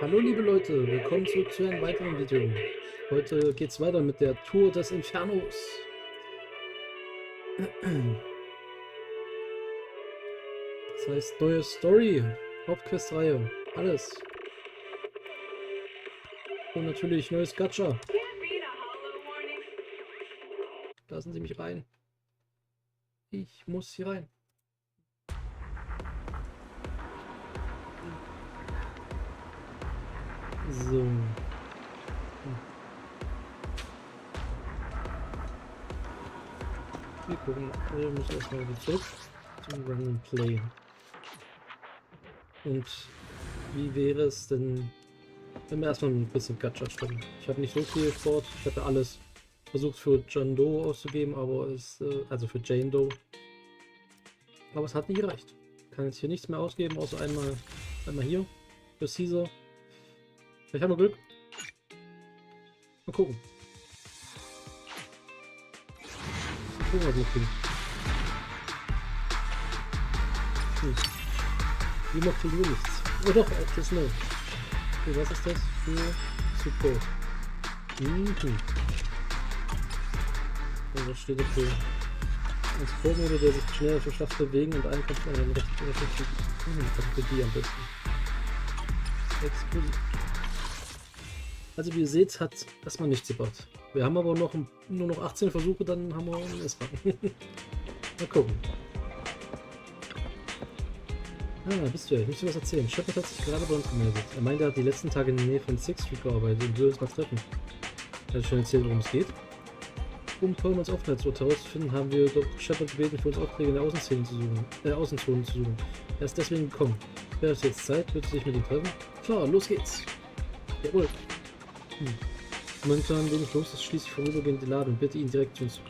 Hallo liebe Leute, willkommen zurück zu einem weiteren Video. Heute geht's weiter mit der Tour des Infernos. Das heißt neue Story, Hauptquestreihe, alles. Und natürlich neues Gacha. Lassen Sie mich rein. Ich muss hier rein. So. Wir gucken, wir müssen erstmal wieder zurück zum Run and Play. Und wie wäre es denn, wenn wir erstmal ein bisschen Gacha starten? Ich habe nicht so viel Sport, ich habe ja alles versucht für John Doe auszugeben, aber es, also für Jane Doe. Aber es hat nicht gereicht. Ich kann jetzt hier nichts mehr ausgeben, außer einmal hier für Caesar. Vielleicht haben wir Glück. Mal gucken. Mal gucken, was wir kriegen. Wie noch kriegen wir nichts. Oh doch, das ist neu. Okay, was ist das? Für Support. Was steht da für? Ein Sportmodus, der sich schnell für Schaft bewegen und einen Kampf einen recht unterschiedlich. Also für die am besten. Exklusiv. Also wie ihr seht, hat erstmal nichts gebracht. Wir haben aber noch nur noch 18 Versuche, dann haben wir einen S-Rang. Mal gucken. Bist du ja. Ich muss dir was erzählen. Shepard hat sich gerade bei uns gemeldet. Er meinte, er hat die letzten Tage in der Nähe von Sixth Street gearbeitet und will uns mal treffen. Er hat schon erzählt, worum es geht. Um Colemans Aufenthaltsort herauszufinden, haben wir doch Shepard gebeten, für uns Aufträge in der Außenzonen zu suchen. Er ist deswegen gekommen. Wäre es jetzt Zeit, wird sich mit ihm treffen? Klar, los geht's. Jawohl. Momentan wenig los, ist schließlich vorübergehend die Ladung. Bitte ihn direkt zu uns zu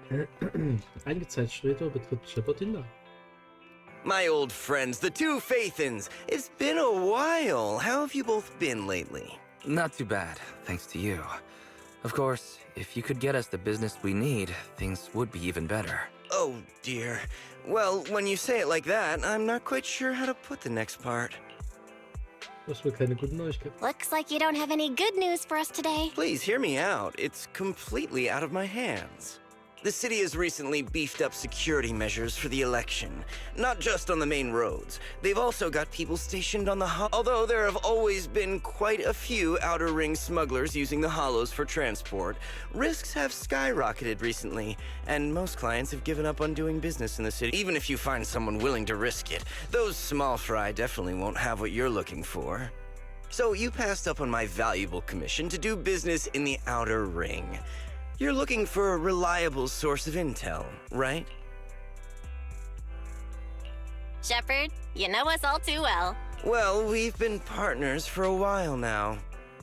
kommen. Einige Zeit später betritt Shepard den Laden. My old friends, the two Faithins. It's been a while. How have you both been lately? Not too bad, thanks to you. Of course, if you could get us the business we need, things would be even better. Oh, dear. Well, when you say it like that, I'm not quite sure how to put the next part. Das wird keine gute Neuigkeit. Looks like you don't have any good news for us today. Please hear me out. It's completely out of my hands. The city has recently beefed up security measures for the election, not just on the main roads. They've also got people stationed on the although there have always been quite a few outer ring smugglers using the hollows for transport, risks have skyrocketed recently, and most clients have given up on doing business in the city. Even if you find someone willing to risk it, those small fry definitely won't have what you're looking for. So you passed up on my valuable commission to do business in the outer ring. You're looking for a reliable source of intel, right? Shepard, you know us all too well. Well, we've been partners for a while now.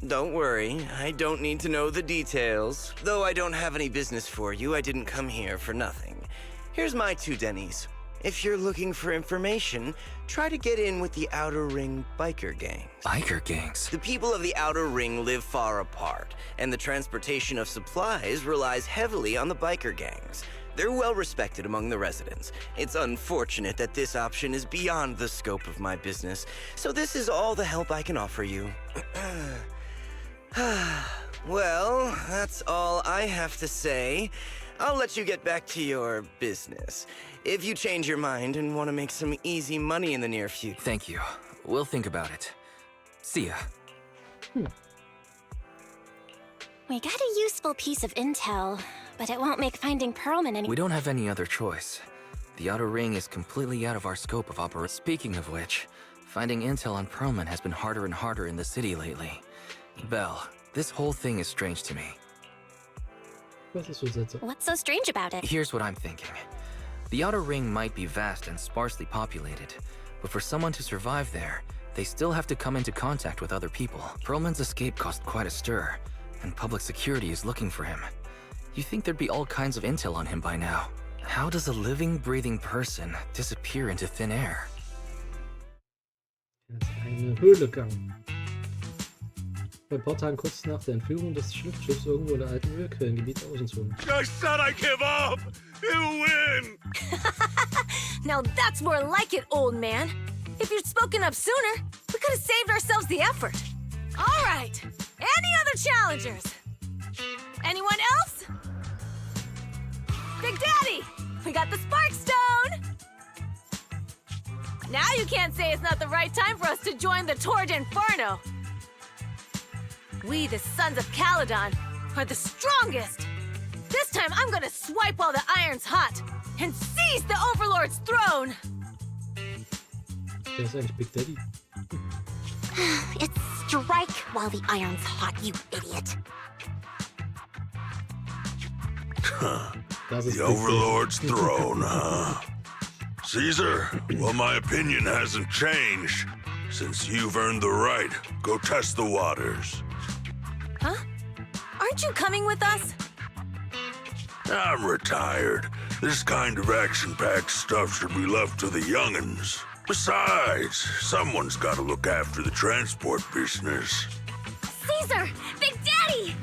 Don't worry, I don't need to know the details. Though I don't have any business for you, I didn't come here for nothing. Here's my 2 Denny's. If you're looking for information, try to get in with the Outer Ring biker gangs. Biker gangs? The people of the Outer Ring live far apart, and the transportation of supplies relies heavily on the biker gangs. They're well respected among the residents. It's unfortunate that this option is beyond the scope of my business, so this is all the help I can offer you. Well, that's all I have to say. I'll let you get back to your business. If you change your mind and want to make some easy money in the near future. Thank you. We'll think about it. See ya. We got a useful piece of intel, but it won't make finding Perlman any— We don't have any other choice. The Outer Ring is completely out of our scope of operation. Speaking of which, finding intel on Perlman has been harder and harder in the city lately. Belle, this whole thing is strange to me. What's so strange about it? Here's what I'm thinking. The Outer Ring might be vast and sparsely populated, but for someone to survive there, they still have to come into contact with other people. Perlman's escape caused quite a stir, and public security is looking for him. You think there'd be all kinds of intel on him by now. How does a living, breathing person disappear into thin air? Er ist eine Höhle gegangen. Ein paar Tagen kurz nach der Entführung des Schlachtschiffs irgendwo in der alten Ölquellengebiet Außenzonen. I said I give up! You win! Now that's more like it, old man. If you'd spoken up sooner, we could have saved ourselves the effort. All right. Any other challengers? Anyone else? Big Daddy, we got the Spark Stone. Now you can't say it's not the right time for us to join the Torrid Inferno. We, the Sons of Caledon, are the strongest. This time I'm gonna swipe while the iron's hot and seize the Overlord's throne. Wer ist eigentlich Big Daddy? It's strike while the iron's hot, you idiot. Das ist The Big Overlord's Daddy. throne, huh? Caesar, well, my opinion hasn't changed. Since you've earned the right, go test the waters. Huh? Aren't you coming with us? I'm retired. This kind of action-packed stuff should be left to the young'uns. Besides, someone's got to look after the transport business. Caesar! Big Daddy!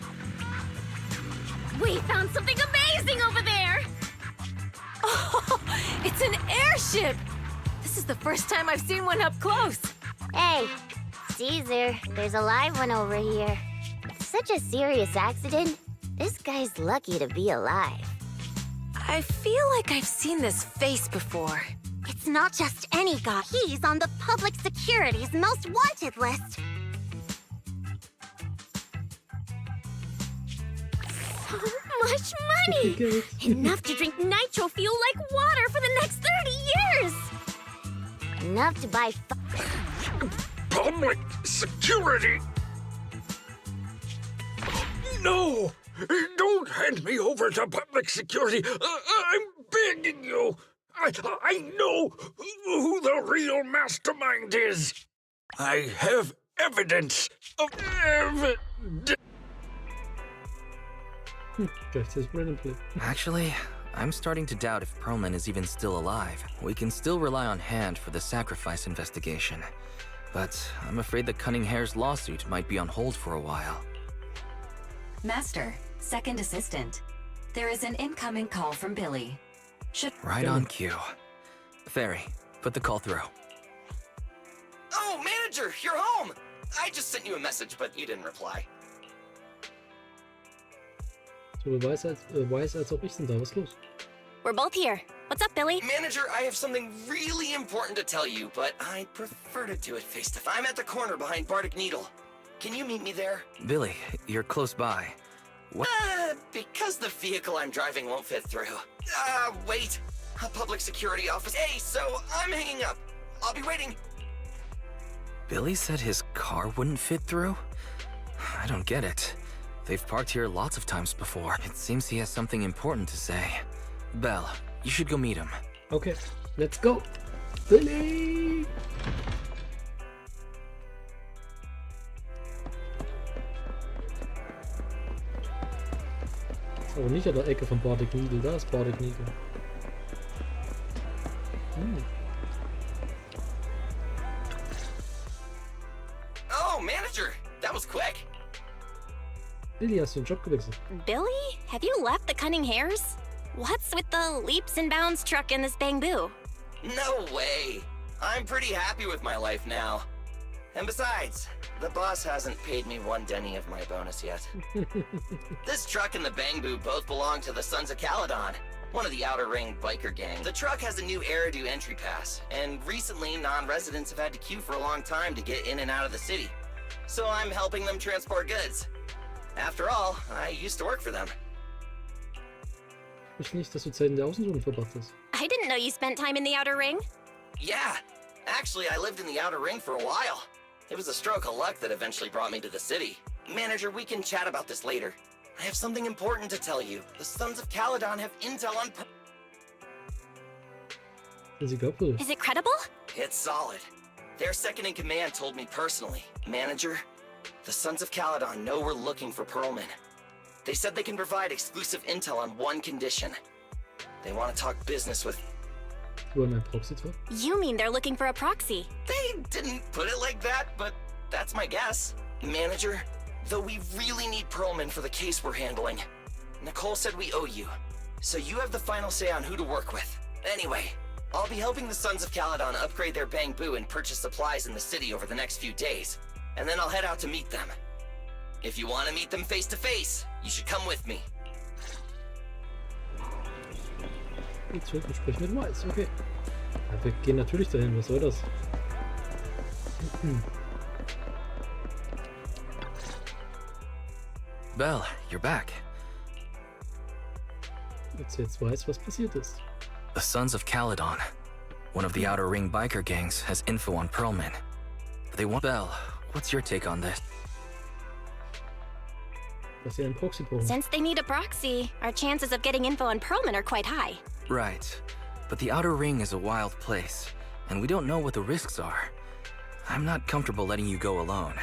We found something amazing over there! Oh, it's an airship! This is the first time I've seen one up close. Hey, Caesar, there's a live one over here. Such a serious accident. This guy's lucky to be alive. I feel like I've seen this face before. It's not just any guy. He's on the public security's most wanted list. So much money! Enough to drink nitro fuel like water for the next 30 years! Enough to buy Public security? No! Don't hand me over to public security! I'm begging you! I know who the real mastermind is! I have evidence of evidence! Gleichzeitig Random Play. Actually, I'm starting to doubt if Perlman is even still alive. We can still rely on Hand for the sacrifice investigation. But I'm afraid the Cunning Hare's lawsuit might be on hold for a while. Master, second assistant. There is an incoming call from Billy. Right on cue. Fairy, put the call through. Oh, manager, you're home! I just sent you a message, but you didn't reply. Sowohl Weiß als auch ich sind da. Was ist los? We're both here. What's up, Billy? Manager, I have something really important to tell you, but I prefer to do it face-to-face. I'm at the corner behind Bardic Needle. Can you meet me there? Billy, you're close by. What? Because the vehicle I'm driving won't fit through. Wait. A public security office. Hey, so I'm hanging up. I'll be waiting. Billy said his car wouldn't fit through? I don't get it. They've parked here lots of times before. It seems he has something important to say. Belle, you should go meet him. Okay, let's go! Billy! Ist aber nicht an der Ecke von Bardic Needle. Da ist Bardic Needle. Oh, manager, that was quick. Billy, hast du den Job gewechselt? Billy? Have you left the Cunning Hares? What's with the leaps and bounds truck in this bamboo? No way. I'm pretty happy with my life now. And besides, the boss hasn't paid me one denny of my bonus yet. This truck and the Bangbu both belong to the Sons of Caledon, one of the Outer Ring biker gang. The truck has a new Eridu entry pass, and recently non-residents have had to queue for a long time to get in and out of the city. So I'm helping them transport goods. After all, I used to work for them. Ich nicht, dass du Zeiten der Außenzonen verbracht hast. I didn't know you spent time in the Outer Ring. Yeah, actually I lived in the Outer Ring for a while. It was a stroke of luck that eventually brought me to the city. Manager, we can chat about this later. I have something important to tell you. The Sons of Caledon have intel on Sind sie glaubwürdig? Is it credible? It's solid. Their second in command told me personally. Manager, the Sons of Caledon know we're looking for Perlman. They said they can provide exclusive intel on one condition. They want to talk business with... Die wollen ein Proxy-Truck? You mean they're looking for a proxy? They didn't put it like that, but that's my guess. Manager, though we really need Perlman for the case we're handling, Nicole said we owe you. So you have the final say on who to work with. Anyway, I'll be helping the Sons of Caledon upgrade their bamboo and purchase supplies in the city over the next few days, and then I'll head out to meet them. If you want to meet them face to face, you should come with me. Jetzt wird ein Gespräch mit Weiß, okay. Ja, wir gehen natürlich dahin, was soll das? Belle, you're back. Jetzt Weiß, was passiert ist. The Sons of Caledon, one of the Outer Ring biker gangs, has info on Pearlman. They want Belle. What's your take on this? Dass sie einen Proxy brauchen. Since they need a proxy, our chances of getting info on Pearlman are quite high. Right. But the Outer Ring is a wild place, and we don't know what the risks are. I'm not comfortable letting you go alone.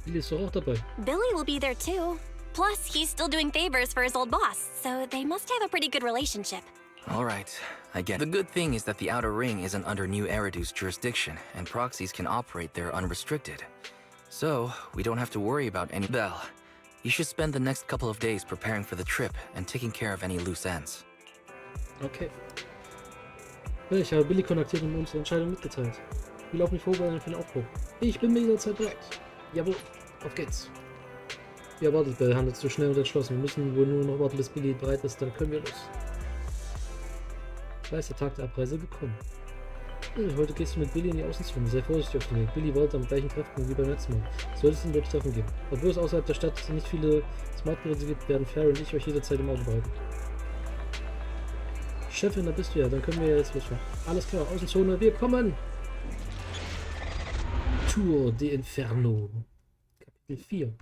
Billy ist doch auch dabei. Billy will be there too. Plus, he's still doing favors for his old boss, so they must have a pretty good relationship. All right, I get it. The good thing is that the Outer Ring isn't under New Eridu's jurisdiction, and proxies can operate there unrestricted. So, we don't have to worry about any... Belle, you should spend the next couple of days preparing for the trip and taking care of any loose ends. Okay. Ja, ich habe Billy kontaktiert und unsere Entscheidung mitgeteilt. Ich will auch mich vorbereiten für den Aufbruch. Ich bin mir jederzeit bereit. Jawohl, auf geht's. Ja, wartet, Belle handelt zu schnell und entschlossen. Wir müssen wohl nur noch warten, bis Billy bereit ist, dann können wir los. Da ist der Tag der Abreise gekommen. Heute gehst du mit Billy in die Außenzone. Sei vorsichtig auf dem Weg. Billy wollte am gleichen Treffpunkt wie beim letzten Mal. Sollte es ihn dort Treffen geben. Obwohl es außerhalb der Stadt nicht viele Smart-Geräte gibt, werden Fair und ich euch jederzeit im Auge behalten. Chefin, da bist du ja. Dann können wir jetzt losfahren. Alles klar, Außenzone, wir kommen! Tour de Inferno. Kapitel 4.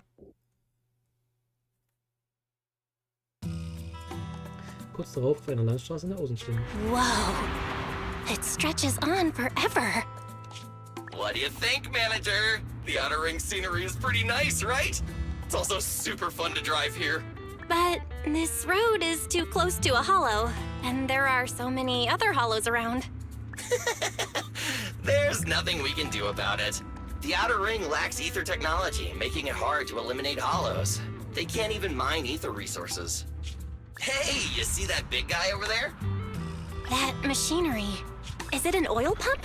Kurz darauf auf einer Landstraße in der Außenzone. Whoa! It stretches on forever. What do you think, Manager? The Outer Ring scenery is pretty nice, right? It's also super fun to drive here. But this road is too close to a hollow, and there are so many other hollows around. There's nothing we can do about it. The Outer Ring lacks ether technology, making it hard to eliminate hollows. They can't even mine ether resources. Hey, you see that big guy over there? That machinery. Is it an oil pump?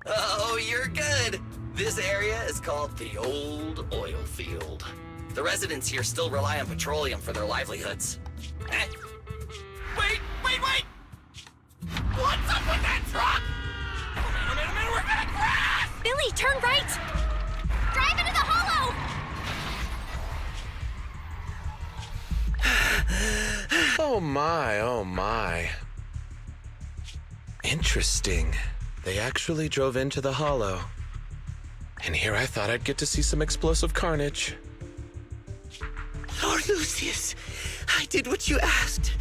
Oh, you're good. This area is called the Old Oil Field. The residents here still rely on petroleum for their livelihoods. Wait! What's up with that truck? A minute, we're gonna crash! Billy, turn right! Drive into the hollow! Oh my. Interesting. They actually drove into the hollow. And here I thought I'd get to see some explosive carnage. Lord Lucius, I did what you asked.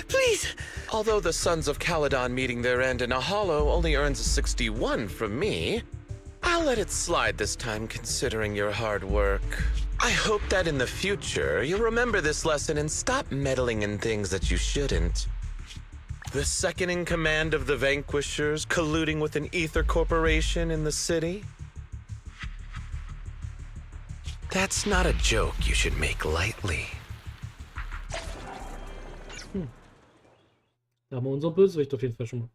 Please. Although the Sons of Caledon meeting their end in a hollow only earns a 61 from me, I'll let it slide this time considering your hard work. I hope that in the future you'll remember this lesson and stop meddling in things that you shouldn't. The second in command of the Vanquishers colluding with an ether corporation in the city? That's not a joke you should make lightly. Da haben wir unseren Bösewicht auf jeden Fall schon mal.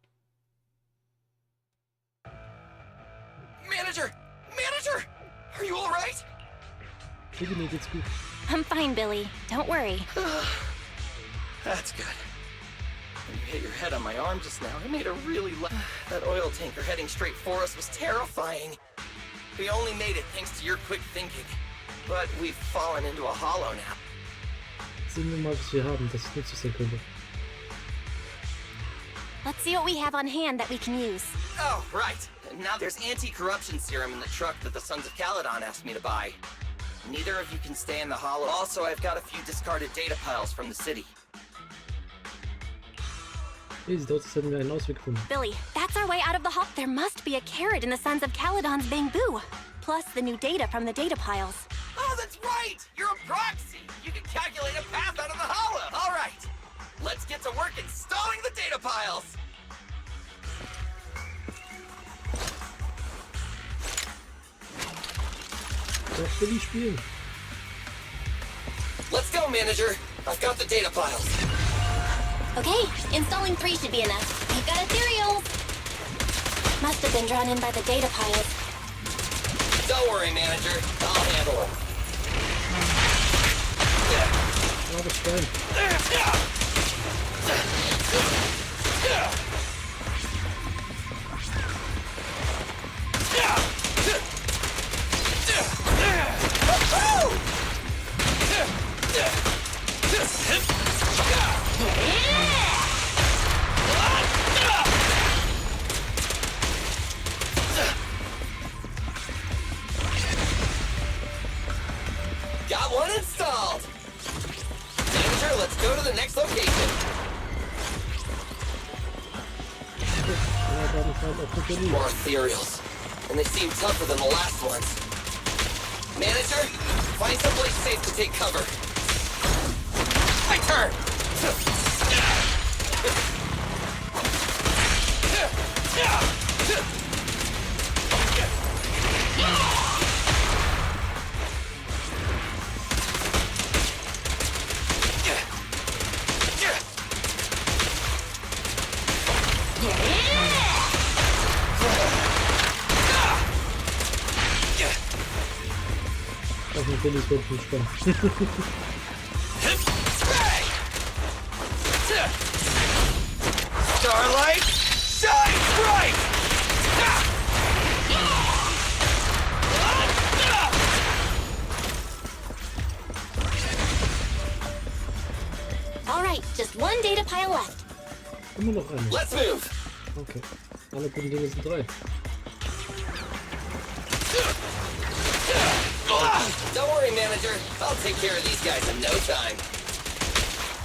Manager! Are you alright? Billy, mir geht's gut. I'm fine, Billy. Don't worry. That's good. When you hit your head on my arm just now, it made a really that oil tanker heading straight for us was terrifying. We only made it thanks to your quick thinking. But we've fallen into a hollow now. Sehen wir mal, was wir haben, das nützlich sein könnte. Let's see what we have on hand that we can use. Oh, right. Now there's anti-corruption serum in the truck that the Sons of Caledon asked me to buy. Neither of you can stay in the hollow. Also, I've got a few discarded data piles from the city. Hey, sieht aus, als hätten wir einen Ausweg gefunden. Billy, that's our way out of the hall. There must be a carrot in the Sons of Caledon's bamboo. Plus the new data from the data piles. Oh, that's right! You're a proxy! You can calculate a path out of the hollow! All right! Let's get to work installing the data piles! Lass Billy spielen. Let's go, Manager! I've got the data piles. Okay, installing 3 should be enough. We've got ethereals. Must have been drawn in by the data piles. Don't worry, manager. I'll handle them. Oh, das Schwein. Got one installed. Manager, let's go to the next location. More ethereals, and they seem tougher than the last ones. Manager, find someplace safe to take cover. My turn. Das ist natürlich wirklich spannend. Starlight, shine bright! All right, just 1 data pile left. Immer noch eine. Let's move. Okay. Alle guten Dinge sind 3. Don't worry, manager. I'll take care of these guys in no time.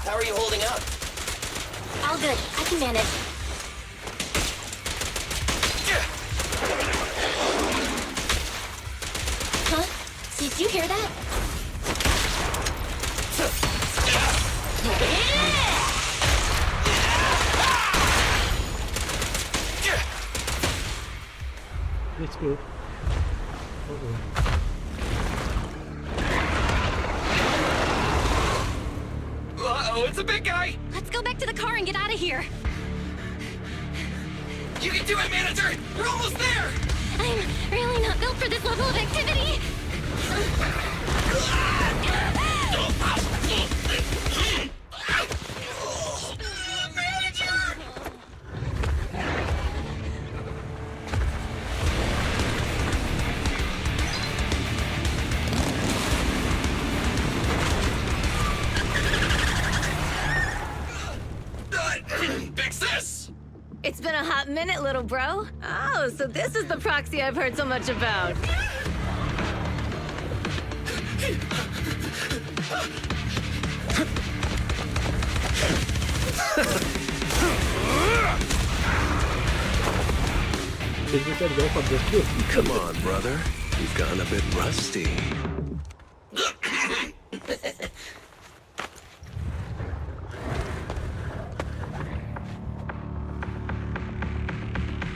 How are you holding up? All good. I can manage. Huh? Did you hear that? Nichts gut. Oh. Uh-oh, it's a big guy! Let's go back to the car and get out of here. You can do it, manager! You're almost there! I'm really not built for this level of activity. Fix this! It's been a hot minute, little bro. Oh, so this is the proxy I've heard so much about. Come on, brother. You've gotten a bit rusty.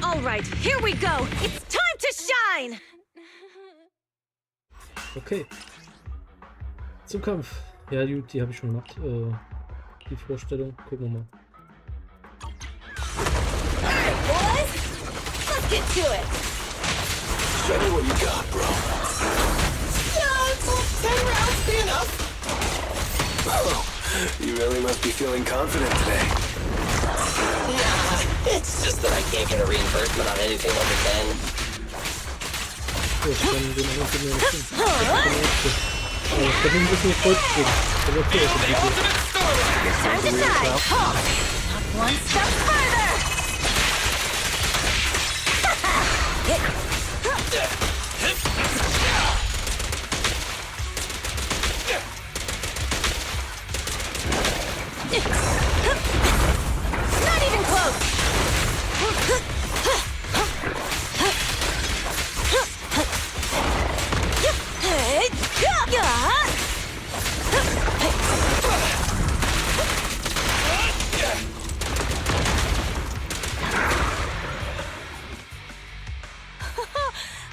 All right, here we go. It's time to shine. Okay. Zum Kampf. Ja, die habe ich schon gemacht. Die Vorstellung. Gucken wir mal. Hey, boys. Let's get to it. Show me what you got, bro. Yeah, it's 10 rounds be enough. Oh, you really must be feeling confident today. Nah, it's just that I can't get a reimbursement on anything under 10. So, ich kann den anderen Film nicht sehen. Ich kann ein bisschen fortspringen. Das ist okay, Time to die. Huh. One step further. Not even close.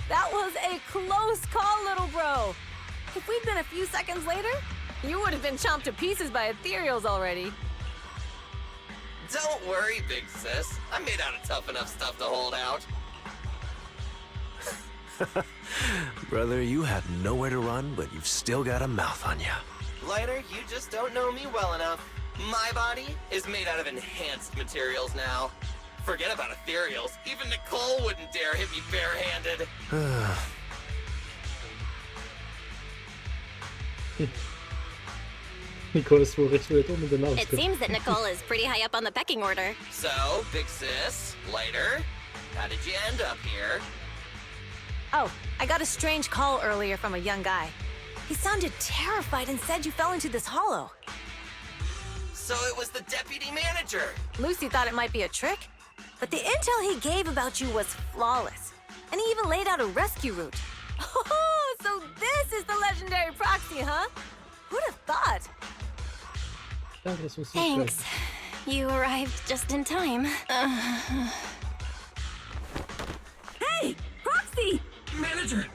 That was a close call, little bro. If we'd been a few seconds later, you would have been chomped to pieces by ethereals already. Don't worry, big sis. I'm made out of tough enough stuff to hold out. Brother, you have nowhere to run, but you've still got a mouth on you. Lighter, you just don't know me well enough. My body is made out of enhanced materials now. Forget about ethereals. Even Nicole wouldn't dare hit me barehanded. Nicole ist wohl recht wild mit den Namen. It seems that Nicole is pretty high up on the pecking order. So, big sis, Lighter, how did you end up here? Oh, I got a strange call earlier from a young guy. He sounded terrified and said you fell into this hollow. So it was the deputy manager. Lucy thought it might be a trick, but the intel he gave about you was flawless. And he even laid out a rescue route. Oh, so this is the legendary proxy, huh? Who'd have thought? Danke, das wusste ich Thanks. You arrived just in time. Hey, Proxy! Manager!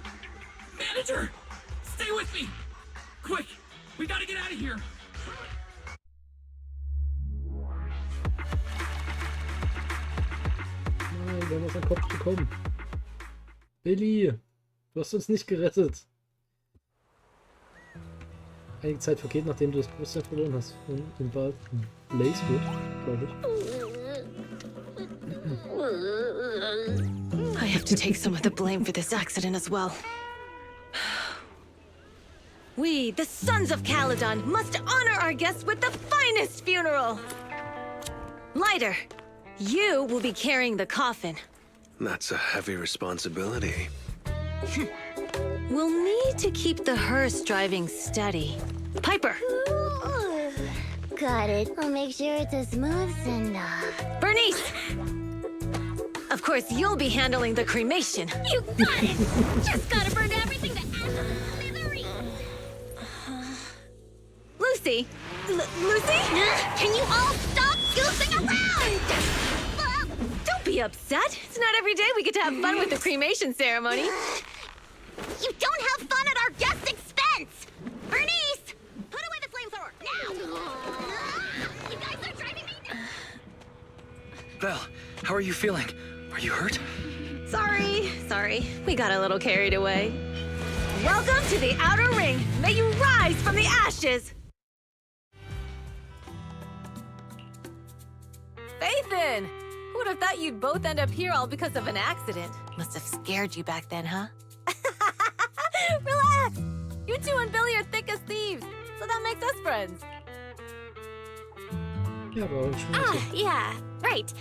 Manager! Stay with me! Quick! We gotta get out of here! Nein, wir haben aus dem Kopf bekommen. Billy, du hast uns nicht gerettet. Einige Zeit vergeht, nachdem du das Bewusstsein verloren hast. Und im Wald Blaze wird, glaube ich. I have to take some of the blame for this accident as well. We, the Sons of Caledon, must honor our guests with the finest funeral! Lighter, you will be carrying the coffin. That's a heavy responsibility. We'll need to keep the hearse driving steady. Piper! Got it. I'll make sure it's a smooth send-off. Bernice! Of course, you'll be handling the cremation. You got it! Just gotta burn everything to smithereens! Lucy! Lucy? Can you all stop goofing around? Don't be upset. It's not every day we get to have fun with the cremation ceremony. You don't have fun at our guest expense! Bernice! Put away the flamethrower, now! You guys are driving me nuts! Belle, how are you feeling? Are you hurt? Sorry. We got a little carried away. Welcome to the Outer Ring. May you rise from the ashes. Faithin! Who would have thought you'd both end up here all because of an accident? Must have scared you back then, huh? Relax! You two and Billy are thick as thieves, so that makes us friends. Ja, aber ein Schmunzel. Yeah, right.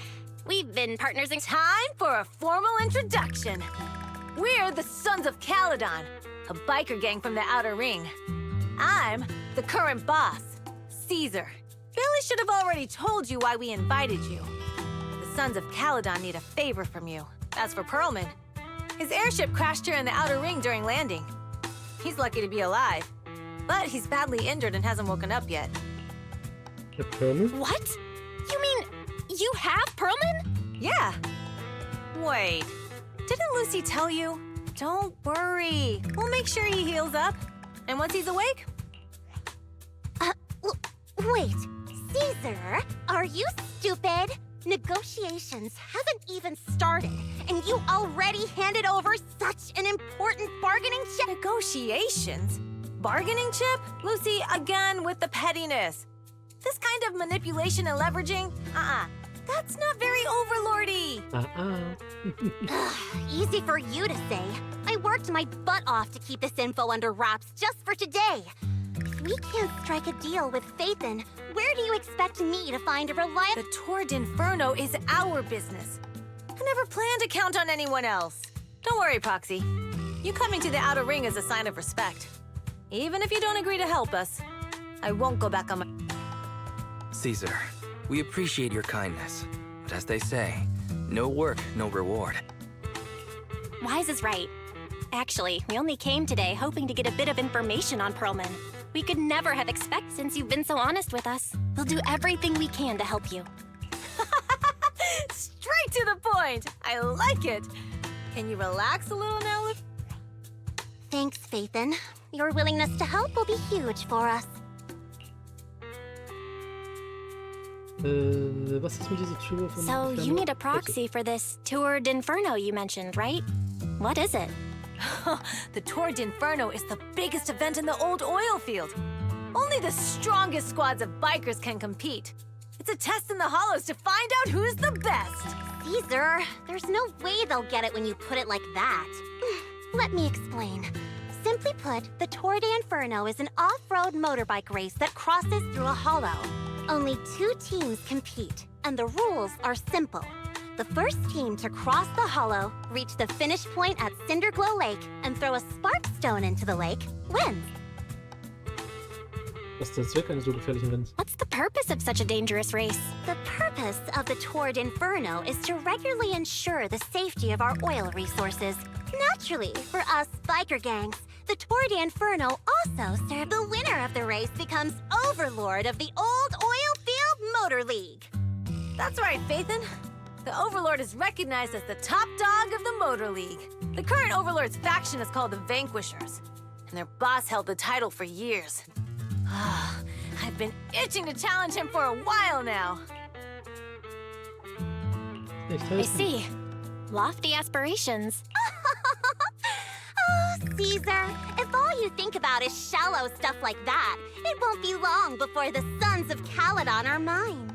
We've been partners in Time for a formal introduction. We're the Sons of Caledon, a biker gang from the Outer Ring. I'm the current boss, Caesar. Billy should have already told you why we invited you. The Sons of Caledon need a favor from you. As for Perlman, his airship crashed here in the Outer Ring during landing. He's lucky to be alive, but he's badly injured and hasn't woken up yet. Der Perlman? What? You mean you have Perlman? Yeah. Wait, didn't Lucy tell you? Don't worry. We'll make sure he heals up. And once he's awake, Wait, Caesar, are you stupid? Negotiations haven't even started, and you already handed over such an important bargaining chip. negotiations? Bargaining chip? Lucy, again with the pettiness. This kind of manipulation and leveraging? That's not very overlordy. Easy for you to say. I worked my butt off to keep this info under wraps just for today. If we can't strike a deal with Faithin, where do you expect me to find a reliable... The Tour d'Inferno is our business. I never planned to count on anyone else. Don't worry, Proxy. You coming to the Outer Ring is a sign of respect. Even if you don't agree to help us, I won't go back on my... Caesar, we appreciate your kindness. But as they say, no work, no reward. Wise is right. Actually, we only came today hoping to get a bit of information on Perlman. We could never have expected since you've been so honest with us. We'll do everything we can to help you. Straight to the point! I like it! Can you relax a little now, Liv? Thanks, Faithin. Your willingness to help will be huge for us. Was ist mit dieser Tour von So, Inferno? you need a proxy for this Tour d'Inferno you mentioned, right? What is it? The Tour d'Inferno is the biggest event in the old oil field. Only the strongest squads of bikers can compete. It's a test in the hollows to find out who's the best. Caesar, there's no way they'll get it when you put it like that. Let me explain. Simply put, the Tour d'Inferno is an off-road motorbike race that crosses through a hollow. Only 2 teams compete, and the rules are simple. The first team to cross the hollow, reach the finish point at Cinderglow Lake, and throw a spark stone into the lake, wins. Was ist der Zweck eines so gefährlichen Rennens? What's the purpose of such a dangerous race? The purpose of the Tour d'Inferno is to regularly ensure the safety of our oil resources. Naturally, for us biker gangs, the Tour d'Inferno also serves the winner of the race becomes overlord of the old oil field motor league. That's right, Phaethon. The Overlord is recognized as the top dog of the Motor League. The current Overlord's faction is called the Vanquishers, and their boss held the title for years. I've been itching to challenge him for a while now. Echt I helfen? see. Lofty aspirations. Oh, Caesar, if all you think about is shallow stuff like that, it won't be long before the sons of Caledon are mine.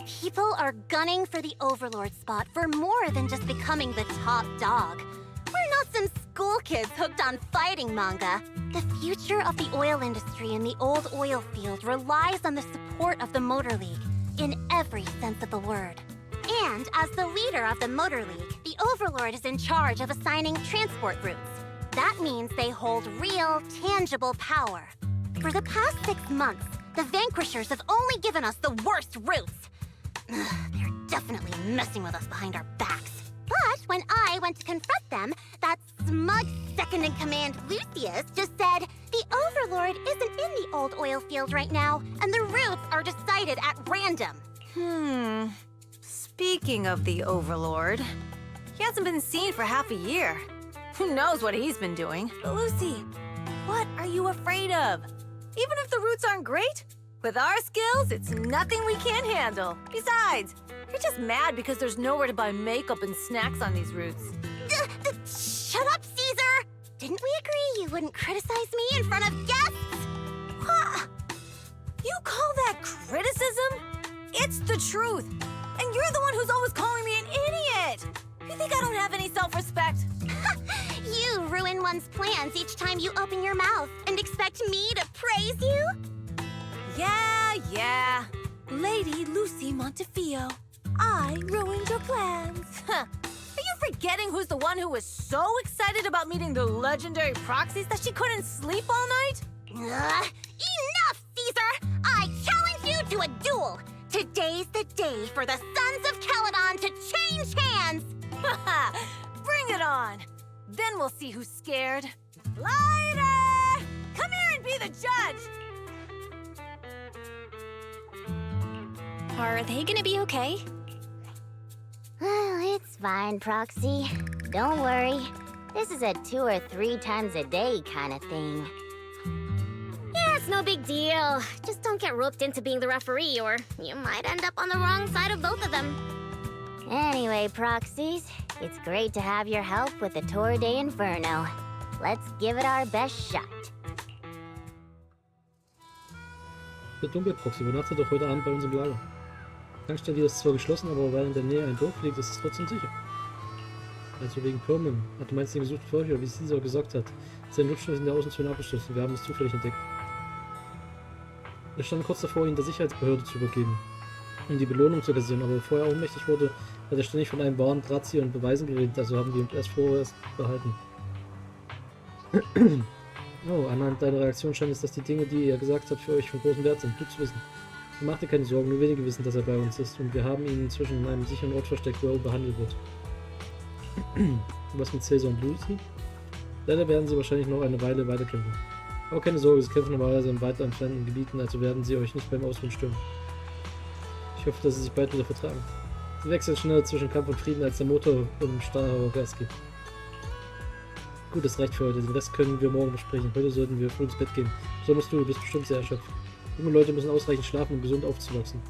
People are gunning for the Overlord spot for more than just becoming the top dog. We're not some school kids hooked on fighting manga. The future of the oil industry in the old oil field relies on the support of the Motor League, in every sense of the word. And as the leader of the Motor League, the Overlord is in charge of assigning transport routes. That means they hold real, tangible power. For the past 6 months, the Vanquishers have only given us the worst routes. They're definitely messing with us behind our backs. But when I went to confront them, that smug second-in-command Lucius just said, the Overlord isn't in the old oil field right now, and the routes are decided at random. Speaking of the Overlord, he hasn't been seen for half a year. Who knows what he's been doing? But Lucy, what are you afraid of? Even if the routes aren't great, with our skills, it's nothing we can't handle. Besides, you're just mad because there's nowhere to buy makeup and snacks on these routes. Shut up, Caesar! Didn't we agree you wouldn't criticize me in front of guests? Huh? You call that criticism? It's the truth. And you're the one who's always calling me an idiot. You think I don't have any self-respect? You ruin one's plans each time you open your mouth and expect me to praise you? Yeah. Lady Lucy Montefiore, I ruined your plans. Are you forgetting who's the one who was so excited about meeting the legendary proxies that she couldn't sleep all night? Enough, Caesar! I challenge you to a duel! Today's the day for the Sons of Caledon to change hands! Bring it on! Then we'll see who's scared. Lighter! Come here and be the judge! Are they gonna be okay? Well, it's fine, Proxy. Don't worry. This is a 2 or 3 times a day kind of thing. Yeah, it's no big deal. Just don't get roped into being the referee, or you might end up on the wrong side of both of them. Anyway, Proxies, it's great to have your help with the Tour d'Inferno. Let's give it our best shot. Der Dunkelproxy übernachtet doch heute Abend bei uns im Lager. Die Tankstelle ist zwar geschlossen, aber weil in der Nähe ein Dorf liegt, ist es trotzdem sicher. Also wegen Perman. Du meinst den gesuchten Vorher, wie Caesar gesagt hat. Sein Luftschloss ist in der Außenzone abgeschlossen. Wir haben es zufällig entdeckt. Wir standen kurz davor, ihn der Sicherheitsbehörde zu übergeben, um die Belohnung zu kassieren, aber bevor er ohnmächtig wurde, hat er ständig von einem wahren Drahtzieher und Beweisen geredet, also haben wir ihn erst vorerst behalten. Oh, anhand deiner Reaktion scheint es, dass die Dinge, die er gesagt hat, für euch von großem Wert sind. Gut zu wissen. Mach dir keine Sorgen, nur wenige wissen, dass er bei uns ist und wir haben ihn inzwischen in einem sicheren Ort versteckt, wo er behandelt wird. Was mit Caesar und Lucy? Leider werden sie wahrscheinlich noch eine Weile weiterkämpfen. Aber keine Sorge, sie kämpfen normalerweise in weiter entfernten Gebieten, also werden sie euch nicht beim Ausruhen stören. Ich hoffe, dass sie sich bald wieder vertragen. Sie wechseln schneller zwischen Kampf und Frieden, als der Motor im Steuerer Gas geht. Gut, das reicht für heute. Den Rest können wir morgen besprechen. Heute sollten wir früh ins Bett gehen. Besonders du bist bestimmt sehr erschöpft. Junge Leute müssen ausreichend schlafen, um gesund aufzuwachsen.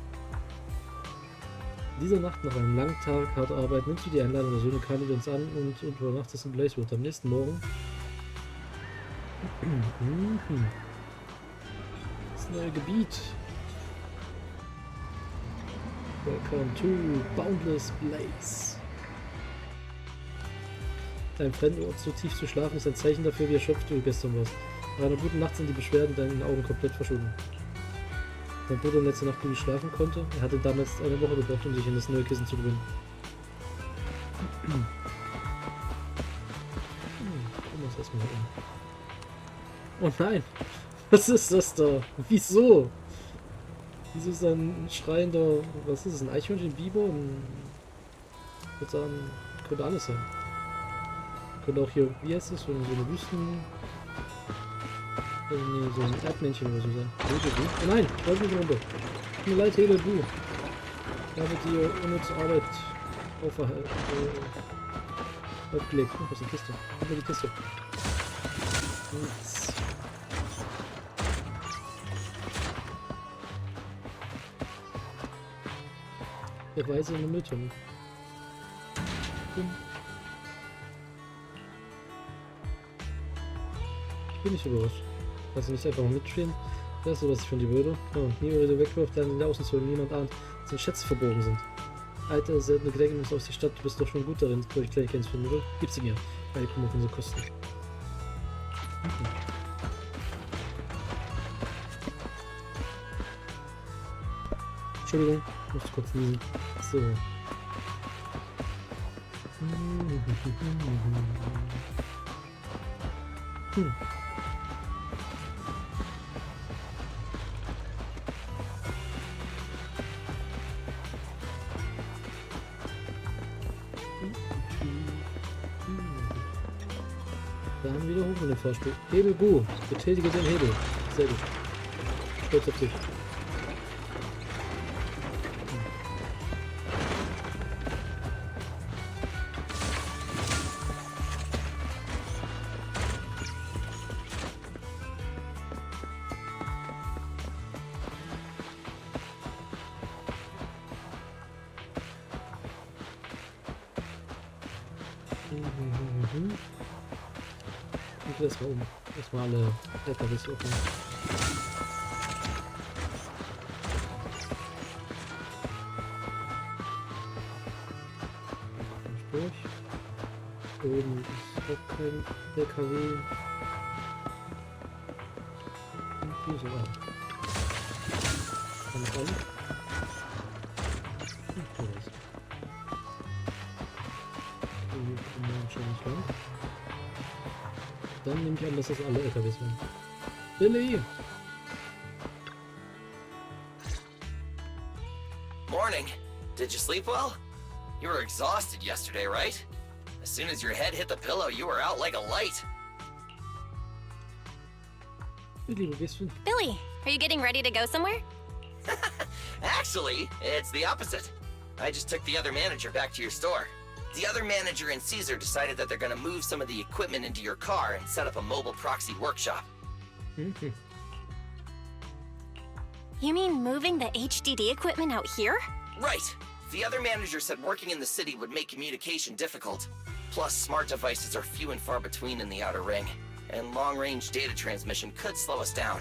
Diese Nacht nach einem langen Tag harter Arbeit nimmst du die Einladung der Söhne Kanadiens an und übernachtest in Blazewood. Am nächsten Morgen das neue Gebiet. Welcome to Boundless Blaze. Dein fremden Ort so tief zu schlafen ist ein Zeichen dafür, wie erschöpft du gestern warst. Nach einer guten Nacht sind die Beschwerden deinen Augen komplett verschwunden. Dein Bruder letzte Nacht gut schlafen konnte. Er hatte damals eine Woche gebraucht, um sich in das neue Kissen zu gewöhnen. Gucken wir uns erstmal um. Oh nein! Was ist das da? Wieso? Wieso ist da ein schreiender... Was ist es? Ein Eichhörnchen? Ein Biber? Ich würde sagen, könnte alles sein. Könnte auch hier... Wie heißt das? So eine Wüsten... Nee, so ein Erdmännchen oder so sein. Oh nein, ich wollte nicht runter. Tut mir leid, Hedebu. Ich habe dir unnütze Arbeit aufgelegt. Oh, was ist die Kiste? Über die Kiste. Nichts. Der Weise in der Mülltonne. Ich bin nicht überrascht. Kannst du nicht einfach mitspielen? Das ist so, was ich von dir würde. Oh, nie würde du wegwirft, dann in der Außenzone niemand ahnt, dass die Schätze verborgen sind. Alter, seltene Gedächtnis aus der Stadt, du bist doch schon gut darin, durch Kleinigkeiten finden, oder? Gib sie mir. Beide kommen auf unsere Kosten. Entschuldigung, ich muss kurz niesen. So. Dann wieder hoch in den Fahrstuhl. Hebel Bu. Betätige den Hebel. Sehr gut. Stolz auf dich. Ich lass mal um. Erstmal alle LKWs offen. Durch. Oben ist auch kein LKW. Und hier so an. Kann ich alle? Hier kommen wir wahrscheinlich lang. Dann nehme ich an, dass das alle LKWs waren. Billy! Morning. Did you sleep well? You were exhausted yesterday, right? As soon as your head hit the pillow, you were out like a light. Billy, wo gehst du? Billy, are you getting ready to go somewhere? Actually, it's the opposite. I just took the other manager back to your store. The other manager and Caesar decided that they're gonna move some of the equipment into your car and set up a mobile proxy workshop. You mean moving the HDD equipment out here? Right. The other manager said working in the city would make communication difficult. Plus, smart devices are few and far between in the Outer Ring, and long-range data transmission could slow us down.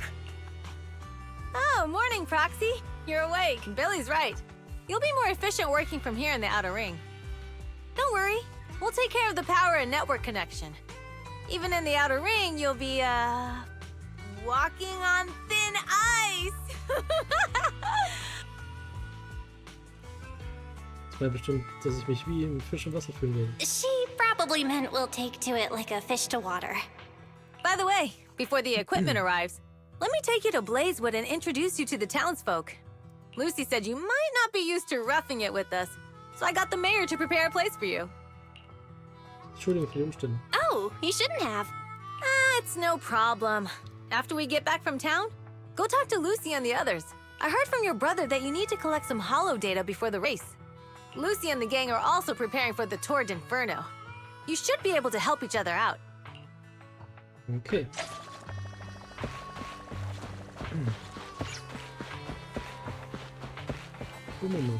Oh, morning, Proxy. You're awake. Billy's right. You'll be more efficient working from here in the Outer Ring. Don't worry. We'll take care of the power and network connection. Even in the Outer Ring, you'll be, walking on thin ice. Das war bestimmt, dass ich mich wie ein Fisch im Wasser fühlen werde. She probably meant we'll take to it like a fish to water. By the way, before the equipment arrives, let me take you to Blazewood and introduce you to the townsfolk. Lucy said you might not be used to roughing it with us, so I got the mayor to prepare a place for you. Entschuldigung für die Umstände. Oh, you shouldn't have. It's no problem. After we get back from town, go talk to Lucy and the others. I heard from your brother that you need to collect some holo data before the race. Lucy and the gang are also preparing for the Tour d'Inferno. You should be able to help each other out. Okay. Gucken wir mal.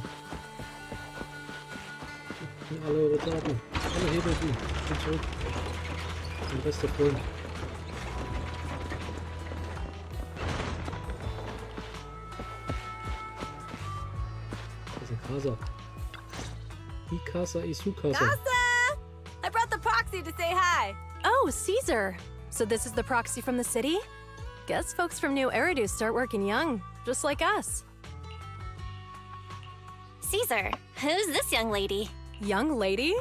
Alle eure Daten. Alle Hebel, die. Ich bin zurück. Mein bester Freund. Das ist ein Casa. Ikasa Isukasa. Casa! I brought the proxy to say hi. Oh, Caesar. So this is the proxy from the city? Guess folks from New Eridu start working young, just like us. Caesar, who's this young lady? Young lady?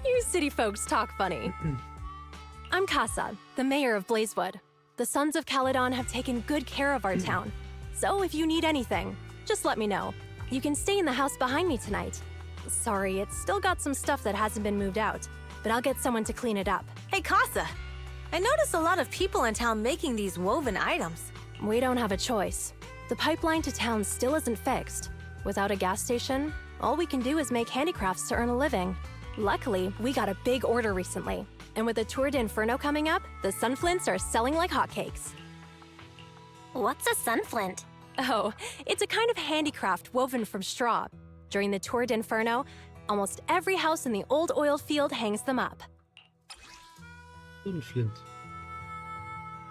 You city folks talk funny. I'm Casa, the mayor of Blazewood. The Sons of Caledon have taken good care of our town. So if you need anything, just let me know. You can stay in the house behind me tonight. Sorry, it's still got some stuff that hasn't been moved out, but I'll get someone to clean it up. Hey, Casa. I noticed a lot of people in town making these woven items. We don't have a choice. The pipeline to town still isn't fixed. Without a gas station, all we can do is make handicrafts to earn a living. Luckily, we got a big order recently. And with the Tour de Inferno coming up, the sunflints are selling like hotcakes. What's a sunflint? Oh, it's a kind of handicraft woven from straw. During the Tour de Inferno, almost every house in the old oil field hangs them up. Flint.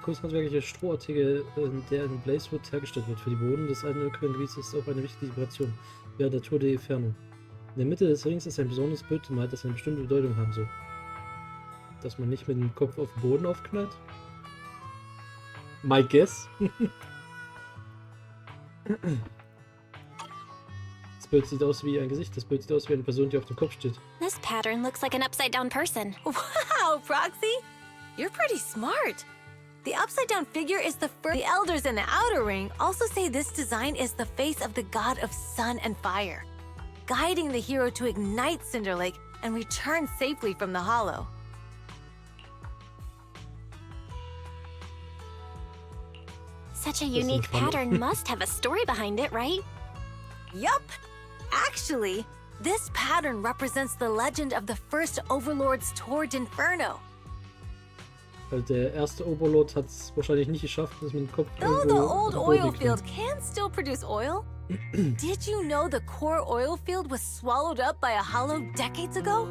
Kunsthandwerkliche Strohartikel, der in Blazewood hergestellt wird. Für die Bewohner des alten Ölquellengebiets ist auch eine wichtige Dekoration während der Tour de Inferno. In der Mitte des Rings ist ein besonderes Bild gemalt, das eine bestimmte Bedeutung haben soll. Dass man nicht mit dem Kopf auf den Boden aufknallt? My guess? Das Bild sieht aus wie ein Gesicht. Das Bild sieht aus wie eine Person, die auf dem Kopf steht. This pattern looks like an upside-down person. Wow, Proxy! You're pretty smart. The upside-down figure is the first. The elders in the outer ring also say this design is the face of the god of sun and fire, guiding the hero to ignite Cinder Lake and return safely from the hollow. Such a unique pattern must have a story behind it, right? Yup! Actually, this pattern represents the legend of the first Overlord's Tour de Inferno. Der erste Overlord hat es wahrscheinlich nicht geschafft, das mit dem Kopf Though the old am oil Boden field can still produce oil, did you know the core oil field was swallowed up by a hollow decades ago?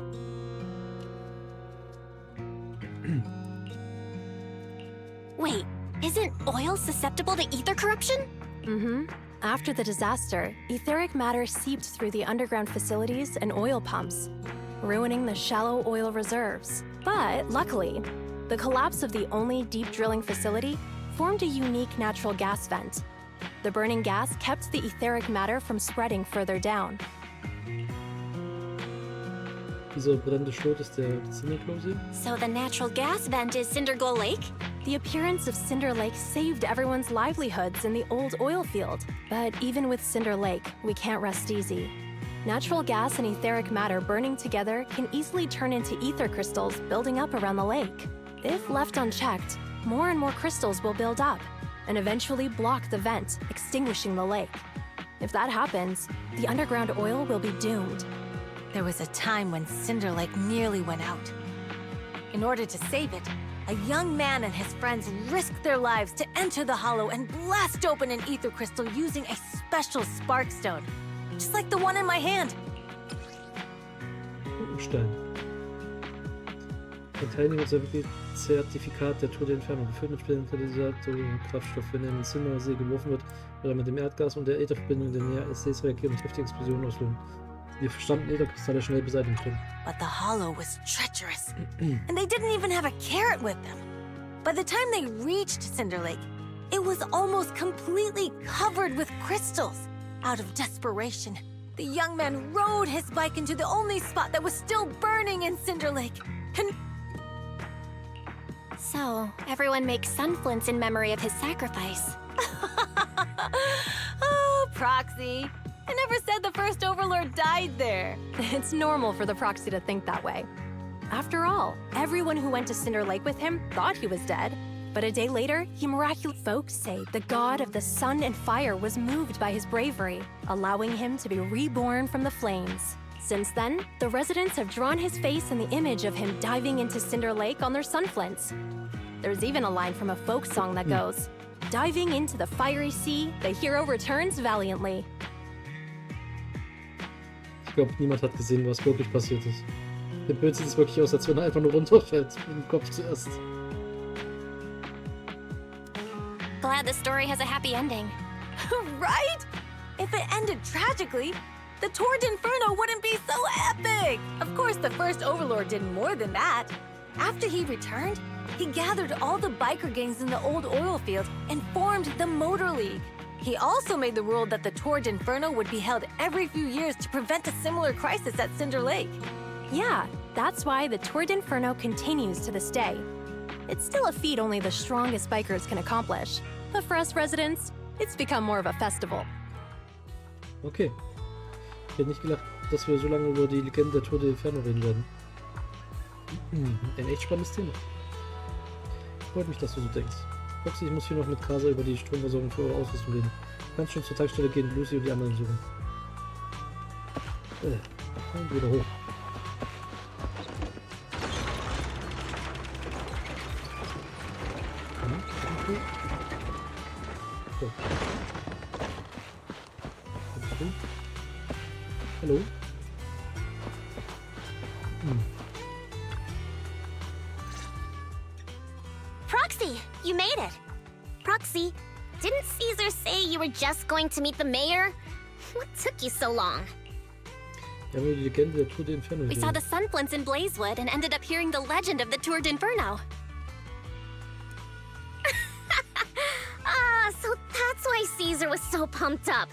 Wait, isn't oil susceptible to ether corruption? Mm-hmm. After the disaster, etheric matter seeped through the underground facilities and oil pumps, ruining the shallow oil reserves. But luckily, the collapse of the only deep drilling facility formed a unique natural gas vent. The burning gas kept the etheric matter from spreading further down. Dieser brennende Schlot ist der Zinneklose. So the natural gas vent is Cinderglow Lake? The appearance of Cinder Lake saved everyone's livelihoods in the old oil field. But even with Cinder Lake, we can't rest easy. Natural gas and etheric matter burning together can easily turn into ether crystals building up around the lake. If left unchecked, more and more crystals will build up and eventually block the vent, extinguishing the lake. If that happens, the underground oil will be doomed. There was a time when Cinder Lake nearly went out. In order to save it, a young man and his friends risked their lives to enter the hollow and blast open an ether crystal using a special spark stone, just like the one in my hand. Stein. Ein Teilnehmerzertifikat der Tour de Inferno, gefüllt mit speziellen Katalysator Kraftstoff. Wenn er in den Zinnersee geworfen wird, wird er mit dem Erdgas und der Ätherverbindung der Nähe SCs reagieren und heftige Explosionen auslösen. Die verstammten Ätherkristalle schnell beseitigen können. But the hollow was treacherous, and they didn't even have a carrot with them. By the time they reached Cinder Lake, it was almost completely covered with crystals. Out of desperation, the young man rode his bike into the only spot that was still burning in Cinder Lake, and So, everyone makes sunflints in memory of his sacrifice. oh, Proxy. I never said the first Overlord died there. It's normal for the proxy to think that way. After all, everyone who went to Cinder Lake with him thought he was dead. But a day later, he miraculously... Folks say the god of the sun and fire was moved by his bravery, allowing him to be reborn from the flames. Since then, the residents have drawn his face and the image of him diving into Cinder Lake on their sunflints. There's even a line from a folk song that goes, "Diving into the fiery sea, the hero returns valiantly." Ich glaube, niemand hat gesehen, was wirklich passiert ist. Dem Bild sieht es wirklich aus, als wenn er einfach nur runterfällt. Mit dem Kopf zuerst. Glad the story has a happy ending. Right? If it ended tragically, the Tour d'Inferno wouldn't be so epic! Of course, the first Overlord did more than that. After he returned, he gathered all the biker gangs in the old oil field and formed the Motor League. He also made the rule that the Tour d'Inferno would be held every few years to prevent a similar crisis at Cinder Lake. Yeah, that's why the Tour d'Inferno continues to this day. It's still a feat only the strongest bikers can accomplish. But for us residents, it's become more of a festival. Okay. Ich hätte nicht gedacht, dass wir so lange über die Legende der Tour d'Inferno reden werden. Ein echt spannendes Thema. Freut mich, dass du so denkst. Foxy, ich muss hier noch mit Kasa über die Stromversorgung für eure Ausrüstung reden. Du kannst schon zur Tankstelle gehen, Lucy und die anderen suchen. Und wieder hoch. So. Hallo? Proxy, you made it. Proxy, didn't Caesar say you were just going to meet the mayor? What took you so long? Ja, wir die Legende der Tour d'Inferno. We saw the sunflints in Blazewood and ended up hearing the legend of the Tour d'Inferno. So that's why Caesar was so pumped up.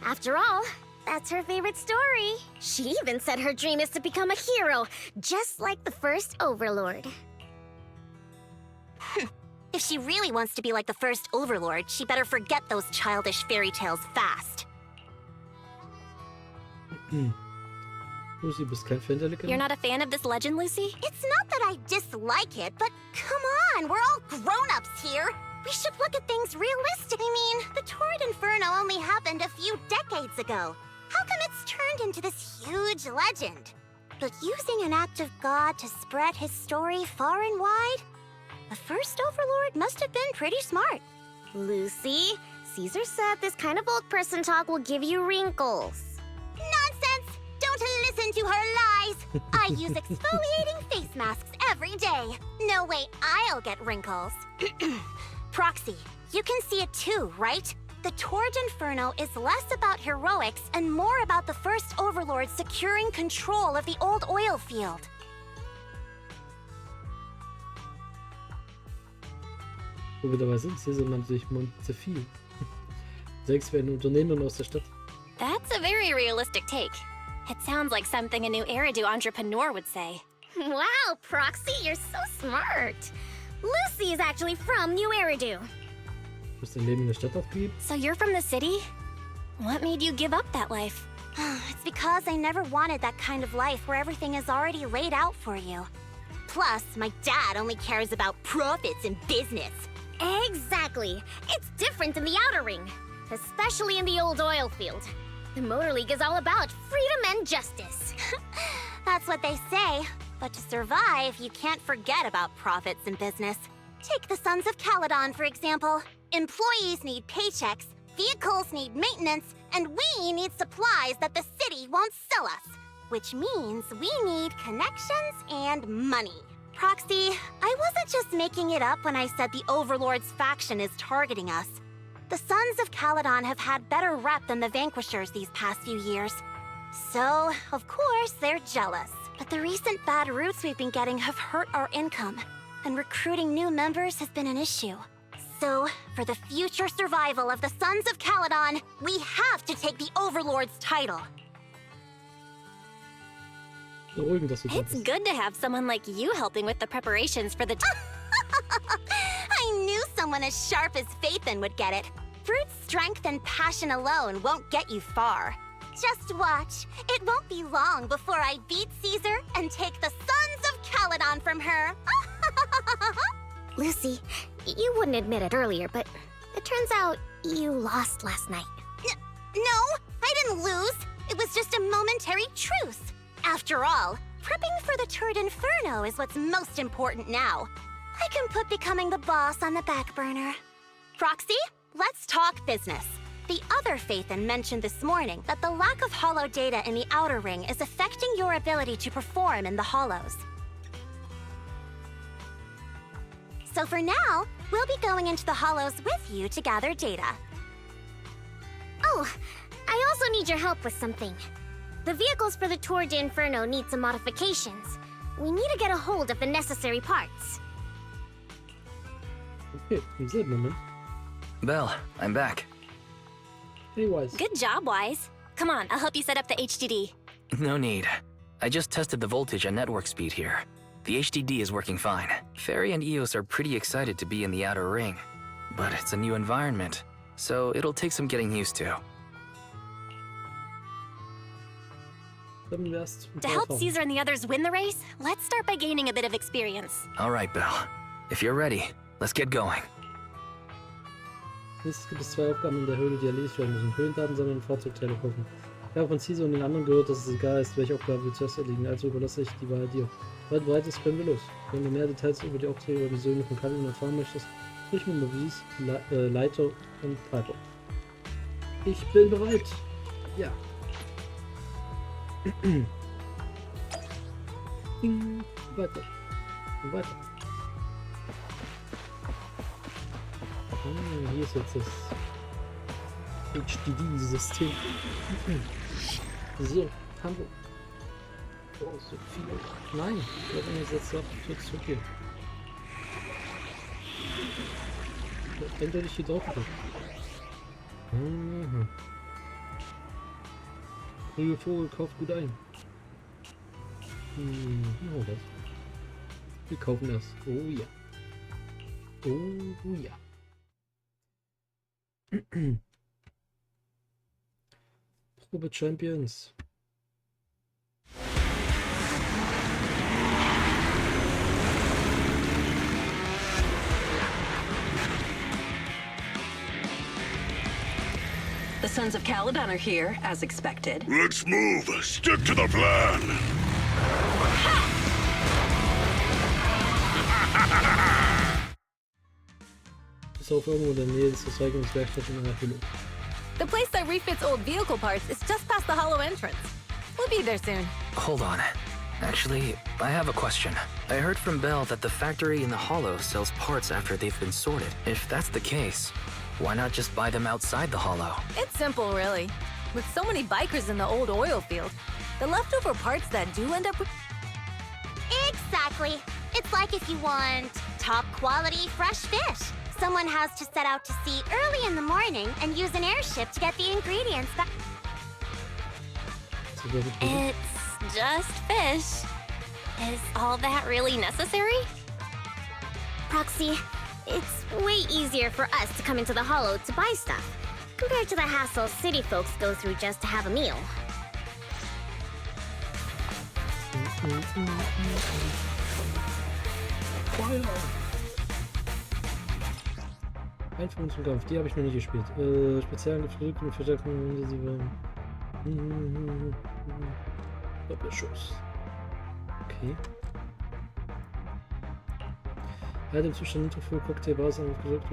After all, that's her favorite story. She even said her dream is to become a hero, just like the first Overlord. If she really wants to be like the first Overlord, she better forget those childish fairy tales fast. Lucy, bist kein Fan der Legende? You're not a fan of this legend, Lucy? It's not that I dislike it, but come on, we're all grown-ups here. We should look at things realistically. I mean, the Tour d'Inferno only happened a few decades ago. How come it's turned into this huge legend? But using an act of God to spread his story far and wide? The first Overlord must have been pretty smart. Lucy, Caesar said this kind of old person talk will give you wrinkles. Nonsense! Don't listen to her lies! I use exfoliating face masks every day. No way I'll get wrinkles. Proxy, you can see it too, right? The Tour d'Inferno is less about heroics and more about the first Overlord securing control of the old oil field. Wo wir dabei sind, Caesar nannte sich Montefiore. 6 wäre eine Unternehmerin aus der Stadt. That's a very realistic take. It sounds like something a new Eridu entrepreneur would say. Wow, Proxy, you're so smart. Lucy is actually from New Eridu. Du hast dein Leben in der Stadt aufgegeben? So you're from the city? What made you give up that life? It's because I never wanted that kind of life where everything is already laid out for you. Plus, my dad only cares about profits and business. Exactly. It's different in the Outer Ring, especially in the old oil field. The Motor League is all about freedom and justice. That's what they say. But to survive, you can't forget about profits and business. Take the Sons of Caledon, for example. Employees need paychecks, vehicles need maintenance, and we need supplies that the city won't sell us. Which means we need connections and money. Proxy, I wasn't just making it up when I said the Overlord's faction is targeting us. The Sons of Caledon have had better rep than the Vanquishers these past few years. So, of course, they're jealous. But the recent bad routes we've been getting have hurt our income, and recruiting new members has been an issue. So, for the future survival of the Sons of Caledon, we have to take the Overlord's title. Beruhigend, dass du da It's bist. good to have someone like you helping with the preparations for the... I knew someone as sharp as Faithin would get it. Brute strength and passion alone won't get you far. Just watch. It won't be long before I beat Caesar and take the Sons of Caledon from her. Lucy, you wouldn't admit it earlier, but it turns out you lost last night. No, I didn't lose. It was just a momentary truce. After all, prepping for the Tour d'Inferno is what's most important now. I can put becoming the boss on the back burner. Proxy, let's talk business. The other Phaethon mentioned this morning that the lack of hollow data in the outer ring is affecting your ability to perform in the hollows. So for now, we'll be going into the hollows with you to gather data. Oh, I also need your help with something. The vehicles for the Tour de Inferno need some modifications. We need to get a hold of the necessary parts. Okay, im selben Moment. Belle, I'm back. Hey, Wise. Good job, Wise. Come on, I'll help you set up the HDD. No need. I just tested the voltage and network speed here. The HDD is working fine. Fairy and Eos are pretty excited to be in the outer ring. But it's a new environment, so it'll take some getting used to. To help Caesar and the others win the race, let's start by gaining a bit of experience. All right, Belle. If you're ready, let's get going. Nächstes gibt es 2 Aufgaben in der Höhle, die erledigt werden müssen. Höhlendaten sammeln und Fahrzeugteile kaufen. Ich habe von Caesar und den anderen gehört, dass es egal ist, welche Aufgabe wir zuerst erledigen, also überlasse ich die Wahl dir. Weil du bereit bist, können wir los. Wenn du mehr Details über die Aufträge oder die Söhne von Kalin erfahren möchtest, sprich mit Maurice, Leiter und Piper. Ich bin bereit. Ja. Weiter. Und weiter. Hier ist jetzt das HDD-System. So, haben wir. Oh, so viel. Nein, ich werde mir jetzt zurück hier. Eindeutig hier drauf gedrückt. Frühe Vogel kauft gut ein. Oh, das. Wir kaufen das. Oh ja. Oh ja. Probe Champions. The Sons of Caledon are here, as expected. Let's move. Stick to the plan. Ist auch irgendwo in der Nähe des Recyclingswerkstatts in einer Höhle. The place that refits old vehicle parts is just past the hollow entrance. We'll be there soon. Hold on. Actually, I have a question. I heard from Belle that the factory in the hollow sells parts after they've been sorted. If that's the case, why not just buy them outside the hollow? It's simple, really. With so many bikers in the old oil field, the leftover parts that do end up... Exactly. It's like if you want top quality fresh fish. Someone has to set out to sea early in the morning and use an airship to get the ingredients that... It's just fish. Is all that really necessary? Proxy, it's way easier for us to come into the hollow to buy stuff, compared to the hassle city folks go through just to have a meal. Einführung zum Kampf, die habe ich noch nicht gespielt. Spezialangriff und Verstärkung intensiver Doppelschuss. Okay. Halt im Zustand Nitro für Cocktailbars aufgedrückt.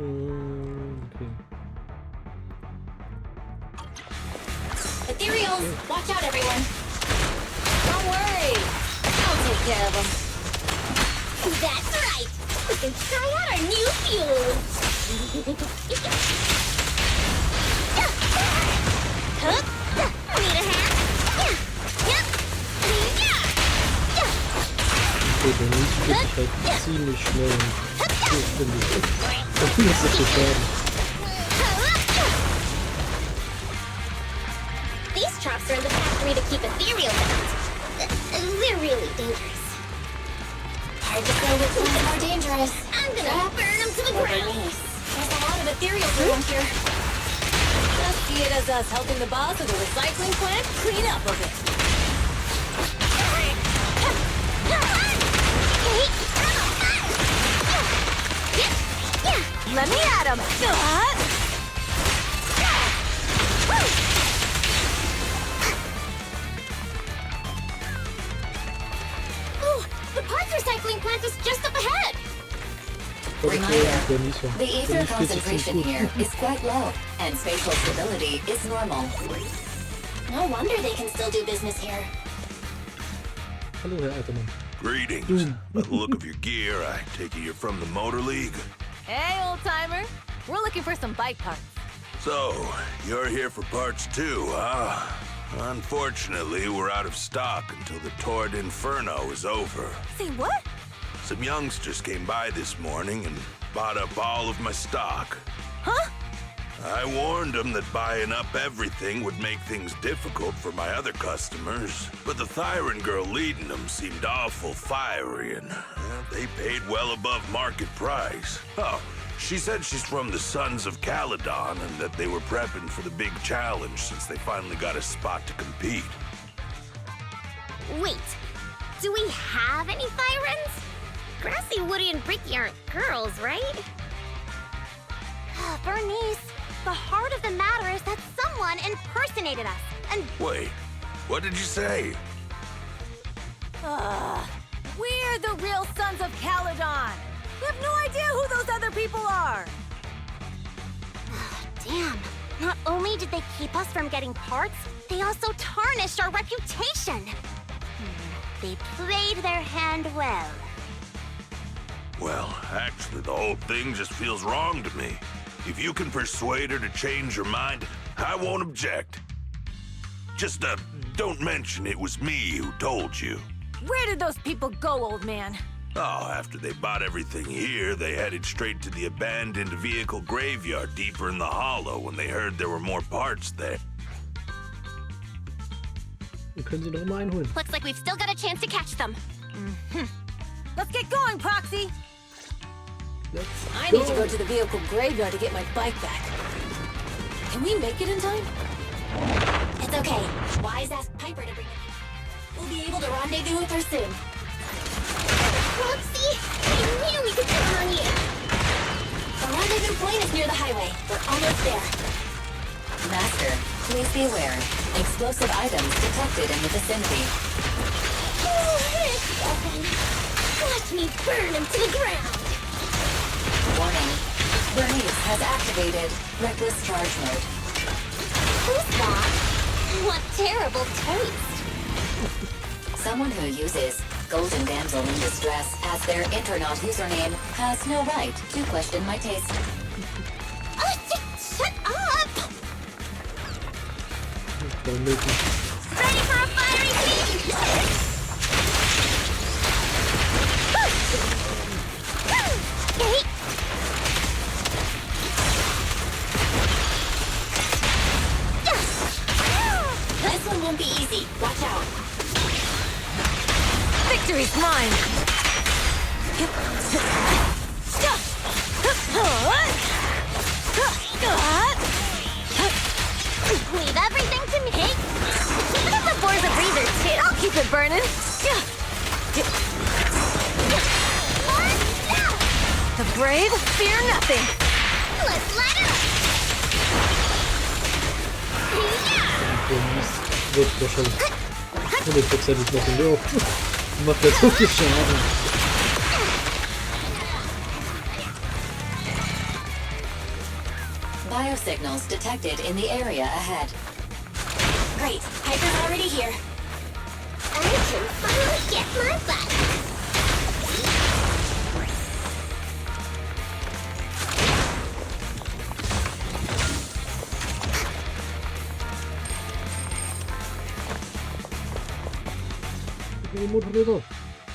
Okay. Ethereals! Okay. Watch out, everyone! Don't worry, I'll take care of them. That's right! We can try out our new fuel! Need a hand? Okay, der nächste geht halt ziemlich schnell und finde ich. Das ist nicht so schaden. These traps are in the factory to keep ethereal out. They're really dangerous. Hard to say which one's more dangerous. I'm gonna burn them to the ground. There's a lot of ethereals around here. Just see it as us helping the boss of the recycling plant clean up a bit. Let me at him! Oh, the parts recycling plant is just up ahead! Reminder, the ether concentration here is quite low, and spatial stability is normal. No wonder they can still do business here. Hallo, Herr Altermann. Greetings. By the look of your gear, I take it you're from the Motor League? Hey, old-timer. We're looking for some bike parts. So, you're here for parts too, huh? Unfortunately, we're out of stock until the Tour d'Inferno is over. Say what? Some youngsters came by this morning and bought up all of my stock. Huh? I warned them that buying up everything would make things difficult for my other customers, but the Thyran girl leading them seemed awful fiery, and they paid well above market price. Oh, she said she's from the Sons of Caledon and that they were prepping for the big challenge since they finally got a spot to compete. Wait, do we have any Thyrans? Grassy, Woody, and Bricky aren't girls, right? Bernice, the heart of the matter is that someone impersonated us, and... Wait, what did you say? We're the real Sons of Caledon. We have no idea who those other people are. Damn. Not only did they keep us from getting parts, they also tarnished our reputation. They played their hand well. Well, actually, the whole thing just feels wrong to me. If you can persuade her to change her mind, I won't object. Just, don't mention it was me who told you. Where did those people go, old man? Oh, after they bought everything here, they headed straight to the abandoned vehicle graveyard deeper in the hollow when they heard there were more parts there. Können Sie noch mal einholen? Looks like we've still got a chance to catch them. Let's get going, Proxy. I need to go to the vehicle graveyard to get my bike back. Can we make it in time? It's okay. Wise asked Piper to bring it. We'll be able to rendezvous with her soon. Roxy, I knew we could count on you. The rendezvous point is near the highway. We're almost there. Master, please be aware. Explosive items detected in the vicinity. Oh, it's open. Watch me burn him to the ground. Warning. Bernice has activated reckless charge mode. Who's that? What terrible taste. Someone who uses Golden Damsel in Distress as their Internaut username has no right to question my taste. Shut up! Warum nicht? Ready for a fiery feast! Hey! This one won't be easy. Watch out. Victory's mine! Leave everything to me! The boar's a breather, too! I'll keep it burning! The brave fear nothing! Let's light up! Wird wahrscheinlich 100% noch im Lauf. Macht ja so viel Schaden. Biosignals detected in the area ahead. Great. Piper's already here. I can finally get my bike!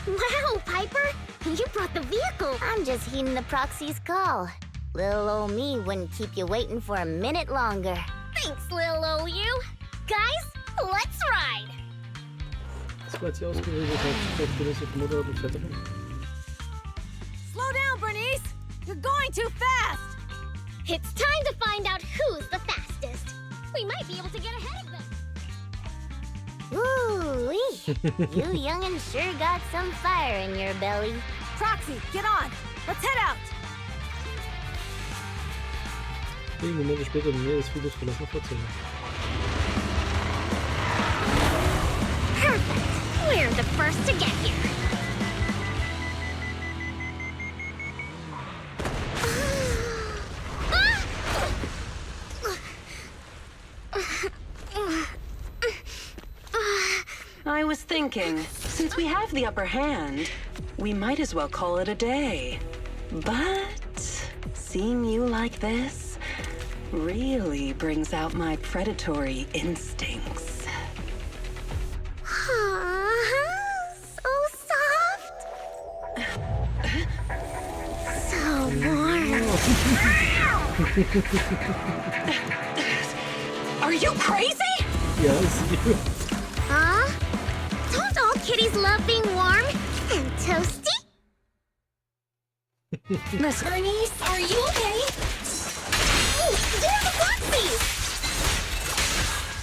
Wow, Piper! You brought the vehicle! I'm just heeding the proxy's call. Little ol' me wouldn't keep you waiting for a minute longer. Thanks, little ol' you! Guys, let's ride! Das war jetzt hier ausgeregelt, hat das auf Motorrad und Fette. Slow down, Bernice! You're going too fast! It's time to find out who's the fastest. We might be able to get ahead of them. Ooh-wee! You young'un sure got some fire in your belly. Proxy, get on! Let's head out! Wenige Momente später in der Nähe des Friedhofs verlassene Fahrzeuge. Perfect! We're the first to get here. thinking, since we have the upper hand, we might as well call it a day. But seeing you like this really brings out my predatory instincts. So soft. So warm. Are you crazy? Yes, you. Huh? Don't all kitties love being warm and toasty? Listen, Bernice, are you okay? Oh, there's a foxy!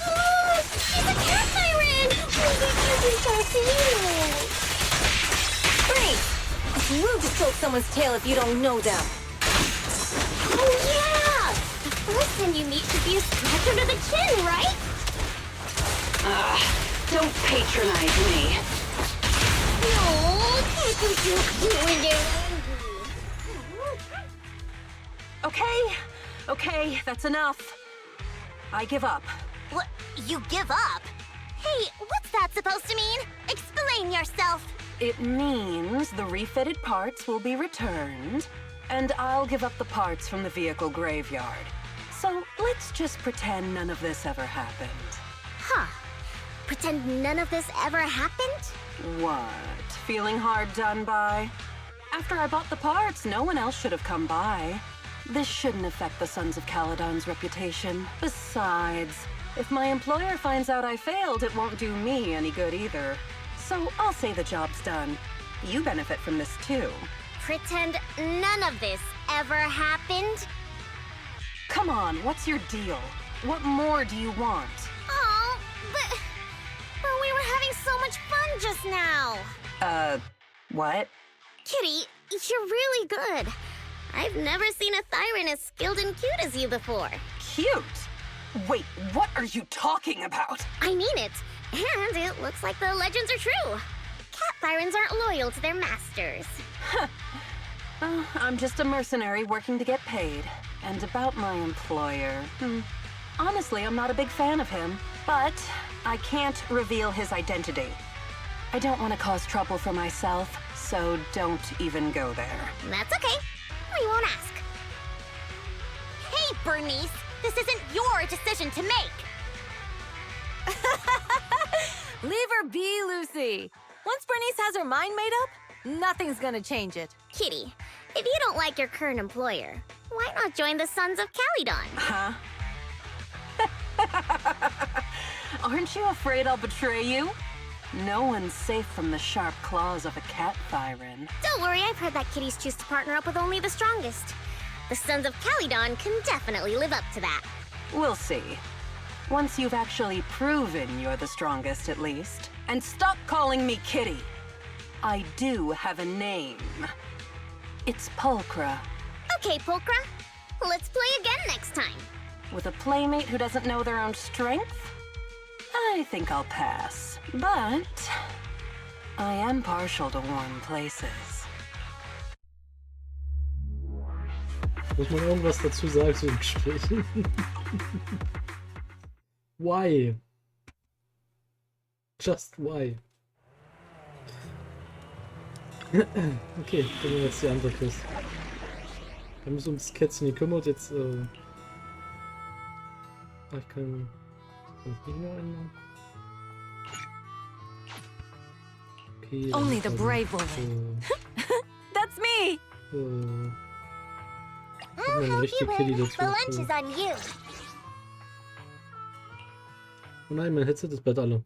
Oh, she's a cat siren! Bernice, it's rude to stroke someone's tail if you don't know them. Oh, yeah! The first time you meet should be a scratch under the chin, right? Don't patronize me. No, can't you do it? Okay, that's enough. I give up. What? You give up? Hey, what's that supposed to mean? Explain yourself. It means the refitted parts will be returned, and I'll give up the parts from the vehicle graveyard. So let's just pretend none of this ever happened. Huh. Pretend none of this ever happened? What? Feeling hard done by? After I bought the parts, no one else should have come by. This shouldn't affect the Sons of Caledon's reputation. Besides, if my employer finds out I failed, it won't do me any good either. So I'll say the job's done. You benefit from this too. Pretend none of this ever happened? Come on, what's your deal? What more do you want? Oh, but we were having so much fun just now. What? Kitty, you're really good. I've never seen a Thyran as skilled and cute as you before. Cute? Wait, what are you talking about? I mean it. And it looks like the legends are true. Cat Thyrans aren't loyal to their masters. I'm just a mercenary working to get paid. And about my employer, honestly, I'm not a big fan of him. But I can't reveal his identity. I don't want to cause trouble for myself, so don't even go there. That's okay. We won't ask. Hey, Bernice, this isn't your decision to make. Leave her be, Lucy. Once Bernice has her mind made up, nothing's gonna change it. Kitty, if you don't like your current employer, why not join the Sons of Caledon? Huh? Aren't you afraid I'll betray you? No one's safe from the sharp claws of a cat Thyran. Don't worry, I've heard that kitties choose to partner up with only the strongest. The Sons of Caledon can definitely live up to that. We'll see. Once you've actually proven you're the strongest, at least. And stop calling me Kitty. I do have a name. It's Pulchra. Okay, Pulchra. Let's play again next time. With a playmate who doesn't know their own strength? I think I'll pass. But I am partial to warm places. Muss man irgendwas dazu sagen zu dem Gespräch? Why? Just why? Okay, dann nehmen wir jetzt die andere Quest. Wir haben uns ums Kätzchen gekümmert, jetzt ich kann nicht mehr ändern. Okay, Only the brave will win. That's me! I'll help you win. The lunch is on you. Oh nein, mein Headset ist bald alle.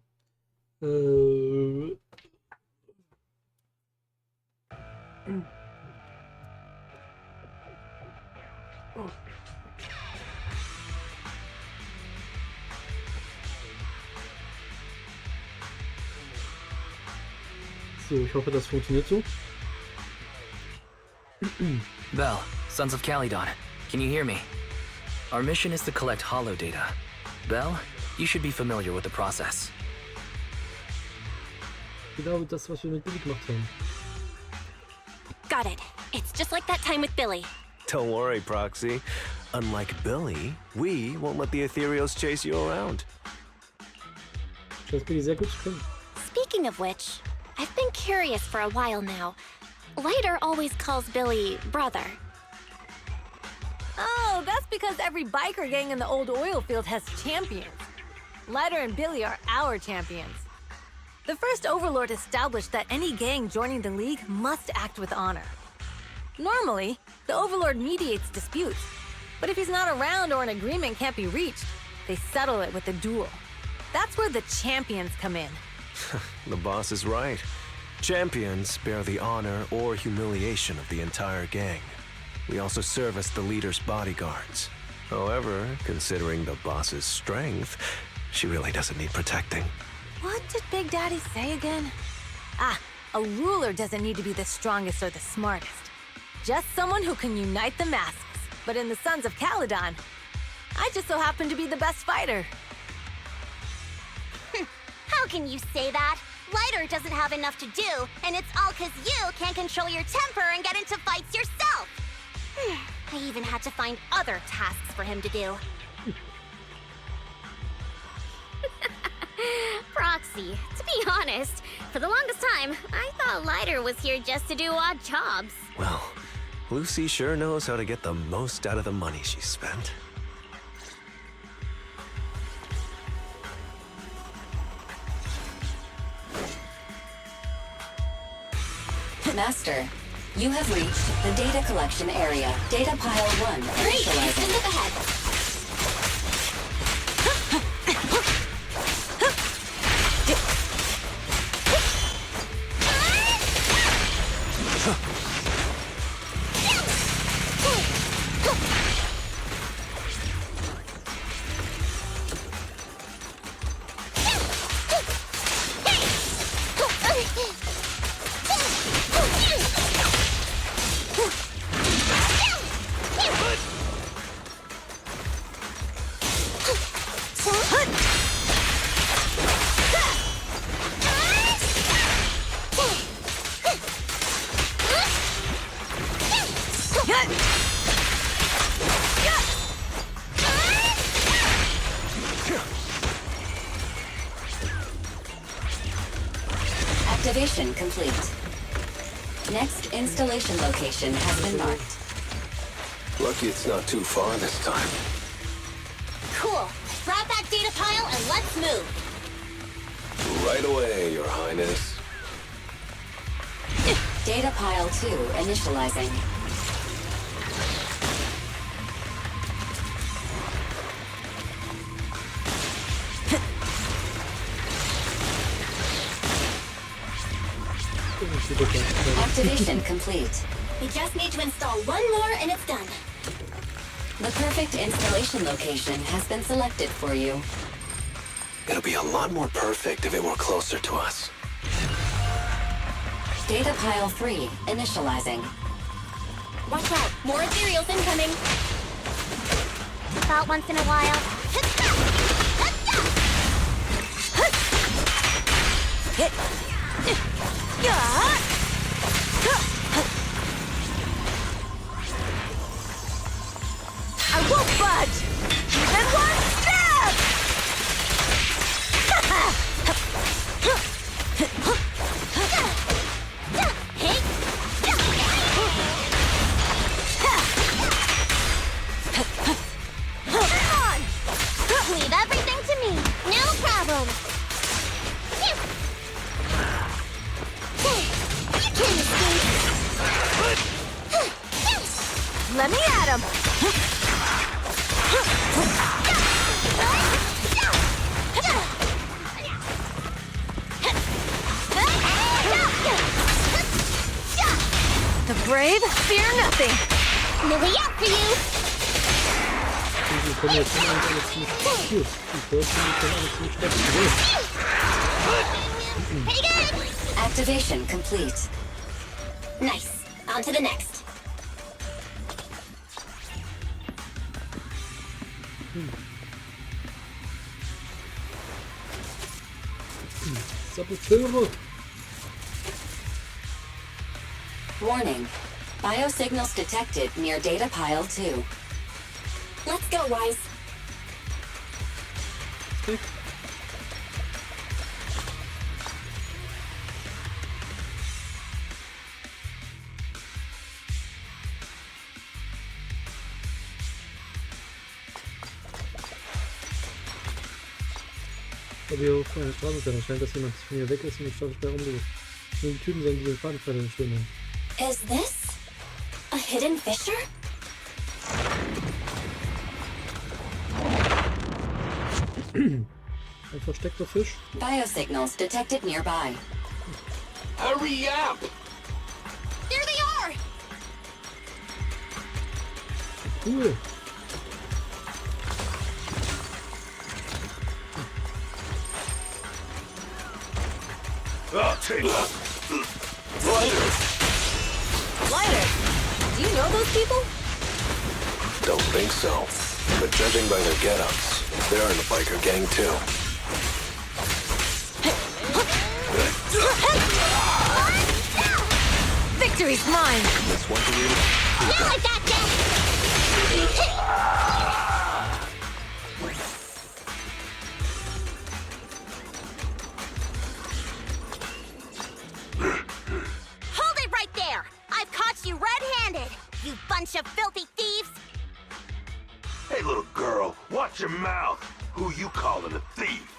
So, ich hoffe, das funktioniert so. Belle, Sons of Caledon, can you hear me? Our mission is to collect holo data. Belle, you should be familiar with the process. Genau das, was wir mit Billy gemacht haben. Got it. It's just like that time with Billy. Don't worry, Proxy. Unlike Billy, we won't let the Ethereals chase you around. Scheint Billy sehr gut zu können. Speaking of which, I've been curious for a while now. Lighter always calls Billy brother. Oh, that's because every biker gang in the old oil field has champions. Lighter and Billy are our champions. The first Overlord established that any gang joining the League must act with honor. Normally, the Overlord mediates disputes, but if he's not around or an agreement can't be reached, they settle it with a duel. That's where the champions come in. The boss is right. Champions bear the honor or humiliation of the entire gang. We also serve as the leader's bodyguards. However, considering the boss's strength, she really doesn't need protecting. What did Big Daddy say again? Ah, a ruler doesn't need to be the strongest or the smartest. Just someone who can unite the masses. But in the Sons of Caledon, I just so happen to be the best fighter. How can you say that? Lighter doesn't have enough to do, and it's all 'cause you can't control your temper and get into fights yourself. I even had to find other tasks for him to do. Proxy, to be honest, for the longest time, I thought Lighter was here just to do odd jobs. Well, Lucy sure knows how to get the most out of the money she spent. Master, you have reached the data collection area. Data pile 1. Great, Initializing. look ahead. Activation complete. Next installation location has been marked. Lucky it's not too far this time. Cool. Grab that data pile and let's move. Right away, Your Highness. Data pile 2 initializing. Activation complete. We just need to install one more and it's done. The perfect installation location has been selected for you. It'll be a lot more perfect if it were closer to us. Data pile 3 initializing. Watch out, more ethereals incoming. About once in a while. I won't budge! Even one step! Come on! Leave everything to me. No problem. You can't escape. Let me at him! The brave fear nothing. Lily out for you. Die können jetzt schon alle ziemlich gut. Die Bürsten, die können alle ziemlich schlecht gewesen. Pretty good. Activation complete. Nice. On to the next. Saboteure! Warning. Biosignals detected near data pile 2. Let's go, Wise. ob ihr auf einer Straße seid. Scheint, dass jemand von hier weg ist und die Stadt schwer umgeht. Nur die Typen sollen diese Fadenpfeile nicht schwimmen. Is this a hidden fissure? Ein versteckter Fisch. Biosignals detected nearby. Hurry up! There they are! Cool. Lighter! Do you know those people? Don't think so. But judging by their get-ups, they're in the biker gang too. Victory's mine! This one to read? Yeah, I got that! Hold it right there! I've caught you red-handed, you bunch of filthy thieves! Hey, little girl, watch your mouth. Who you calling a thief?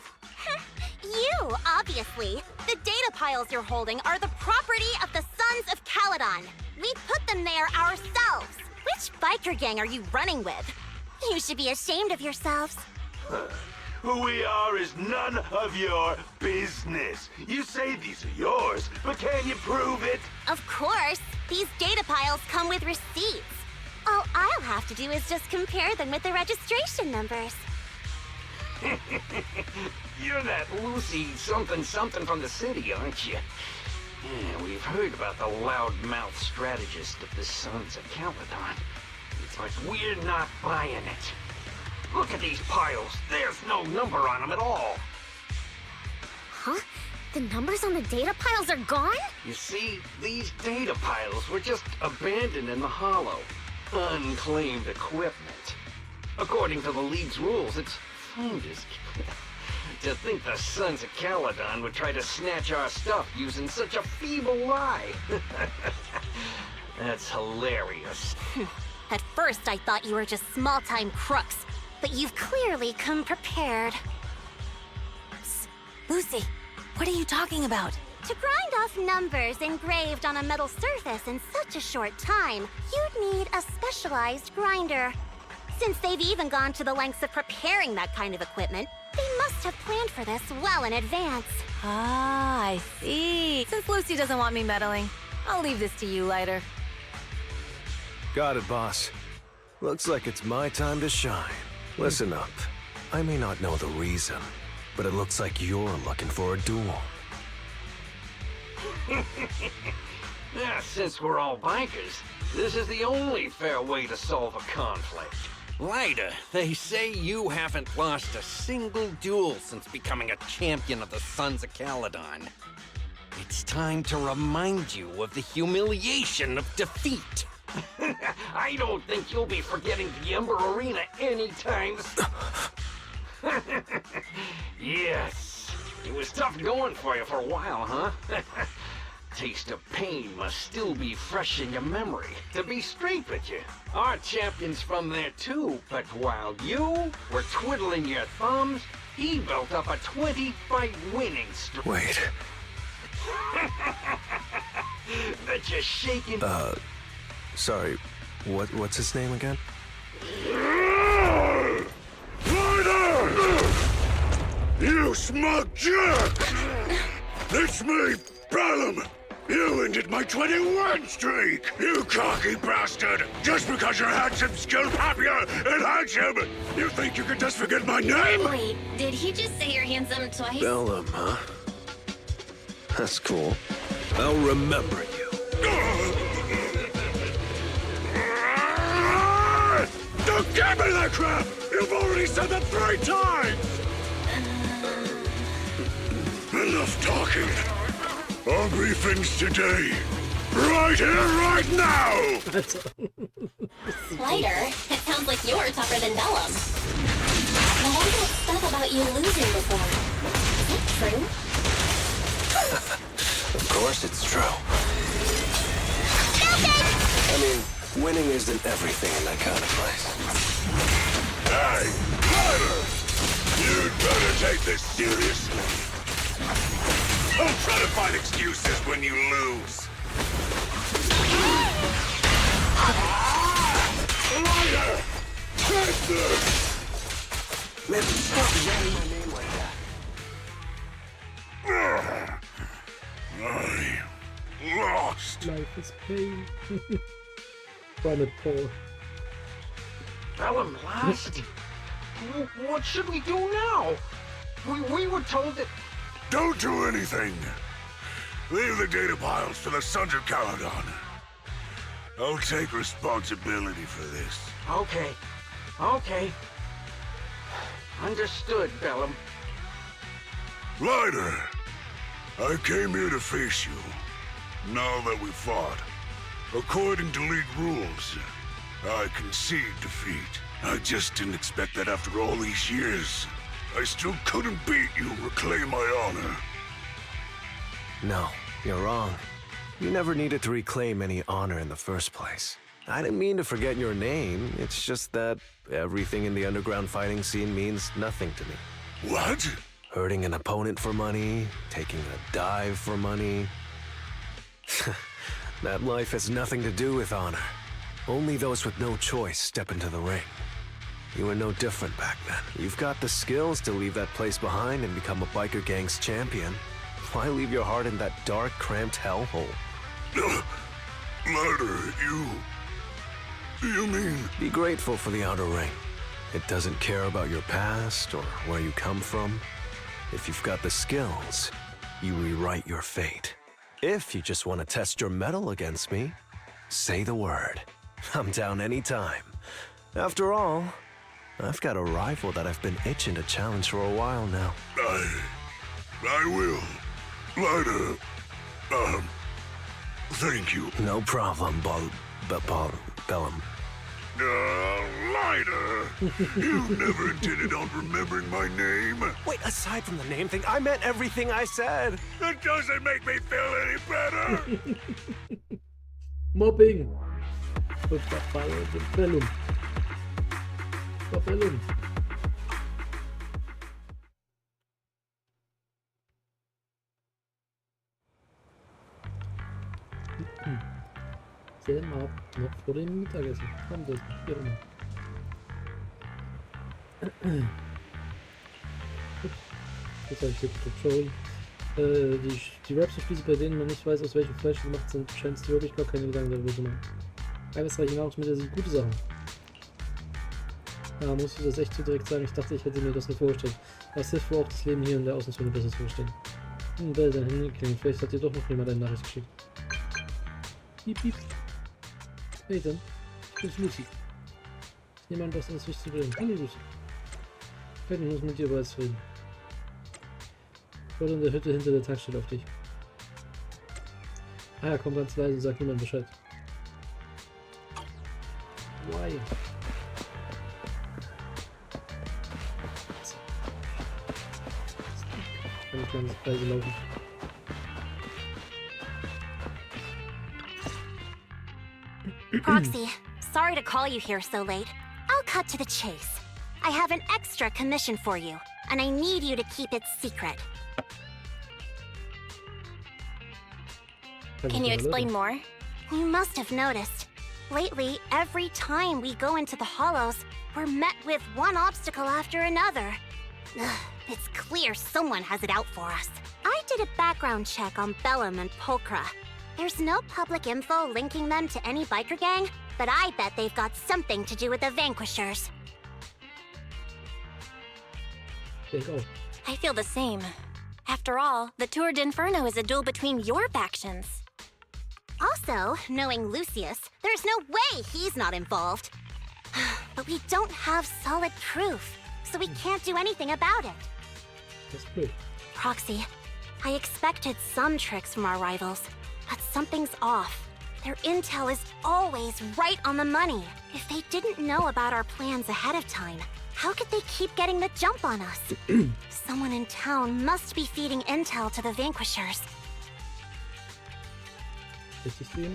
You, obviously. The data piles you're holding are the property of the Sons of Caledon. We put them there ourselves. Which biker gang are you running with? You should be ashamed of yourselves. Who we are is none of your business. You say these are yours, but can you prove it? Of course. These data piles come with receipts. All I'll have to do is just compare them with the registration numbers. You're that Lucy something from the city, aren't you? Yeah, we've heard about the loudmouth strategist of the Sons of Caledon. But we're not buying it. Look at these piles. There's no number on them at all. Huh? The numbers on the data piles are gone? You see, these data piles were just abandoned in the hollow. Unclaimed equipment. According to the League's rules, it's finder's. To think the Sons of Caledon would try to snatch our stuff using such a feeble lie. That's hilarious. At first, I thought you were just small-time crooks, but you've clearly come prepared. Psst. Lucy, what are you talking about? To grind off numbers engraved on a metal surface in such a short time, you'd need a specialized grinder. Since they've even gone to the lengths of preparing that kind of equipment, they must have planned for this well in advance. Ah, I see. Since Lucy doesn't want me meddling, I'll leave this to you, Lighter. Got it, boss. Looks like it's my time to shine. Listen up. I may not know the reason, but it looks like you're looking for a duel. Yeah, since we're all bikers, this is the only fair way to solve a conflict. Lighter, they say you haven't lost a single duel since becoming a champion of the Sons of Caledon. It's time to remind you of the humiliation of defeat. I don't think you'll be forgetting the Ember Arena anytime. Yes, it was tough going for you for a while, huh? Taste of pain must still be fresh in your memory. To be straight with you, our champion's from there too, but while you were twiddling your thumbs, he built up a 20-fight winning streak. Wait. That you're shaking. Sorry. What's his name again? Lighter! You smug jerk! It's me, Bellum! You ended my 21 streak! You cocky bastard! Just because you're handsome, skilled, happier, and handsome! You think you can just forget my name? Wait, did he just say you're handsome twice? Bellum, huh? That's cool. I'll remember you. Don't give me that crap! You've already said that 3 times! Enough talking. I'll brief things today. Right here, right now! Lighter, it sounds like you're tougher than Bellum. Now all that stuff about you losing before, is that true? Of course it's true. I mean, winning isn't everything in that kind of place. Hey, Lighter! You'd better take this seriously. Don't try to find excuses when you lose. Lighter! Faster! Man, stop yelling my name like that. I lost. Life is pain. Run it, Paul. Bellum lost? What should we do now? We were told that... Don't do anything. Leave the data piles to the Sons of Caledon. I'll take responsibility for this. Okay. Okay. Understood, Bellum. Lighter, I came here to face you. Now that we fought, according to League rules, I concede defeat. I just didn't expect that after all these years. I still couldn't beat you, reclaim my honor. No, you're wrong. You never needed to reclaim any honor in the first place. I didn't mean to forget your name. It's just that everything in the underground fighting scene means nothing to me. What? Hurting an opponent for money, taking a dive for money. That life has nothing to do with honor. Only those with no choice step into the ring. You were no different back then. You've got the skills to leave that place behind and become a biker gang's champion. Why leave your heart in that dark, cramped hellhole? Lighter, you mean... Be grateful for the outer ring. It doesn't care about your past or where you come from. If you've got the skills, you rewrite your fate. If you just want to test your mettle against me, say the word. I'm down anytime. After all, I've got a rival that I've been itching to challenge for a while now. I will. Lighter, thank you. No problem, Bellum. Lighter, you never intended on remembering my name. Wait, aside from the name thing, I meant everything I said. That doesn't make me feel any better. Mobbing. Bellum. Bellum. Selben ab, noch vor dem Mittagessen. Komm, das wie immer. Das habe ich hier Control. Die Wraps-Spieße, bei denen man nicht weiß, aus welchem Fleisch sie gemacht sind, scheint es wirklich gar keine Gedanken darüber zu machen. Eiweißreiche Nahrungsmittel sind gute Sachen. Ja, musst du das echt zu direkt sagen? Ich dachte, ich hätte mir das nur vorgestellt. Was hilft wohl auch, das Leben hier in der Außenzone besser zu verstehen? Bell, dein Handy klingelt. Vielleicht hat dir doch noch jemand eine Nachricht geschickt. Piep, piep. Hey dann, ich bin's Lucy. Ist jemand was alles wichtig zu reden? Hallo Lucy. Ich muss mit dir über alles reden. Ich warte in der Hütte hinter der Tankstelle auf dich. Ah ja, komm ganz leise und sag niemand Bescheid. Why? Kann ich ganz leise laufen. Proxy, sorry to call you here so late. I'll cut to the chase. I have an extra commission for you, and I need you to keep it secret. Can you explain more? You must have noticed. Lately, every time we go into the Hollows, we're met with one obstacle after another. Ugh, it's clear someone has it out for us. I did a background check on Bellum and Pulchra. There's no public info linking them to any biker gang, but I bet they've got something to do with the Vanquishers. I feel the same. After all, the Tour d'Inferno is a duel between your factions. Also, knowing Lucius, there's no way he's not involved. But we don't have solid proof, so we can't do anything about it. That's good. Proxy, I expected some tricks from our rivals, but something's off. Their intel is always right on the money. If they didn't know about our plans ahead of time, how could they keep getting the jump on us? Someone in town must be feeding intel to the Vanquishers.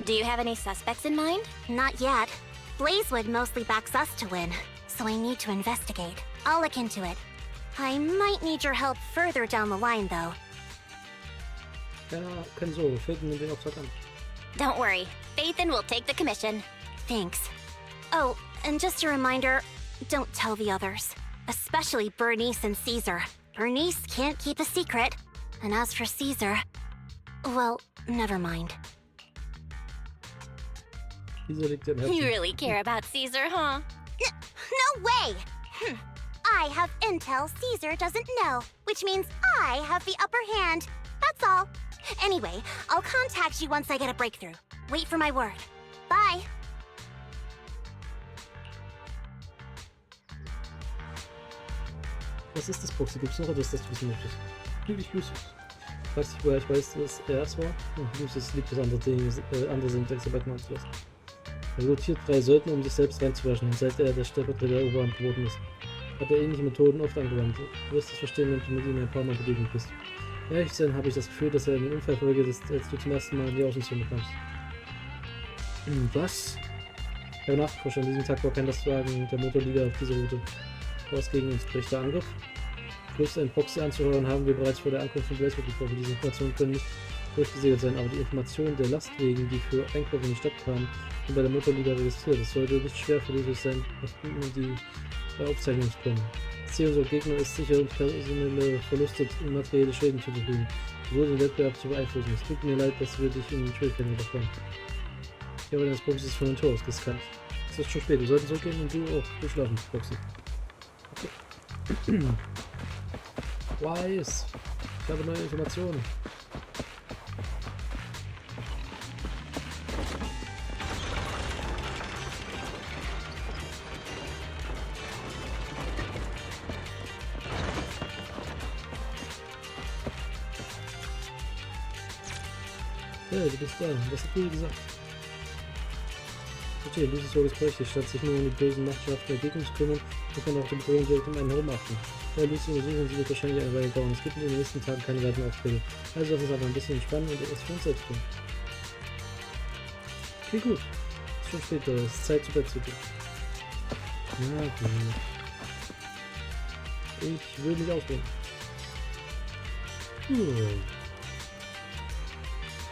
Do you have any suspects in mind? Not yet. Blazewood mostly backs us to win, so I need to investigate. I'll look into it. I might need your help further down the line, though. Ja, keine Sorge, Phaeton nimmt den Auftrag an. Don't worry, Phaeton will take the commission. Thanks. Oh, and just a reminder, don't tell the others. Especially Bernice and Caesar. Bernice can't keep a secret. And as for Caesar, well, never mind. Caesar liegt dir am Herzen. You really care about Caesar, huh? No way! I have intel Caesar doesn't know, which means I have the upper hand. That's all. Anyway, I'll contact you once I get a breakthrough. Wait for my word. Bye. Was ist das, Proxy? Gibt's noch etwas, das du wissen möchtest? Glücklich Lucius. Fragst dich, woher ich weiß, dass er es war? Lucius liebt es, andere sind Exarbeiten anzulassen. Er rotiert freie Söldner, um sich selbst reinzuwaschen, und seit er der Stellvertreter der Oberhand geworden ist, hat er ähnliche Methoden oft angewandt. Du wirst es verstehen, wenn du mit ihm ein paar Mal begegnet bist. Ehrlich zu sein, habe ich das Gefühl, dass er in den Unfall verwickelt ist, als du zum ersten Mal in die Außenzone kamst. Was? Ich habe nachgeforscht, an diesem Tag war kein Lastwagen der Motorliga auf dieser Route. Was gegen uns bricht der Angriff? Größte ein Proxy anzuhören, haben wir bereits vor der Ankunft von Blazewood getroffen. Diese Informationen können nicht durchgesegelt sein, aber die Informationen der Lastwegen, die für Einkäufe in die Stadt kamen, sind bei der Motorliga registriert. Es sollte nicht schwer für dich sein, die Aufzeichnungen zu können. Das Ziel unserer Gegner ist sicher, uns personelle Verluste und materielle Schäden zu verfügen, so den Wettbewerb zu beeinflussen. Es tut mir leid, dass wir dich in Schwierigkeiten überkommen. Die Rolle des Proxys ist von den Tor aus riskant. Es ist schon spät, wir sollten zurückgehen und du auch durchschlafen, Proxy. Okay. Weiß. Ich habe neue Informationen. Hey, du bist da. Was hat Bill gesagt? Okay, Lucius Sorge ist prächtig, statt sich nur um die bösen Machenschaften der Gegner zu kümmern, muss man auch die Bedrohung direkt um einen herum achten. Ja, Lucius Untersuchung, sie wird wahrscheinlich eine Weile dauern. Es gibt in den nächsten Tagen keine weiteren Aufträge. Also lass uns aber ein bisschen entspannen und etwas für uns selbst tun. Okay, gut. Es ist schon später, es ist Zeit zu Bett zu gehen. Na gut. Ich will mich ausruhen.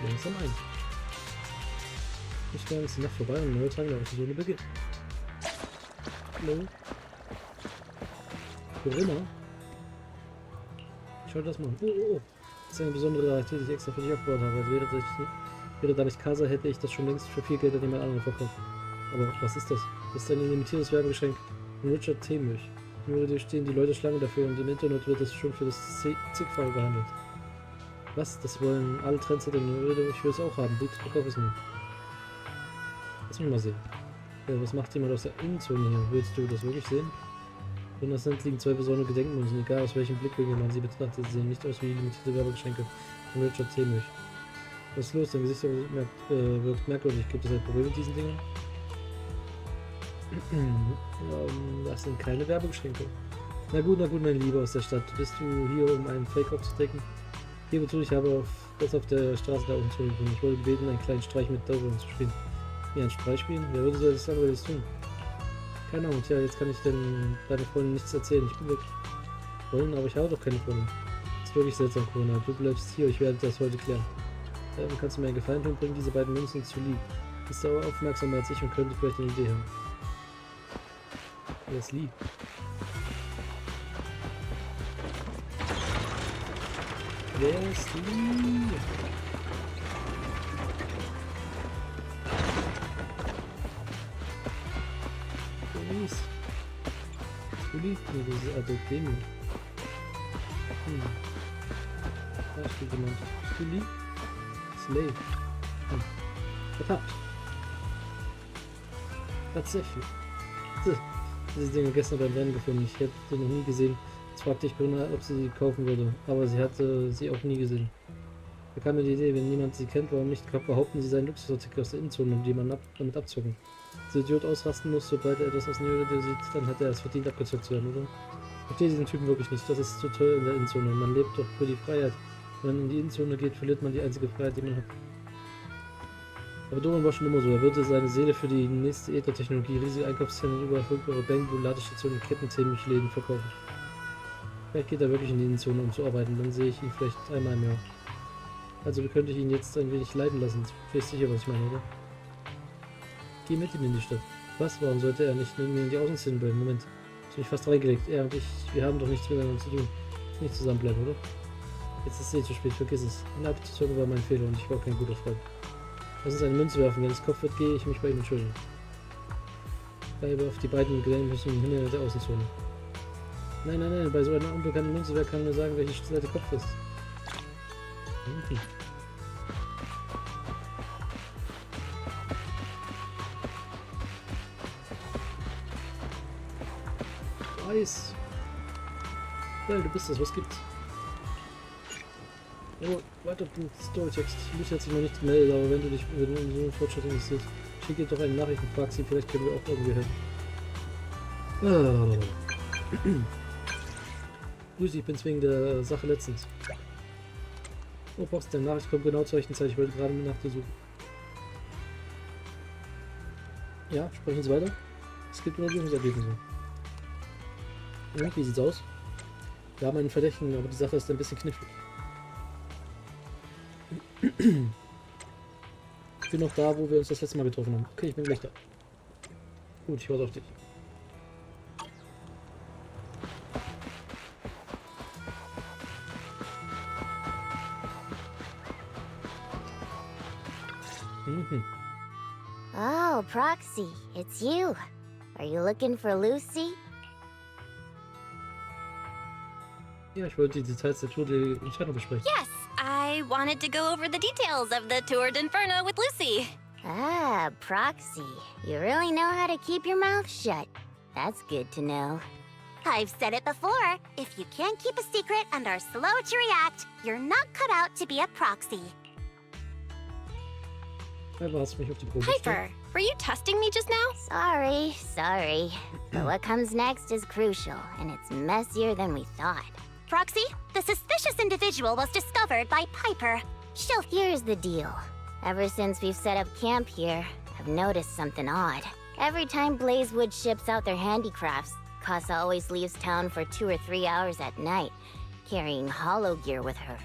Langsam ein. Ich werde jetzt die Nacht vorbei und ein neuer Tag der Episode beginnt. Hallo. Corinna? Schau das mal an. Oh. Das ist eine besondere Rarität, die ich extra für dich aufgebaut habe. Wäre da nicht Casa, hätte ich das schon längst für viel Geld an jemand anderen verkauft. Aber was ist das? Das ist ein limitiertes Werbegeschenk von Richard T-Milch. Nur dir stehen die Leute Schlange dafür und im Internet wird es schon für das zigfache gehandelt. Was? Das wollen alle Trendsetter und ich will es auch haben. Bitte verkauf es mir. Lass mich mal sehen. Ja, was macht jemand aus der Innenzone hier? Willst du das wirklich sehen? In der Sand liegen zwei besondere Gedenkmünzen, egal aus welchem Blickwinkel man sie betrachtet, sie sehen nicht aus wie limitierte Werbegeschenke von Richard T-Milch. Was ist los? Dein Gesicht wirkt merkwürdig. Gibt es ein Problem mit diesen Dingen? Das sind keine Werbegeschenke. Na gut, mein Lieber aus der Stadt. Bist du hier, um einen Fake aufzudecken? Hier betrug ich habe das auf der Straße da unten zurückgefunden. Ich wurde gebeten, einen kleinen Streich mit Daumen zu spielen. Wie ein Streich spielen? Wer würde so das anderes tun? Keine Ahnung, tja, jetzt kann ich denn deiner Freundin nichts erzählen. Ich bin wirklich Freundin, aber ich habe doch keine Freundin. Das ist wirklich seltsam, Corona. Du bleibst hier, ich werde das heute klären. Kannst du mir einen Gefallen tun, bring diese beiden Münzen zu Lee. Ist aber aufmerksamer als ich und könnte vielleicht eine Idee haben. Wer ist Lee? Wer ist Lee? Police. Lee? Nee, das ist Adult Demo. Da steht jemand. Lee? Slave. Vertappt. Tatsächlich. Diese Dinge gestern beim Rennen gefunden. Ich hätte sie noch nie gesehen. Jetzt fragte ich Corinna, ob sie kaufen würde, aber sie hatte sie auch nie gesehen. Da kam mir die Idee, wenn niemand sie kennt, warum nicht behaupten, sie seien Luxusartikel aus der Innenzone und jemanden damit abzocken. Dieser Idiot ausrasten muss, sobald er etwas aus der Nähe sieht, dann hat er es verdient, abgezockt zu werden, oder? Ich verstehe diesen Typen wirklich nicht. Das ist zu toll in der Innenzone. Man lebt doch für die Freiheit. Wenn man in die Innenzone geht, verliert man die einzige Freiheit, die man hat. Aber Doran war schon immer so. Er würde seine Seele für die nächste Ether-Technologie, riesige Einkaufszentren, überall verfügbare Bamboo, Ladestationen und Kettenthemenläden verkaufen. Vielleicht geht er wirklich in die Innenzone, um zu arbeiten. Dann sehe ich ihn vielleicht einmal im Jahr. Also könnte ich ihn jetzt ein wenig leiden lassen. Du weißt sicher, was ich meine, oder? Geh mit ihm in die Stadt. Was? Warum sollte er nicht neben mir in die Außenszene bleiben? Moment. Ich bin fast reingelegt. Er und ich, wir haben doch nichts miteinander zu tun. Nicht zusammenbleiben, oder? Jetzt ist es zu spät. Vergiss es. Eine Abzeugung war mein Fehler und ich war kein guter Freund. Lass uns eine Münze werfen. Wenn es Kopf wird, gehe ich mich bei ihm entschuldigen. Bleibe auf die beiden Geländnisse im Himmel der Außenzone. Nein, nein, nein. Bei so einer unbekannten Münze, wer kann mir sagen, welche Seite Kopf ist? Okay. Heiß. Ja, du bist das. Was gibt's? Oh, weiter den Storytext. Lucy hat sich noch nicht gemeldet, aber wenn du dich für so einen Fortschritt interessierst, schick ihr doch eine Nachricht und frag sie, vielleicht können wir auch irgendwie helfen. Lucy, ich bin's wegen der Sache letztens. Oh, brauchst du deine Nachricht? Kommt genau zur rechten Zeit. Ich wollte gerade nach dir suchen. Ja, sprechen Sie weiter. Es gibt Untersuchungsergebnisse. Und wie sieht's aus? Wir haben einen Verdächtigen, aber die Sache ist ein bisschen knifflig. Ich bin noch da, wo wir uns das letzte Mal getroffen haben. Okay, ich bin gleich da. Gut, ich warte auf dich. Oh, Proxy, it's you. Are you looking for Lucy? Ja, ich wollte die Details der Tour de Inferno besprechen. Yes, I wanted to go over the details of the Tour d'Inferno with Lucy. Ah, Proxy. You really know how to keep your mouth shut. That's good to know. I've said it before. If you can't keep a secret and are slow to react, you're not cut out to be a proxy. Hast mich auf die Probe Piper, were you testing me just now? Sorry. But what comes next is crucial, and it's messier than we thought. Proxy, the suspicious individual was discovered by Piper. Here's the deal. Ever since we've set up camp here, I've noticed something odd. Every time Blazewood ships out their handicrafts, Casa always leaves town for 2 or 3 hours at night, carrying hollow gear with her.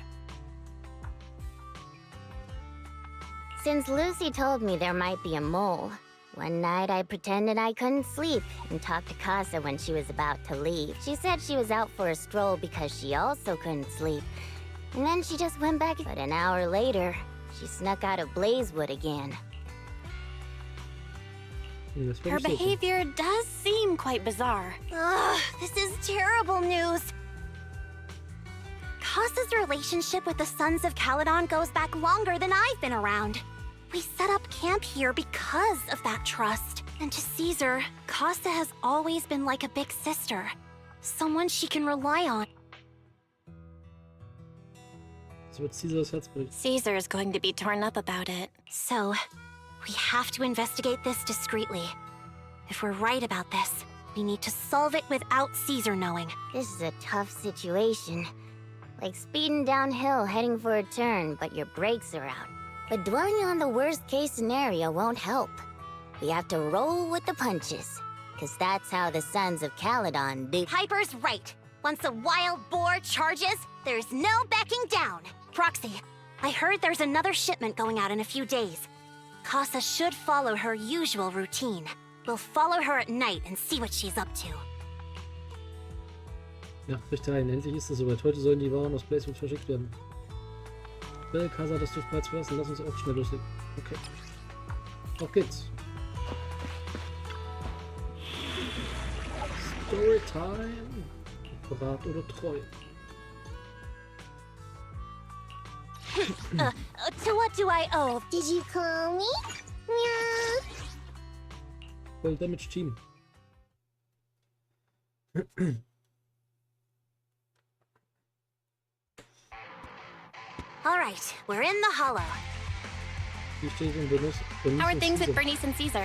Since Lucy told me there might be a mole, one night I pretended I couldn't sleep and talked to Casa when she was about to leave. She said she was out for a stroll because she also couldn't sleep. And then she just went back. But an hour later, she snuck out of Blazewood again. Her behavior does seem quite bizarre. Ugh, this is terrible news. Casa's relationship with the Sons of Caledon goes back longer than I've been around. We set up camp here because of that trust. And to Caesar, Casa has always been like a big sister. Someone she can rely on. So wird Caesars Herz brechen. Caesar is going to be torn up about it. So, we have to investigate this discreetly. If we're right about this, we need to solve it without Caesar knowing. This is a tough situation. Like speeding downhill heading for a turn, but your brakes are out. But dwelling on the worst-case scenario won't help. We have to roll with the punches. Because that's how the Sons of Caledon do. Piper's right. Once a wild boar charges, there's no backing down. Proxy, I heard there's another shipment going out in a few days. Casa should follow her usual routine. We'll follow her at night and see what she's up to. Ja, bricht herein. Endlich ist es soweit. Heute sollen die Waren aus Blazewood verschickt werden. Bell, Casa, das dürft bereits verlassen. Lass uns auch schnell loslegen. Okay. Auf geht's. Storytime. Verrat oder treu? To what do I owe? Did you call me? Meow. Well damaged team. All right, we're in the hollow. Hier steht in Bernice How are und things with Caesar. Bernice and Caesar?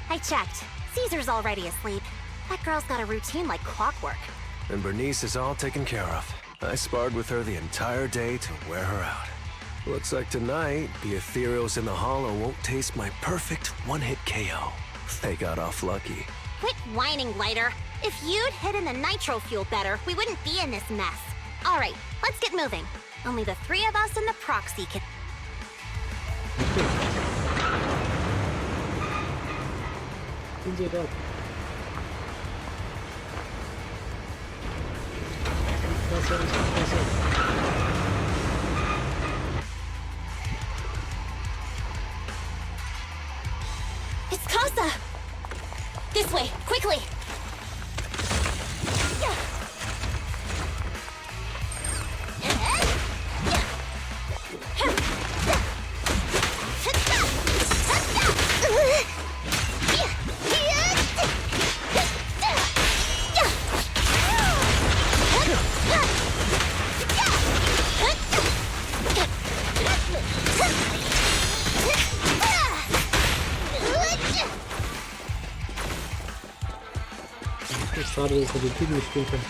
I checked. Caesar's already asleep. That girl's got a routine like clockwork. And Bernice is all taken care of. I sparred with her the entire day to wear her out. Looks like tonight, the ethereals in the hollow won't taste my perfect one-hit KO. They got off lucky. Quit whining, Lighter. If you'd hidden the nitro fuel better, we wouldn't be in this mess. All right, let's get moving. Only the three of us and the proxy can... It's Casa! This way, quickly! Schade, dass wir den Typen nicht spielen können.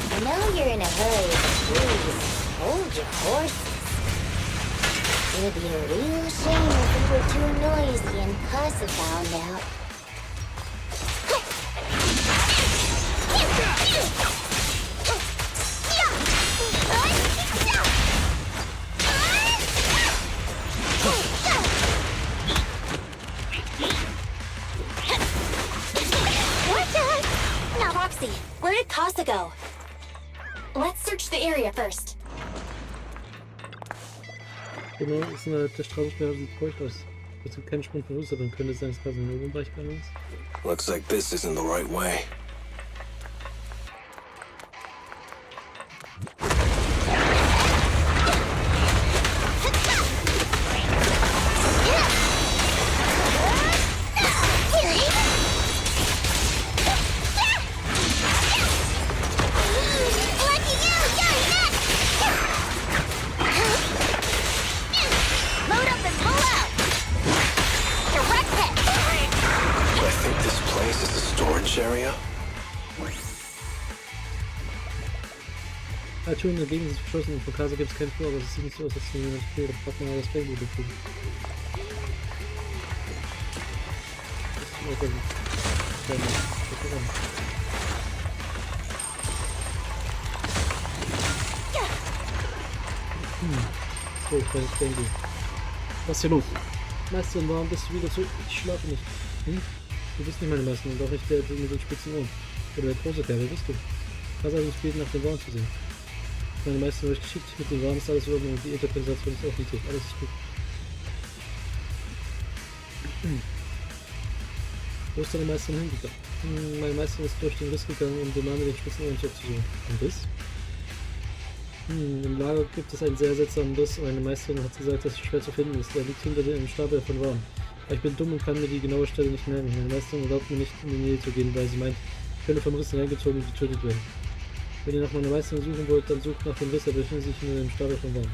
I know you're in a hurry. Please, hold your horses. It would be a real shame if we were too noisy and Casa found out. Proxy, where did Casa go? Let's search the area first. Genau, ist innerhalb der Straßensperre, sieht feucht aus. Es gibt keinen Sprung von Wasser, dann könnte es sein, dass Casa in den Bereich bei uns. Looks like this isn't the right way. Die Türen dagegen sind verschlossen und von Casa gibt es keinen Flur, aber es sieht nicht so aus, als wenn jemand fehlt. Packen wir mal das Playbook dazu. So, kleines Playbook. Was ist hier los? Meisterin, warum bist du wieder zurück? Ich schlafe nicht. Du bist nicht meine Meisterin und auch nicht der mit den spitzen Ohren. Oder der große Kerl, wer bist du? Casa hat uns gebeten, nach den Waren zu sehen. Meine Meisterin habe ich geschickt, mit den Waren ist alles über und die Interpretation ist auch niedrig. Alles ist gut. Wo ist deine Meisterin hingegangen? Meine Meisterin ist durch den Riss gegangen, um den Mann mit den spitzen Ohren zurückzusuchen. Ein Riss? Im Lager gibt es einen sehr seltsamen Riss. Meine Meisterin hat gesagt, dass es schwer zu finden ist. Er liegt hinter dem Stapel von Waren. Aber ich bin dumm und kann mir die genaue Stelle nicht merken. Meine Meisterin erlaubt mir nicht, in die Nähe zu gehen, weil sie meint, ich könnte vom Riss hineingezogen und getötet werden. Wenn ihr nach meiner Meisterin suchen wollt, dann sucht nach dem Riss, er befindet sich in dem Stapel von Waren.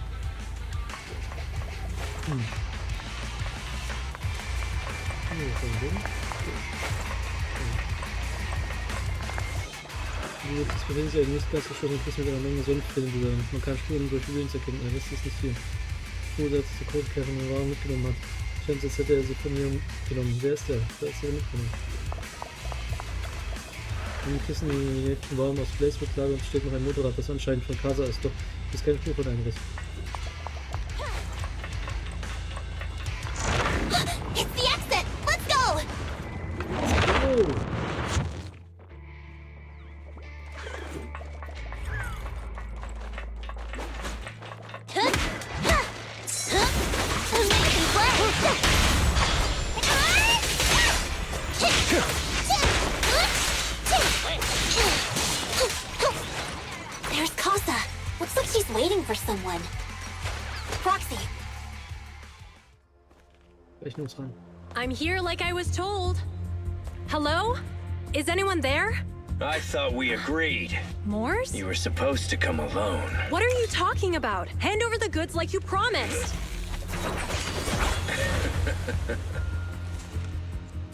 Jetzt befindet sich ein nicht ganz geschlossener Riss mit einer Menge Sonnenfilm zusammen. Man kann Spuren durch Höhlen erkennen, ein Riss ist nicht hier. Nur, dass der Großkerl von den Waren mitgenommen hat. Scheint, als hätte er sie von mir genommen. Wer ist der? Wer ist der mitgenommen? Die Kissen in den nächsten Waren aus Blazewood-Lager und steht noch ein Motorrad, das anscheinend von Casa ist, doch ist kein Spur von einem Riss. It's the exit! Let's go! Oh. There's Casa. Looks like she's waiting for someone. Proxy. Rechnungsrang. I'm here like I was told. Hello? Is anyone there? I thought we agreed. Morse? You were supposed to come alone. What are you talking about? Hand over the goods like you promised.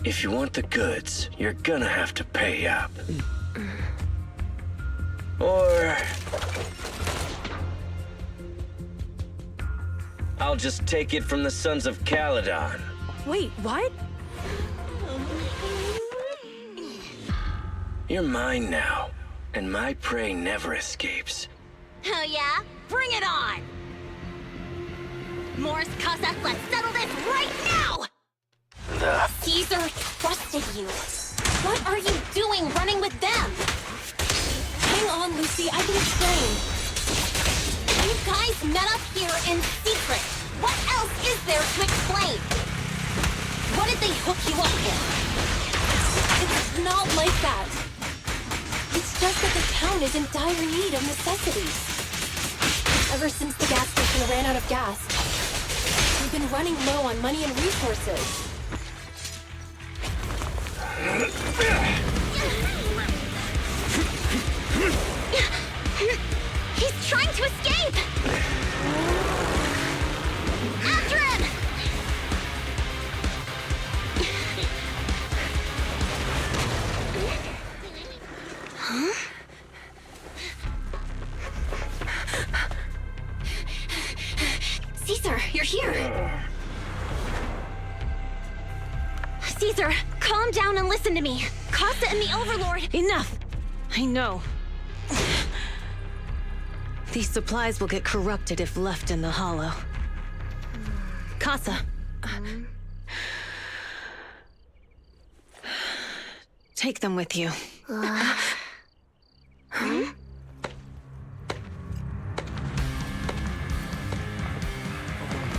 If you want the goods, you're gonna have to pay up. Or... I'll just take it from the Sons of Caledon. Wait, what? You're mine now, and my prey never escapes. Oh yeah? Bring it on! Morris Cossack, let's settle this right now! Caesar trusted you. What are you doing running with them? Hang on, Lucy, I can explain. You guys met up here in secret. What else is there to explain? What did they hook you up with? It's not like that. It's just that the town is in dire need of necessities. Ever since the gas station ran out of gas, we've been running low on money and resources. He's trying to escape! After him! Huh? Caesar, you're here! Caesar, calm down and listen to me. Costa and the Overlord... Enough! I know. These supplies will get corrupted if left in the hollow. Casa. Take them with you.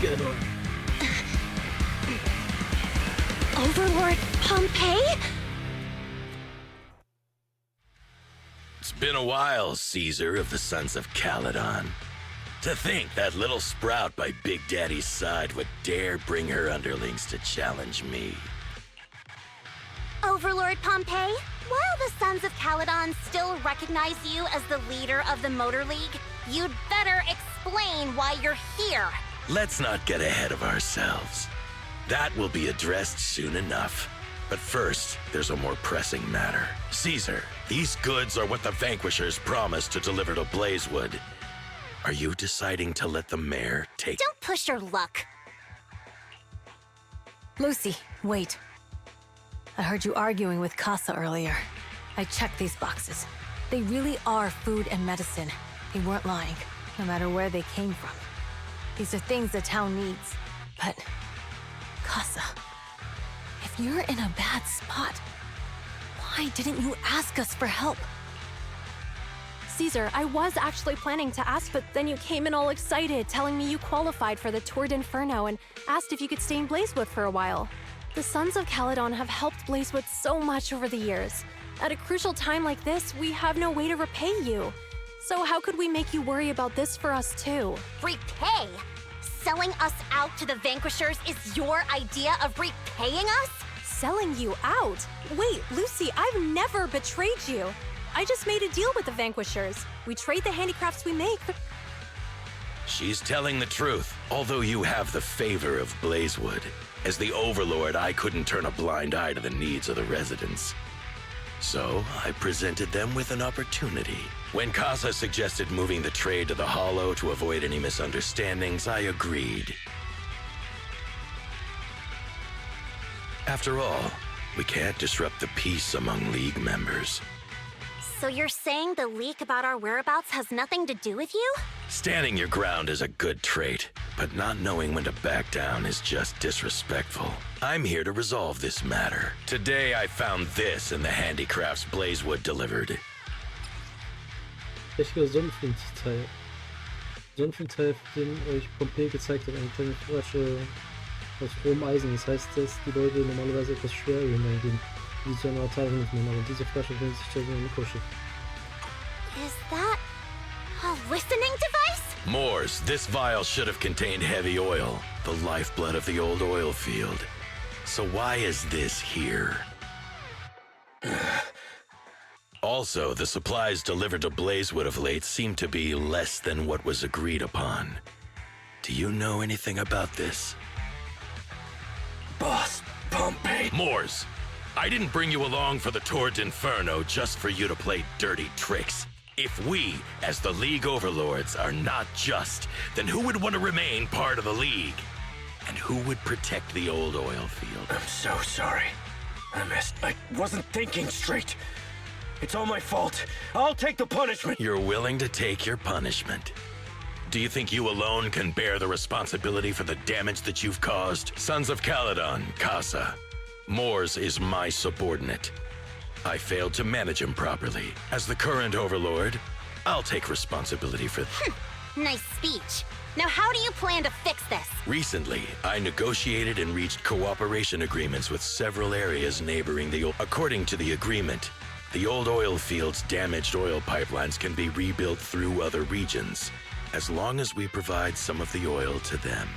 Get on. Overlord Pompeii? It's been a while, Caesar of the Sons of Caledon. To think that little sprout by Big Daddy's side would dare bring her underlings to challenge me. Overlord Pompeii, while the Sons of Caledon still recognize you as the leader of the Motor League, you'd better explain why you're here. Let's not get ahead of ourselves. That will be addressed soon enough. But first, there's a more pressing matter. Caesar, these goods are what the Vanquishers promised to deliver to Blazewood. Are you deciding to let the mayor take— Don't push your luck. Lucy, wait. I heard you arguing with Casa earlier. I checked these boxes. They really are food and medicine. They weren't lying, no matter where they came from. These are things the town needs. But, Casa, if you're in a bad spot, why didn't you ask us for help? Caesar, I was actually planning to ask, but then you came in all excited, telling me you qualified for the Tour d'Inferno and asked if you could stay in Blazewood for a while. The Sons of Caledon have helped Blazewood so much over the years. At a crucial time like this, we have no way to repay you. So how could we make you worry about this for us too? Repay? Selling us out to the Vanquishers is your idea of repaying us? Selling you out? Wait, Lucy, I've never betrayed you. I just made a deal with the Vanquishers. We trade the handicrafts we make, but... She's telling the truth, although you have the favor of Blazewood. As the Overlord, I couldn't turn a blind eye to the needs of the residents. So, I presented them with an opportunity. When Casa suggested moving the trade to the Hollow to avoid any misunderstandings, I agreed. After all, we can't disrupt the peace among League members. So you're saying the leak about our whereabouts has nothing to do with you? Standing your ground is a good trait, but not knowing when to back down is just disrespectful. I'm here to resolve this matter. Today I found this in the handicrafts Blazewood delivered. Richtiger Sonnenflint-Teil. Sonnenflint-Teil, den euch Pompeii gezeigt hat, eine kleine Flasche aus rohem Eisen. Das heißt, dass die Leute normalerweise etwas schwer hineingehen, die zu einer Teil mitnehmen. Aber diese Flasche findet sich in einem Mikrochip. Is that a listening device? Moors, this vial should have contained heavy oil, the lifeblood of the old oil field. So why is this here? Also, the supplies delivered to Blazewood of late seem to be less than what was agreed upon. Do you know anything about this? Boss Pompeii. Moors, I didn't bring you along for the Tour d'Inferno just for you to play dirty tricks. If we, as the League Overlords, are not just, then who would want to remain part of the League? And who would protect the old oil field? I'm so sorry. I wasn't thinking straight. It's all my fault. I'll take the punishment. You're willing to take your punishment. Do you think you alone can bear the responsibility for the damage that you've caused? Sons of Caledon, Casa. Mors is my subordinate. I failed to manage him properly. As the current overlord, I'll take responsibility for Nice speech. Now how do you plan to fix this? Recently, I negotiated and reached cooperation agreements with several areas neighboring the According to the agreement, the old oil field's damaged oil pipelines can be rebuilt through other regions, as long as we provide some of the oil to them.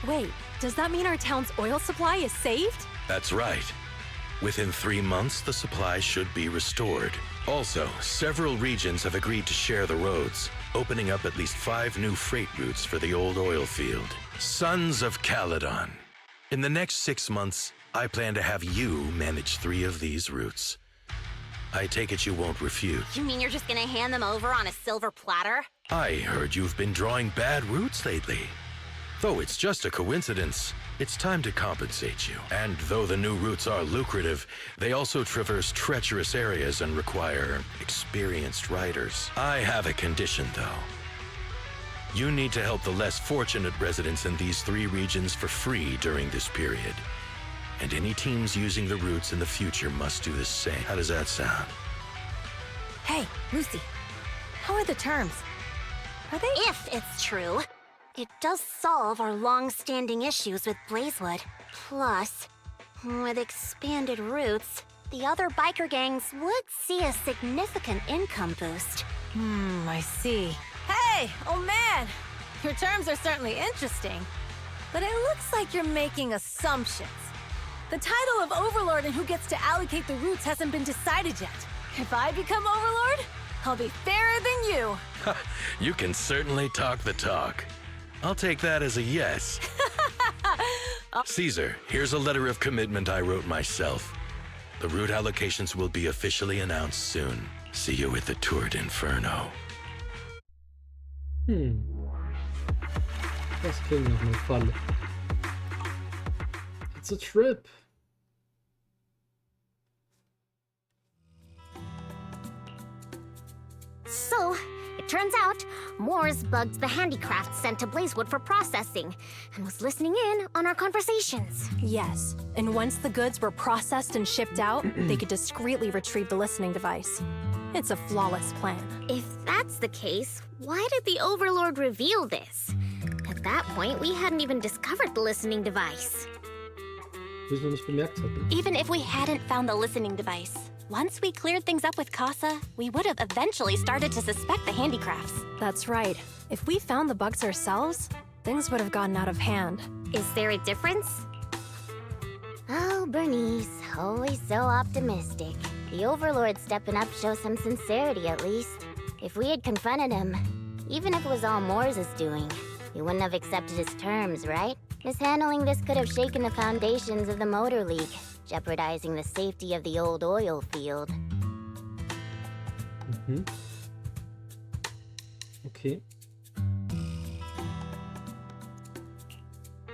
Wait, does that mean our town's oil supply is saved? That's right. Within 3 months, the supply should be restored. Also, several regions have agreed to share the roads, opening up at least 5 new freight routes for the old oil field. Sons of Caledon. In the next 6 months, I plan to have you manage 3 of these routes. I take it you won't refuse. You mean you're just gonna hand them over on a silver platter? I heard you've been drawing bad routes lately. Though it's just a coincidence, it's time to compensate you. And though the new routes are lucrative, they also traverse treacherous areas and require experienced riders. I have a condition, though. You need to help the less fortunate residents in these 3 regions for free during this period. And any teams using the routes in the future must do the same. How does that sound? Hey, Lucy. How are the terms? Are they? If it's true, it does solve our long-standing issues with Blazewood. Plus, with expanded routes, the other biker gangs would see a significant income boost. I see. Hey, old man! Your terms are certainly interesting, but it looks like you're making assumptions. The title of Overlord and who gets to allocate the routes hasn't been decided yet. If I become Overlord, I'll be fairer than you. You can certainly talk the talk. I'll take that as a yes. Caesar, here's a letter of commitment I wrote myself. The route allocations will be officially announced soon. See you at the Tour d'Inferno. Das klingt nach einer Falle. It's a trip. So, it turns out, Mors bugged the handicraft sent to Blazewood for processing, and was listening in on our conversations. Yes, and once the goods were processed and shipped out, they could discreetly retrieve the listening device. It's a flawless plan. If that's the case, why did the Overlord reveal this? At that point, we hadn't even discovered the listening device. Bis wir nicht bemerkt hatten. Even if we hadn't found the listening device, once we cleared things up with Casa, we would have eventually started to suspect the handicrafts. That's right. If we found the bugs ourselves, things would have gotten out of hand. Is there a difference? Oh, Bernice, always so optimistic. The Overlord stepping up shows some sincerity, at least. If we had confronted him, even if it was all Mors' doing, he wouldn't have accepted his terms, right? Mishandling this could have shaken the foundations of the Motor League, jeopardizing the safety of the old oil field. Okay.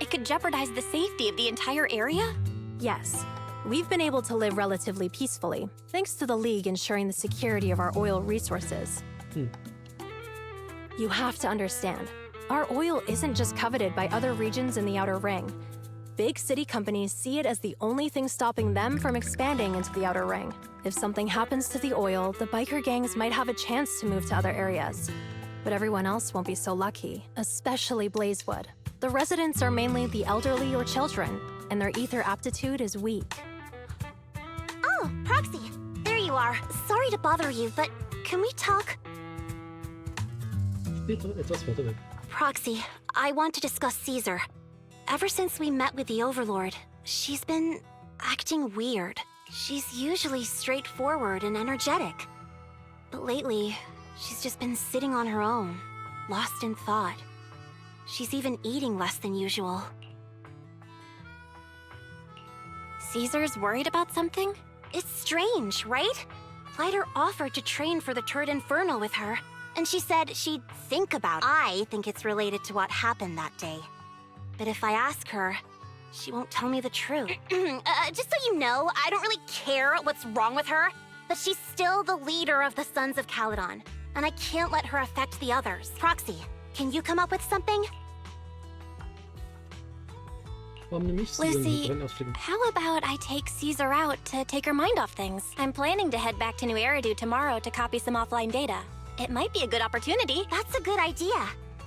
It could jeopardize the safety of the entire area? Yes. We've been able to live relatively peacefully, thanks to the League ensuring the security of our oil resources. You have to understand, our oil isn't just coveted by other regions in the Outer Ring. Big city companies see it as the only thing stopping them from expanding into the Outer Ring. If something happens to the oil, the biker gangs might have a chance to move to other areas. But everyone else won't be so lucky, especially Blazewood. The residents are mainly the elderly or children, and their ether aptitude is weak. Oh, Proxy, there you are. Sorry to bother you, but can we talk? Etwas weiter weg. Proxy, I want to discuss Caesar. Ever since we met with the Overlord, she's been acting weird. She's usually straightforward and energetic. But lately, she's just been sitting on her own, lost in thought. She's even eating less than usual. Caesar's worried about something? It's strange, right? Lighter offered to train for the third Inferno with her, and she said she'd think about it. I think it's related to what happened that day. But if I ask her, she won't tell me the truth. Just so you know, I don't really care what's wrong with her, but she's still the leader of the Sons of Caledon, and I can't let her affect the others. Proxy, can you come up with something? Lucy, how about I take Caesar out to take her mind off things? I'm planning to head back to New Eridu tomorrow to copy some offline data. It might be a good opportunity. That's a good idea.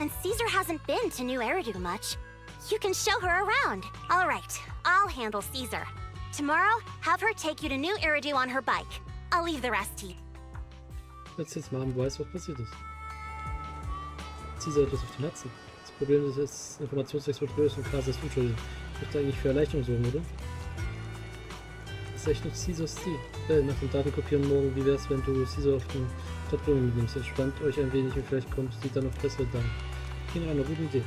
And Caesar hasn't been to New Eridu much. You can show her around. All right, I'll handle Caesar. Tomorrow, have her take you to New Eridu on her bike. I'll leave the rest to you. Jetzt mal weiß, was passiert ist. Caesar hat das auf dem Herzen. Das Problem ist, dass Informationstext wird größer und Casas unschuldig. Dürfte eigentlich für Erleichterung sorgen, oder? Das ist echt nicht Caesars Ziel. Nach dem Datenkopieren morgen, wie wär's, wenn du Caesar auf den Stadtblumen mitnimmst? Entspannt euch ein wenig und vielleicht kommt sie dann auf bessere Daten. Genau, eine gute Idee.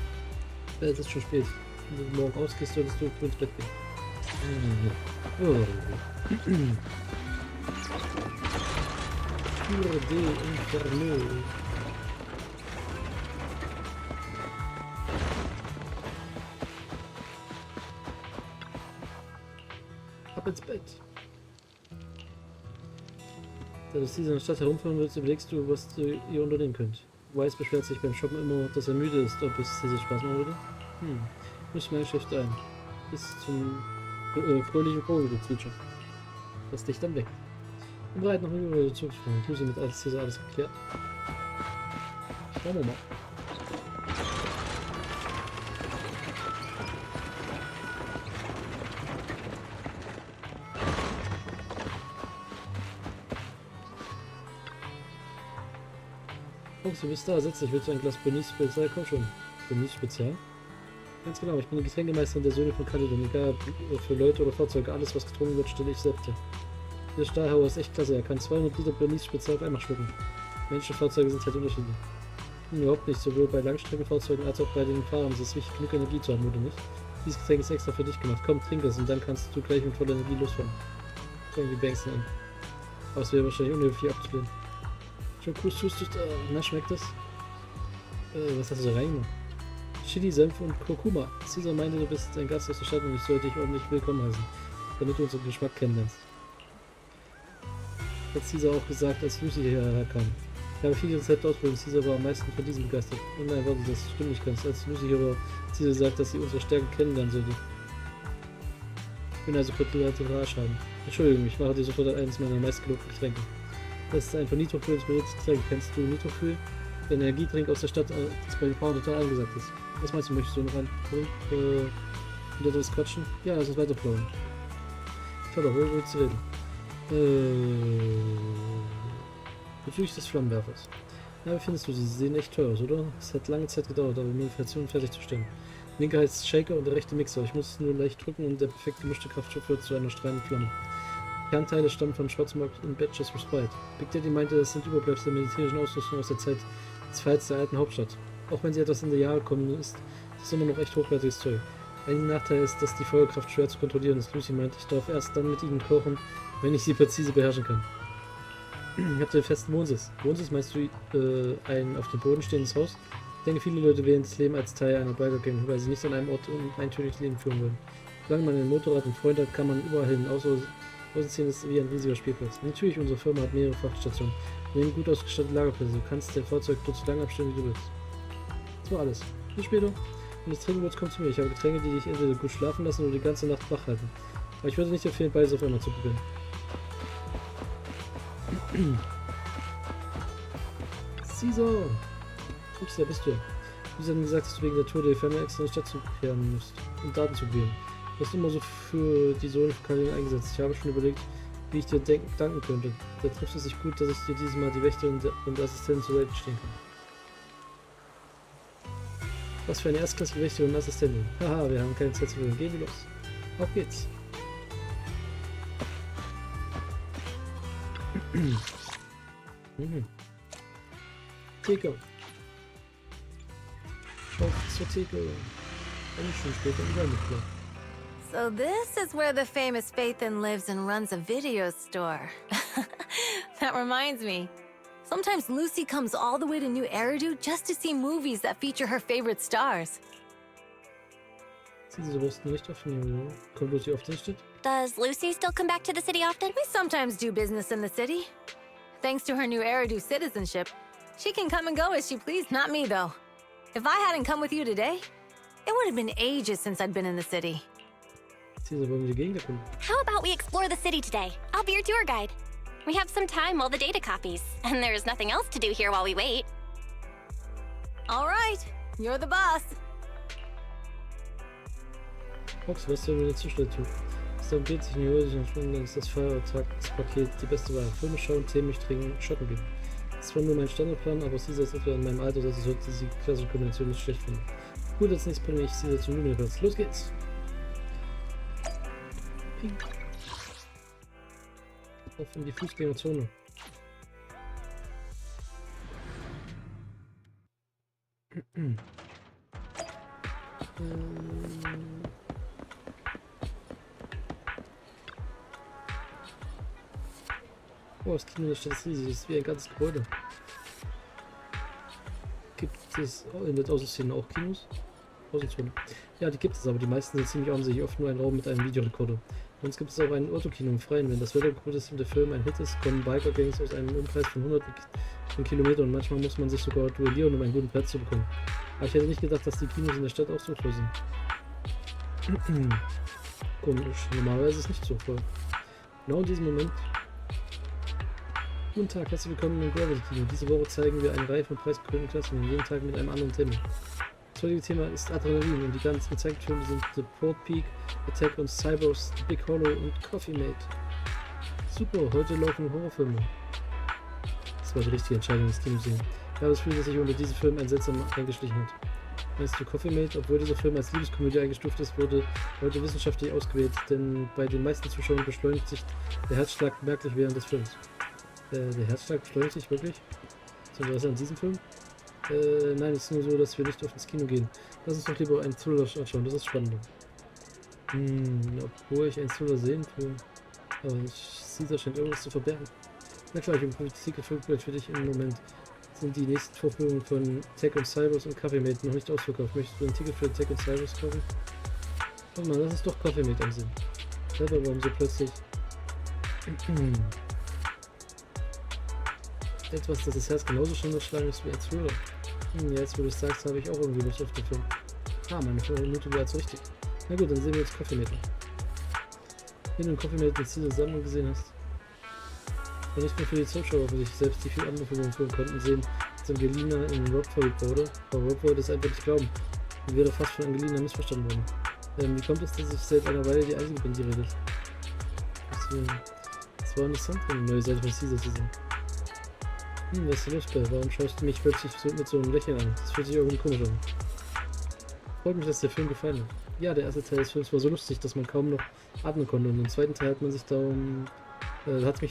Es ist schon spät. Wenn du morgen ausgehst, solltest du früh ins Bett gehen. Inferno. Ab ins Bett. Da du in der Stadt herumfahren willst, überlegst du, was ihr unternehmen könnt. Weiß beschwert sich beim Shoppen immer, dass er müde ist, ob es dir Spaß machen würde. Misch mein Geschäft ein. Bis zum fröhlichen Vogelgezwitscher. Das dich dann weg. Und bereit, noch über zurückzufahren. Lucy mit alles Caesar alles geklärt. Schauen wir mal. Jungs, du bist da, setz dich, willst du ein Glas Bonis Spezial? Komm schon. Bonis Spezial? Ganz genau, ich bin die Getränkemeisterin der Söhne von Caledon. Egal, für Leute oder Fahrzeuge, alles was getrunken wird, stelle ich selbst her. Der Stahlhauer ist echt klasse, er kann 200 Liter Bonis Spezial auf einmal schlucken. Menschenfahrzeuge sind halt unterschiedlich. Überhaupt nicht, sowohl bei Langstreckenfahrzeugen als auch bei den Fahrern ist es wichtig, genug Energie zu haben, oder nicht? Dieses Getränk ist extra für dich gemacht. Komm, trink es und dann kannst du gleich mit voller Energie losfahren. Irgendwie Banksen an. Aber es wäre wahrscheinlich unhöflich abzulehnen. Schon cool, na, schmeckt das? Was hast du da reingemacht? Chili, Senf und Kurkuma. Caesar meinte, du bist ein Gast aus der Stadt und ich sollte dich ordentlich willkommen heißen, damit du unseren Geschmack kennenlernst. Hat Caesar auch gesagt, als Lucy hierher kam. Ich habe viele Rezepte ausprobiert und Caesar war am meisten von diesem begeistert. Und nein, warte, das stimmt nicht ganz. Als Lucy hier war, Caesar sagt, dass sie unsere Stärken kennenlernen sollte. Ich bin also kulturell haben. Entschuldigung, ich mache dir sofort eines meiner meistgelobten Getränke. Das ist ein von Nitrofühl inspiriertes Getränk. Kennst du Nitrofühl? Ein Energietrink aus der Stadt, das bei den Frauen total angesagt ist. Was meinst du, möchtest du noch ein und etwas quatschen? Ja, lass uns weiter plaudern. Toll, wo willst du reden? Bezüglich des Flammenwerfers. Ja, wie findest du sie? Sie sehen echt teuer aus, oder? Es hat lange Zeit gedauert, aber Modifikationen fertigzustellen. Der linke heißt Shaker und der rechte Mixer. Ich muss es nur leicht drücken und der perfekt gemischte Kraftstoff wird zu einer strahlenden Flamme. Die Kernteile stammen von Schwarzmarkt in Batches verspreit. Big Daddy meinte, es sind Überbleibsel der militärischen Ausrüstung aus der Zeit des Falls der alten Hauptstadt. Auch wenn sie etwas in der Jahre kommen ist, ist es immer noch echt hochwertiges Zeug. Ein Nachteil ist, dass die Feuerkraft schwer zu kontrollieren ist. Lucy meint, ich darf erst dann mit ihnen kochen, wenn ich sie präzise beherrschen kann. Habt ihr einen festen Wohnsitz? Wohnsitz meinst du ein auf dem Boden stehendes Haus? Ich denke, viele Leute wählen das Leben als Teil einer Biker-Gang, weil sie nicht an einem Ort ein eintöniges Leben führen wollen. Solange man ein Motorrad und Freunde hat, kann man überall hin, außerdem ist es wie ein riesiger Spielplatz. Natürlich, unsere Firma hat mehrere Frachtstationen. Wir nehmen gut ausgestattete Lagerplätze. Du kannst dein Fahrzeug dort so lange abstellen, wie du willst. Das war alles. Bis später. Wenn das Trinken willst, komm zu mir. Ich habe Getränke, die dich entweder gut schlafen lassen oder die ganze Nacht wach halten. Aber ich würde nicht empfehlen, beides auf einmal zu probieren. Caesar! Ups, da bist du. Wie hat mir gesagt, dass du wegen der Tour der Inferno extra in die Stadt zurückkehren musst, um Daten zu geben. Du hast immer so für die Söhne von Caledon eingesetzt. Ich habe schon überlegt, wie ich dir danken könnte. Da trifft es sich gut, dass ich dir dieses Mal die Wächter und Assistenten zur Seite stehen kann. Was für eine erstklassige Wächterin und Assistentin. Haha, wir haben keine Zeit zu verlieren. Gehen wir los. Auf geht's. Theke. Auf zur Theke. Eine Stunde später wieder mit. So this is where the famous Faithin lives and runs a video store. That reminds me. Sometimes Lucy comes all the way to New Eridu just to see movies that feature her favorite stars. Does Lucy still come back to the city often? We sometimes do business in the city. Thanks to her New Eridu citizenship, she can come and go as she pleased, not me though. If I hadn't come with you today, it would have been ages since I'd been in the city. How about we explore the city today? I'll be your tour guide. We have some time while the data copies, and there's nothing else to do here while we wait. All right, you're the boss. Fox, was soll mir dazu tun? Es darum geht, sich in ist das Feiertagspaket die beste Wahl. Filme schauen, Tee mich trinken, shoppen gehen. Das ist zwar nur mein Standardplan, aber sie ist etwa in meinem Alter, dass ich sollte diese klassische Kombination nicht schlecht finden. Gut, als nächstes bringe ich sie zum Nudelplatz. Los geht's! Ping. Auf in die Fußgängerzone. Oh, das Kino der Stadt ist riesig, das ist wie ein ganzes Gebäude. Gibt es in der Außenszene auch Kinos? Außenzone. Ja, die gibt es, aber die meisten sind ziemlich offensichtlich oft nur ein Raum mit einem Videorekorder. Bei uns gibt es auch ein Autokino im Freien. Wenn das Wetter gut ist und der Film ein Hit ist, kommen Biker-Gangs aus einem Umkreis von 100 Kilometern und manchmal muss man sich sogar duellieren, um einen guten Platz zu bekommen. Aber ich hätte nicht gedacht, dass die Kinos in der Stadt auch so voll sind. Komisch, normalerweise ist es nicht so voll. Genau in diesem Moment. Guten Tag, herzlich willkommen im Gravity-Kino. Diese Woche zeigen wir eine Reihe von preisgekrönten Klassen, jeden Tag mit einem anderen Thema. Das heutige Thema ist Adrenalin und die ganzen gezeigten Filme sind The Port Peak, Attack on Cyborgs, The Big Hollow und Coffee Mate. Super, heute laufen Horrorfilme. Das war die richtige Entscheidung, das Kino sehen. Ich habe das Gefühl, dass sich unter diesem Film ein seltsamer eingeschlichen hat. Meinst du Coffee Mate? Obwohl dieser Film als Liebeskomödie eingestuft ist, wurde heute wissenschaftlich ausgewählt, denn bei den meisten Zuschauern beschleunigt sich der Herzschlag merklich während des Films. Der Herzschlag beschleunigt sich wirklich? Ist das an diesem Film? Nein, es ist nur so, dass wir nicht auf ins Kino gehen. Lass uns doch lieber einen Thriller anschauen, das ist spannender. Obwohl ich einen Thriller sehen will. Aber Caesar scheint irgendwas zu verbergen. Na klar, ich habe die Ticket für dich im Moment. Sind die nächsten Vorführungen von Attack on Cyborgs und Coffee Mate noch nicht ausverkauft. Möchtest du ein Ticket für Attack on Cyborgs kaufen? Warte mal, lass uns doch Coffee Mate ansehen. Aber warum so plötzlich? Etwas, das das Herz genauso schnell geschlagen ist wie ein Thriller. Jetzt, wo du es sagst, habe ich auch irgendwie Lust auf den Film. Meine Vermutung war jetzt richtig. Na gut, dann sehen wir uns Coffee Mate an. Wenn du den Coffee Mate mit Zeit zusammen gesehen hast. Und nicht nur für die Zuschauer, für sich selbst, die viel andere Filme führen konnten, sehen, dass Angelina in Rockford wurde. Aber Rob wollte es einfach nicht glauben. Die wäre fast von Angelina missverstanden worden. Wie kommt es, dass ich seit einer Weile die Einzige bin, die redet? Das war interessant, eine neue Seite von Caesar zu sehen. Was ist los, Bill? Warum schaust du mich plötzlich mit so einem Lächeln an? Das fühlt sich irgendwie komisch an. Freut mich, dass der Film gefallen hat. Ja, der erste Teil des Films war so lustig, dass man kaum noch atmen konnte. Und im zweiten Teil hat mich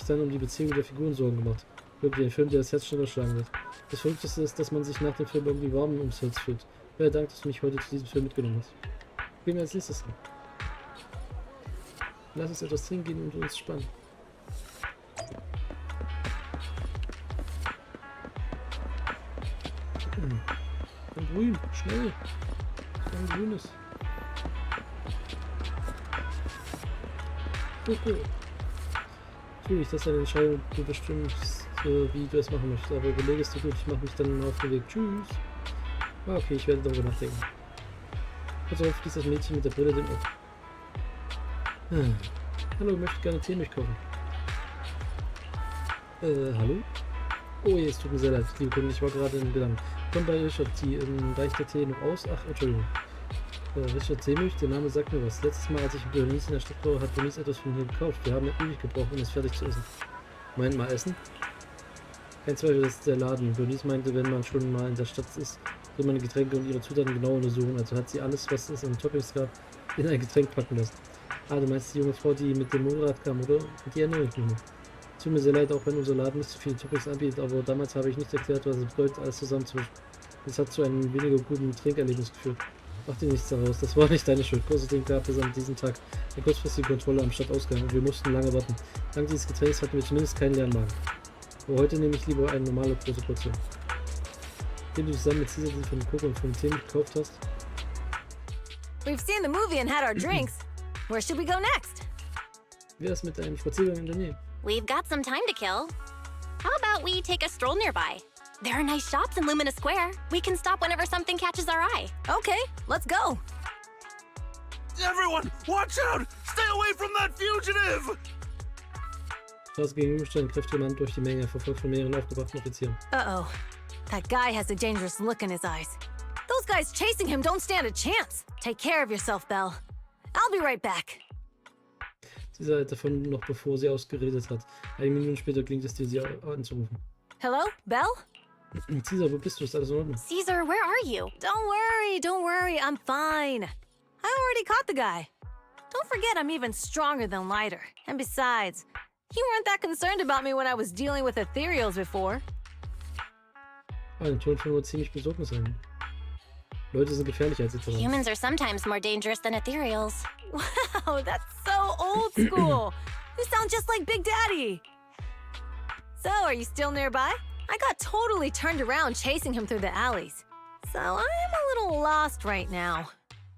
dann um die Beziehung der Figuren Sorgen gemacht. Wirklich ein Film, der das Herz schneller schlagen wird. Das Verrückteste ist, dass man sich nach dem Film irgendwie warm ums Herz fühlt. Ja, danke, dass du mich heute zu diesem Film mitgenommen hast. Gehen wir als nächstes hin. Lass uns etwas trinken gehen und uns spannen. Ein Grün, schnell! Ein grünes. Okay. Natürlich, das ist eine Entscheidung, du bestimmst, wie du es machen möchtest, aber überlege es dir gut, ich mache mich dann auf den Weg. Tschüss! Okay, ich werde darüber nachdenken. Pass auf, schließt das Mädchen mit der Brille dem auf. Hallo, ich möchte gerne Tee durchkochen. Hallo? Oh je, es tut mir sehr leid, liebe Kunden, ich war gerade in Gedanken. Komm bei Richard T. Reicht der Tee noch aus? Ach, Entschuldigung. Richard Seemilch, der Name sagt mir was. Letztes Mal, als ich in Bernice in der Stadt war, hat Bernice etwas von hier gekauft. Wir haben ja ewig gebraucht, um es fertig zu essen. Meint mal essen? Kein Zweifel, das ist der Laden. Bernice meinte, wenn man schon mal in der Stadt ist, soll man die Getränke und ihre Zutaten genau untersuchen. Also hat sie alles, was es an Toppings gab, in ein Getränk packen lassen. Du meinst die junge Frau, die mit dem Motorrad kam, oder? Die erinnere ich mich noch. Tut mir sehr leid, auch wenn unser Laden nicht so viele Toppings anbietet, aber damals habe ich nicht erklärt, was es bedeutet, alles zusammenzumischen. Das hat zu einem weniger guten Trinkerlebnis geführt. Mach dir nichts daraus, das war nicht deine Schuld. Außerdem gab es an diesem Tag eine kurzfristige Kontrolle am Stadtausgang und wir mussten lange warten. Dank dieses Getränks hatten wir zumindest keinen leeren Magen. Aber heute nehme ich lieber eine normale große Portion. Den du zusammen mit Caesar die von Coco und von Tee gekauft hast. We've seen the movie and had our drinks. Where should we go next? Wie wär's mit einem Spaziergang in der Nähe? We've got some time to kill. How about we take a stroll nearby? There are nice shops in Lumina Square. We can stop whenever something catches our eye. Okay, let's go. Everyone, watch out! Stay away from that fugitive! Straße gegenüberstand, kräftige Mann durch die Menge, verfolgt von mehreren aufgebrachten Offizieren. Uh-oh. That guy has a dangerous look in his eyes. Those guys chasing him don't stand a chance. Take care of yourself, Belle. I'll be right back. Sie sah davon noch bevor sie ausgeredet hat. Einige Minuten später klingt es dir, sie anzurufen. Hello, Belle? Caesar, wo bist du? Ist alles in Ordnung? Caesar, where are you? Don't worry, I'm fine. I already caught the guy. Don't forget I'm even stronger than Lighter. And besides, you weren't that concerned about me when I was dealing with ethereals before. Ein Ton von nur ziemlich besorgniserregend. Leute sind gefährlicher als Ethereals. Humans are sometimes more dangerous than ethereals. Wow, that's so old school. You sound just like Big Daddy. So, are you still nearby? I got totally turned around chasing him through the alleys. So, I'm a little lost right now.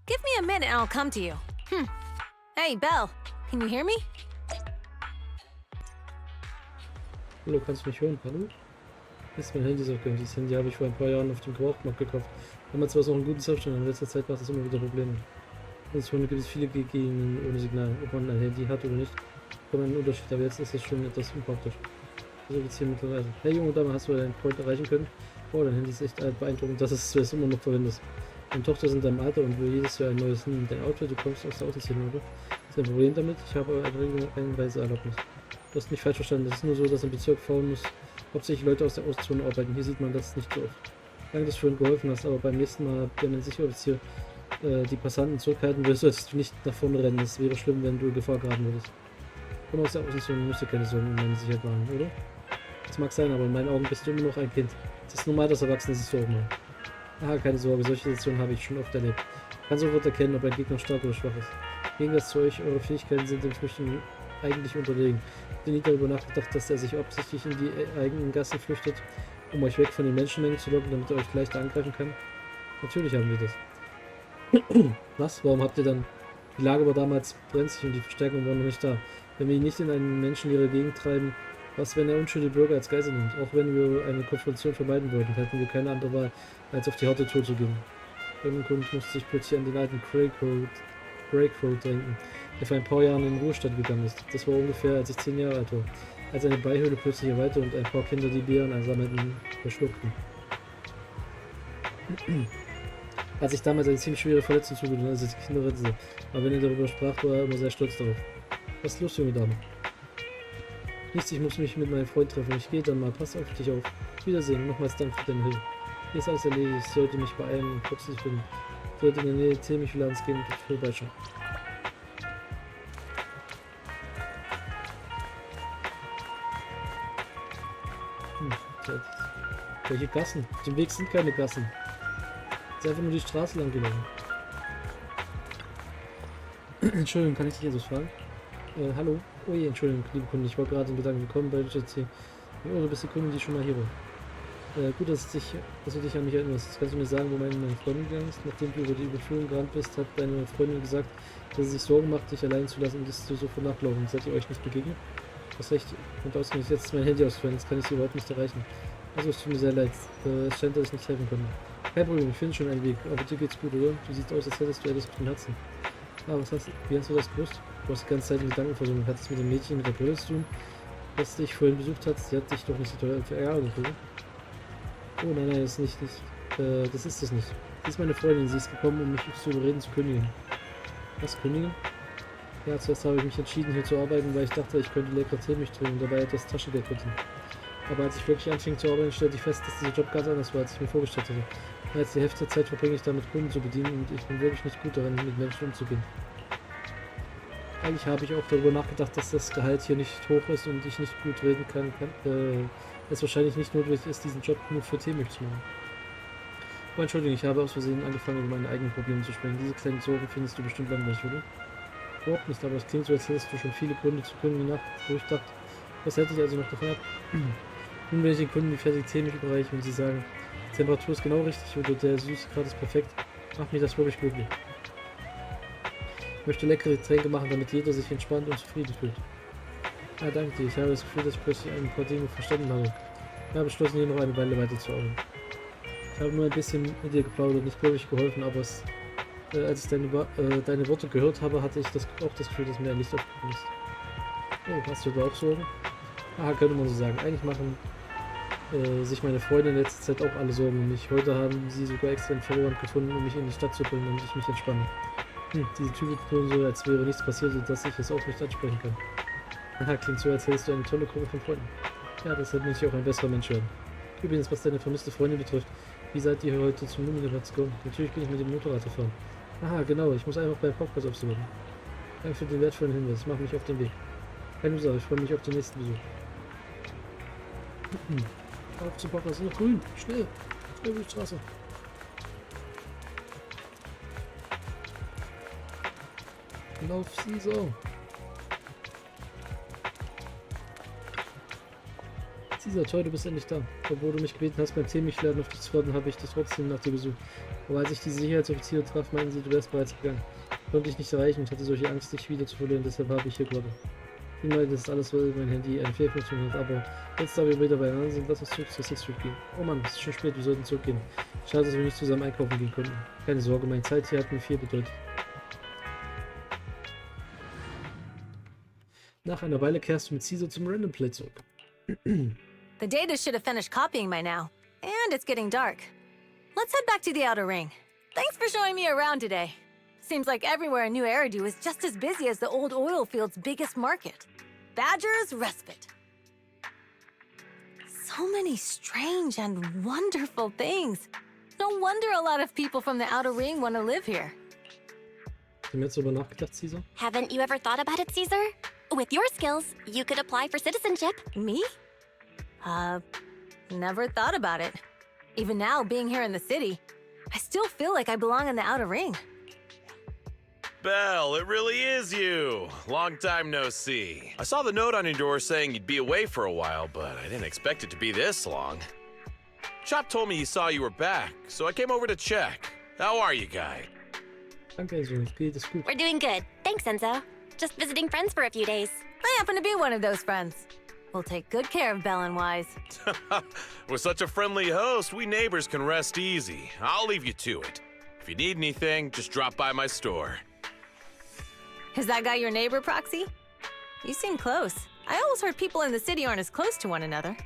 Give me a minute and I'll come to you. Hey, Belle, can you hear me? Hallo, kannst du mich hören? Hallo? Ist mein Handy so gönnt. Dieses Handy habe ich vor ein paar Jahren auf dem Gebrauchtmarkt gekauft. Damals war es auch ein gutes Zustand, in letzter Zeit macht es immer wieder Probleme. In der Zone gibt es viele Gegenden ohne Signal. Ob man ein Handy hat oder nicht, kommt ein Unterschied, aber jetzt ist es schon etwas unpraktisch. So geht's hier mittlerweile. Hey junge Dame, hast du deinen Freund erreichen können? Oh, dein Handy ist echt beeindruckend, dass du es immer noch verwendest. Deine Tochter ist in deinem Alter und will jedes Jahr ein neues nehmen. Dein Outfit, du kommst aus der Autoszene, oder? Ist ein Problem damit? Ich habe eine Einreiseerlaubnis. Du hast mich falsch verstanden. Es ist nur so, dass im Bezirk fahren muss hauptsächlich Leute aus der Auszone arbeiten. Hier sieht man das nicht so oft. Danke, dass du schon geholfen hast, aber beim nächsten Mal, wenn man sicher Offizier die Passanten zurückhalten will, solltest du nicht nach vorne rennen. Es wäre schlimm, wenn du in Gefahr geraten würdest. Komm aus der Außenzone, musst dir keine Sorgen um deine Sicherheit machen, oder? Das mag sein, aber in meinen Augen bist du immer noch ein Kind. Es ist normal, dass Erwachsene sich Sorgen machen. Aha, keine Sorge, solche Situationen habe ich schon oft erlebt. Ich kann sofort erkennen, ob ein Gegner stark oder schwach ist. Im Gegensatz zu euch, eure Fähigkeiten sind den Flüchtlingen eigentlich unterlegen. Habt ihr nie darüber nachgedacht, dass er sich absichtlich in die eigenen Gassen flüchtet, um euch weg von den Menschenmengen zu locken, damit er euch leichter angreifen kann? Natürlich haben wir das. Was? Warum habt ihr dann... Die Lage war damals brenzlig und die Verstärkung war noch nicht da. Wenn wir ihn nicht in einen menschenleere Gegend treiben, was, wenn er unschuldige Bürger als Geisel nimmt? Auch wenn wir eine Konfrontation vermeiden wollten, hätten wir keine andere Wahl, als auf die harte Tour zu gehen. Irgendgrund musste sich plötzlich an den alten Breakroad denken, der vor ein paar Jahren in den Ruhestand gegangen ist. Das war ungefähr, als ich 10 Jahre alt war. Als eine Beihöhle plötzlich erweiterte und ein paar Kinder die Beeren einsammelten, verschluckten. Als ich damals eine ziemlich schwere Verletzung zugefügt, als ich die Kinder rettete. Aber wenn er darüber sprach, war er immer sehr stolz darauf. Was ist los, junge Dame? Nichts, ich muss mich mit meinem Freund treffen. Ich gehe dann mal. Pass auf dich auf. Wiedersehen. Nochmals Dank für deine Hilfe. Hier ist alles erledigt. Ich sollte mich beeilen und plötzlich finden. Ich sollte in der Nähe Temichulans gehen und vorbeischauen. Welche Gassen? Auf dem Weg sind keine Gassen. Es ist einfach nur die Straße lang gelaufen. Entschuldigung, kann ich dich etwas fragen? Hallo? Oh je, Entschuldigung, liebe Kunde, ich war gerade in Gedanken gekommen bei JC. Oh, du bist die Kundin, die schon mal hier war. Gut, dass du dich an mich erinnerst. Kannst du mir sagen, wo meine Freundin gegangen ist? Nachdem du über die Überführung gerannt bist, hat deine Freundin gesagt, dass sie sich Sorgen macht, dich allein zu lassen und dass du sofort nachlaufen. Seid ihr euch nicht begegnet? Du hast recht. Und ausgerechnet, jetzt ist mein Handy ausgefallen, jetzt kann ich sie überhaupt nicht erreichen. Also, es tut mir sehr leid. Es scheint, dass ich nicht helfen konnte. Kein Problem, ich finde schon einen Weg. Aber dir geht's gut, oder? Du siehst aus, als hättest du etwas auf dem Herzen. Ah, wie hast du das gewusst? Du hast die ganze Zeit in Gedanken versunken. Hat es mit dem Mädchen mit der Brille zu tun, das dich vorhin besucht hat? Sie hat dich doch nicht so toll verärgert, oder? Oh nein, das ist nicht. Das ist es nicht. Sie ist meine Freundin, sie ist gekommen, um mich zu überreden zu kündigen. Was, kündigen? Ja, zuerst habe ich mich entschieden, hier zu arbeiten, weil ich dachte, ich könnte lecker Tee mich trinken und dabei etwas Taschengeld verdienen. Aber als ich wirklich anfing zu arbeiten, stellte ich fest, dass dieser Job ganz anders war, als ich mir vorgestellt hatte. Als die Hälfte der Zeit verbringe ich damit, Kunden zu bedienen und ich bin wirklich nicht gut darin, mit Menschen umzugehen. Eigentlich habe ich auch darüber nachgedacht, dass das Gehalt hier nicht hoch ist und ich nicht gut reden kann. Es wahrscheinlich nicht notwendig ist, diesen Job nur für Teemilch zu machen. Oh, Entschuldigung, ich habe aus Versehen angefangen, über meine eigenen Probleme zu sprechen. Diese kleinen Sorgen findest du bestimmt langweilig, oder? Überhaupt nicht, aber es klingt so, als hättest du schon viele Gründe zu Kunden die Nacht durchdacht. Was hält dich also noch davon ab? Nun, wenn ich den Kunden die fertige Tee mich überreiche und sie sagen, die Temperatur ist genau richtig oder der Süßgrad ist perfekt, macht mich das wirklich glücklich. Ich möchte leckere Getränke machen, damit jeder sich entspannt und zufrieden fühlt. Ja, danke dir. Ich habe das Gefühl, dass ich plötzlich ein paar Dinge verstanden habe. Ich habe beschlossen, hier noch eine Weile weiterzuarbeiten. Ich habe nur ein bisschen mit dir geplaudert, nicht wirklich geholfen, aber als ich deine Worte gehört habe, hatte ich auch das Gefühl, dass mir ein Licht aufgegangen ist. Oh, hast du da auch Sorgen? Aha, könnte man so sagen. Eigentlich machen sich meine Freunde in letzter Zeit auch alle Sorgen um mich. Heute haben sie sogar extra einen Verwandten gefunden, um mich in die Stadt zu bringen, damit ich mich entspanne. Diese Typen tun so, als wäre nichts passiert, dass ich es auch nicht ansprechen kann. Aha, klingt so, als hättest du eine tolle Gruppe von Freunden. Ja, deshalb muss ich auch ein besserer Mensch werden. Übrigens, was deine vermisste Freundin betrifft, wie seid ihr heute zum Luminenplatz gekommen? Natürlich bin ich mit dem Motorrad fahren. Aha, genau, ich muss einfach bei Podcast aufsuchen. Danke für den wertvollen Hinweis, ich mache mich auf den Weg. Keine Ursache, ich freue mich auf den nächsten Besuch. Auf zum Podcast, noch grün, schnell, schnell über die Straße. Lauf, Caesar. Caesar, toll, du bist endlich da. Obwohl du mich gebeten hast, beim Themenladen auf dich zu warten, habe ich dich trotzdem nach dir gesucht. Aber als ich die Sicherheitsoffiziere traf, meinten sie, du wärst bereits gegangen. Konnte ich nicht erreichen und hatte solche Angst, dich wieder zu verlieren, deshalb habe ich hier gewartet. Ich meine, das ist alles, weil mein Handy eine Fehlfunktion hat, aber jetzt, da wir wieder beieinander sind, lass uns zurück zur Sixth Street gehen. Oh Mann, es ist schon spät, wir sollten zurückgehen. Schade, dass wir nicht zusammen einkaufen gehen konnten. Keine Sorge, meine Zeit hier hat mir viel bedeutet. Nach einer Weile kehrst du mit Caesar zum Random Play zurück. The data should have finished copying by now. And it's getting dark. Let's head back to the Outer Ring. Thanks for showing me around today. Seems like everywhere in New Eridu is just as busy as the old oil field's biggest market. Badger's Respite. So many strange and wonderful things. No wonder a lot of people from the Outer Ring want to live here. Hast du mir jetzt darüber nachgedacht, Caesar? Haven't you ever thought about it, Caesar? With your skills, you could apply for citizenship. Me? Never thought about it. Even now, being here in the city, I still feel like I belong in the Outer Ring. Belle, it really is you. Long time no see. I saw the note on your door saying you'd be away for a while, but I didn't expect it to be this long. Chop told me he saw you were back, so I came over to check. How are you guys? Danke, Enzo. Geht es gut? We're doing good. Thanks, Enzo. Just visiting friends for a few days. I happen to be one of those friends. We'll take good care of Belle and Wise. With such a friendly host, we neighbors can rest easy. I'll leave you to it. If you need anything, just drop by my store. Is that guy your neighbor, Proxy? You seem close. I always heard people in the city aren't as close to one another.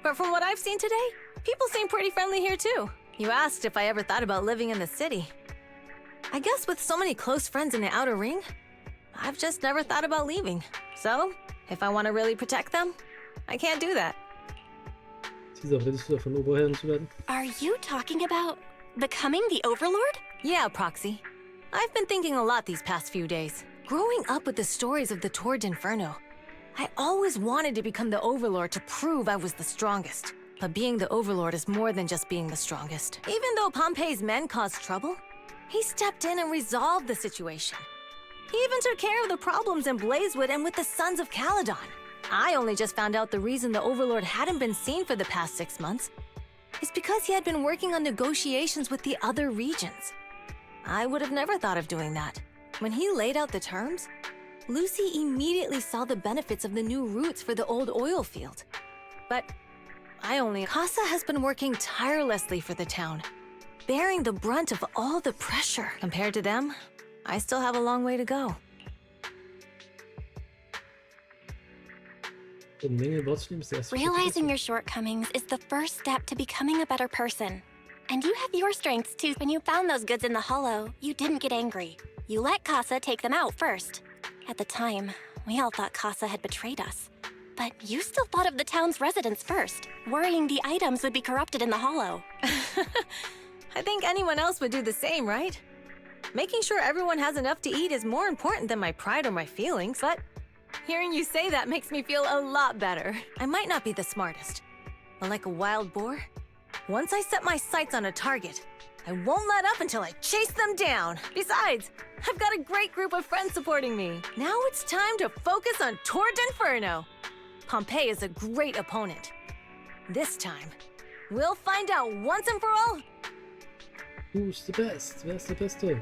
But from what I've seen today, people seem pretty friendly here too. You asked if I ever thought about living in the city. I guess with so many close friends in the Outer Ring, I've just never thought about leaving. So, if I want to really protect them, I can't do that. Caesar, redest du davon, Oberherren zu werden? Are you talking about becoming the Overlord? Yeah, Proxy. I've been thinking a lot these past few days. Growing up with the stories of the Torrid Inferno, I always wanted to become the Overlord to prove I was the strongest. But being the Overlord is more than just being the strongest. Even though Pompey's men caused trouble, he stepped in and resolved the situation. He even took care of the problems in Blazewood and with the Sons of Caledon. I only just found out the reason the Overlord hadn't been seen for the past 6 months is because he had been working on negotiations with the other regions. I would have never thought of doing that. When he laid out the terms, Lucy immediately saw the benefits of the new routes for the old oil field. But Casa has been working tirelessly for the town, bearing the brunt of all the pressure. Compared to them, I still have a long way to go. Realizing your shortcomings is the first step to becoming a better person. And you have your strengths too. When you found those goods in the Hollow, you didn't get angry. You let Casa take them out first. At the time, we all thought Casa had betrayed us. But you still thought of the town's residents first, worrying the items would be corrupted in the Hollow. I think anyone else would do the same, right? Making sure everyone has enough to eat is more important than my pride or my feelings, but hearing you say that makes me feel a lot better. I might not be the smartest, but like a wild boar, once I set my sights on a target, I won't let up until I chase them down. Besides, I've got a great group of friends supporting me. Now it's time to focus on toward Inferno. Pompeii is a great opponent. This time, we'll find out once and for all. Who's the best? Wer ist der Beste?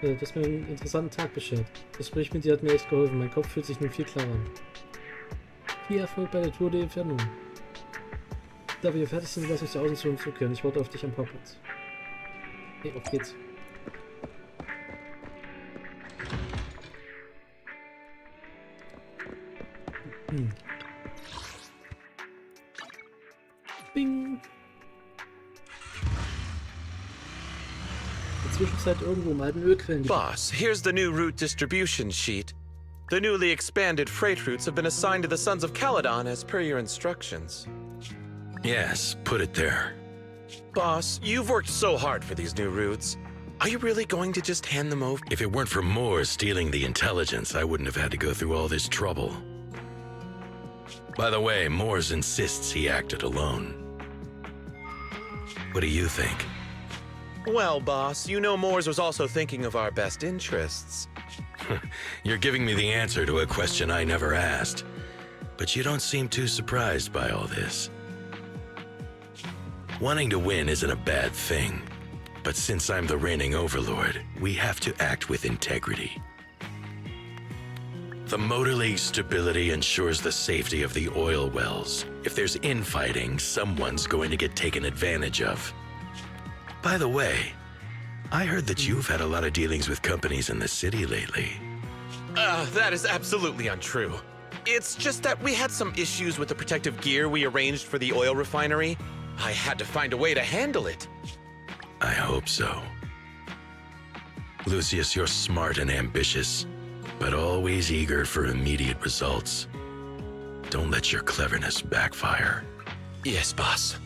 Das hat mir einen interessanten Tag beschert. Das Gespräch mit dir hat mir echt geholfen. Mein Kopf fühlt sich nun viel klarer an. Viel Erfolg bei der Tour de Inferno. Da wir fertig sind, lass uns zu Hause zu uns zurückkehren. Ich warte auf dich am Parkplatz. Hey, auf geht's. Bing! In der Zwischenzeit irgendwo im alten Ölquellen. Boss, here's the new route distribution sheet. The newly expanded freight routes have been assigned to the Sons of Caledon as per your instructions. Yes, put it there. Boss, you've worked so hard for these new routes. Are you really going to just hand them over? If it weren't for Moore stealing the intelligence, I wouldn't have had to go through all this trouble. By the way, Moores insists he acted alone. What do you think? Well, boss, you know Moores was also thinking of our best interests. You're giving me the answer to a question I never asked. But you don't seem too surprised by all this. Wanting to win isn't a bad thing. But since I'm the reigning overlord, we have to act with integrity. The Motor League's stability ensures the safety of the oil wells. If there's infighting, someone's going to get taken advantage of. By the way, I heard that you've had a lot of dealings with companies in the city lately. That is absolutely untrue. It's just that we had some issues with the protective gear we arranged for the oil refinery. I had to find a way to handle it. I hope so. Lucius, you're smart and ambitious, but always eager for immediate results. Don't let your cleverness backfire. Yes, boss.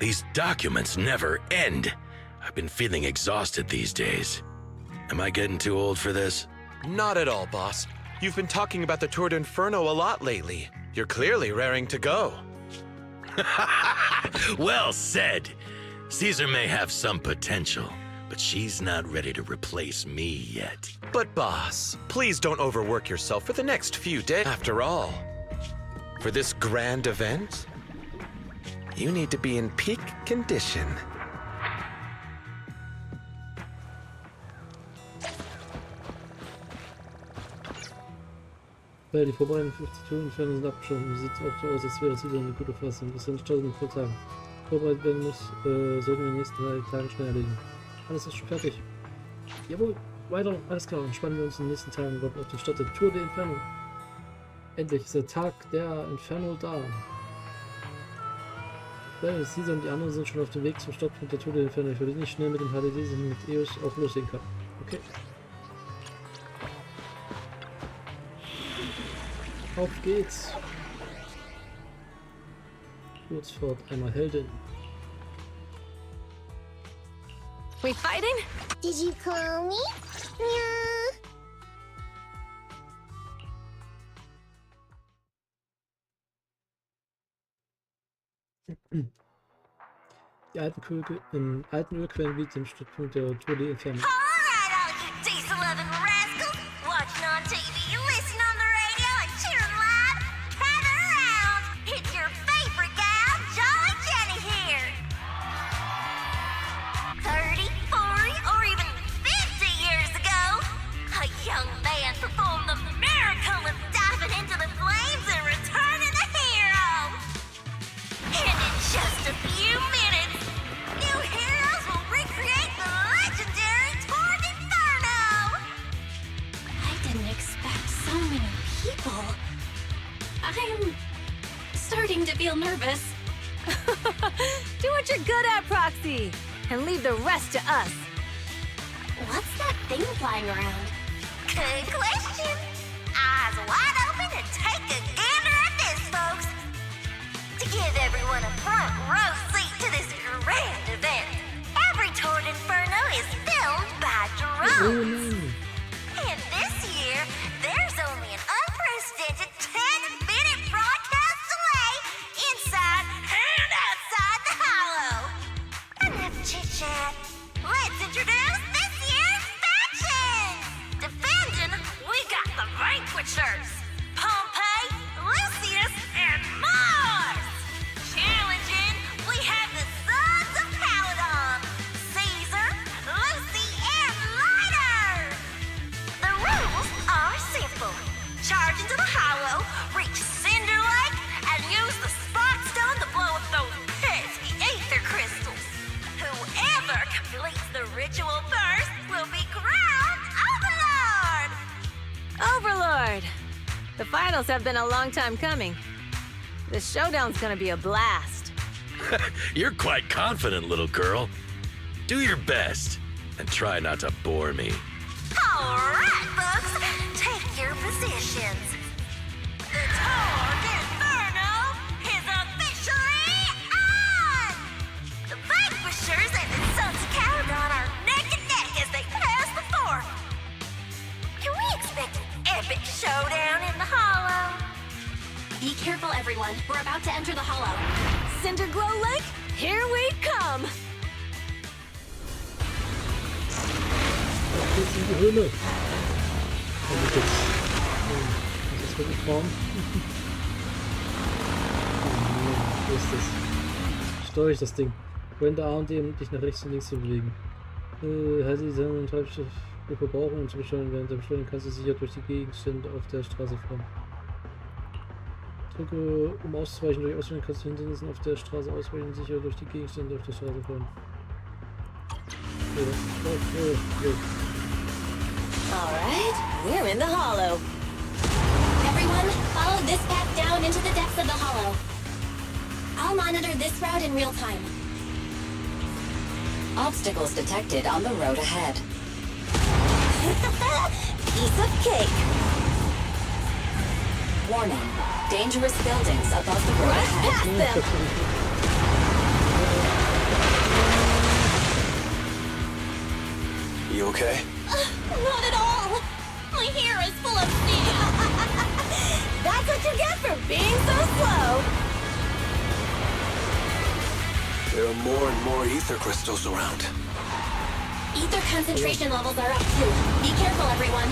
These documents never end. I've been feeling exhausted these days. Am I getting too old for this? Not at all, boss. You've been talking about the Tour de Inferno a lot lately. You're clearly raring to go. Well said. Caesar may have some potential, but she's not ready to replace me yet. But boss, please don't overwork yourself for the next few days. After all, for this grand event, you need to be in peak condition. Weil die Vorbereitungen für die Tour de Inferno sind abgeschlossen. Sieht auch so aus, als wäre es wieder eine gute Fassung. Das sind nicht 1000 pro Tag. Vorbereitet werden muss, sollten wir in den nächsten 3 Tagen schnell erledigen. Alles ist schon fertig. Jawohl, weiter, alles klar. Dann spannen wir uns in den nächsten Tagen auf den Start der Tour de Inferno. Endlich ist der Tag der Inferno da. Weil Caesar und die anderen sind schon auf dem Weg zum Startpunkt der Tour de Inferno. Ich würde nicht schnell mit dem HDD mit EOS auch loslegen kann. Okay. Auf geht's. Kurzfahrt, einmal Heldin. We fighting? Did you call me? Yeah. Die im alten Ölquellen liegt im Stützpunkt der Tour de Inferno. Alright, all you diesel-loving rascals! Watching on TV, listening on the radio, and cheering live! Gather around! It's your favorite gal, Jolly Jenny here! 30, 40, or even 50 years ago, a young man performed the miracle of diving into the flames and returning a hero! And in just a few minutes, new heroes will recreate the legendary Tour de Inferno! I didn't expect so many people. I'm starting to feel nervous. Do what you're good at, Proxy, and leave the rest to us. What's that thing flying around? Good question. Eyes wide open and take a gander at this, folks. To give everyone a front row seat to this grand event, every Tour de Inferno is filmed by drones. And this year, there's only an unprecedented 10-minute broadcast delay inside and outside the chit-chat. Let's introduce this year's factions! Defending, we got the Vanquishers, Pompey, Lucius, and Mars! Challenging, we have the Sons of Caledon, Caesar, Lucy, and Lighter! The rules are simple. Charge into the hollow, reach Cinder Lake, and use the Spark Stone to blow up those pesky ether crystals. Whoever completes the ritual first will be crowned Overlord! Overlord! The finals have been a long time coming. The showdown's gonna be a blast. You're quite confident, little girl. Do your best, and try not to bore me. All right, folks, take your positions. The Torg Inferno is officially on! The Vanquishers and the Sons of Caledon are neck and neck as they pass the fort. Can we expect an epic showdown in the Hollow? Be careful, everyone. We're about to enter the Hollow. Cinderglow Lake, here we come! Jetzt in die Höhle. Also jetzt. Das ist wirklich warm. Wo ist das? Steuere ich das Ding. Verwende A und D, um dich nach rechts und links zu bewegen. Halte die Sonne und Treibstoff für Verbrauchung und zu besteuern. Während der Beschleunigung kannst du sicher durch die Gegenstände auf der Straße fahren. Drücke, um auszuweichen. Durch Ausweichen kannst du Hindernissen auf der Straße ausweichen und sicher durch die Gegenstände auf der Straße fahren. Alright, we're in the Hollow. Everyone, follow this path down into the depths of the Hollow. I'll monitor this route in real time. Obstacles detected on the road ahead. Piece of cake. Warning, dangerous buildings above the road ahead. Past them! You okay? Not at all! My hair is full of sand! That's what you get for being so slow! There are more and more ether crystals around. Ether concentration levels are up too. Be careful, everyone.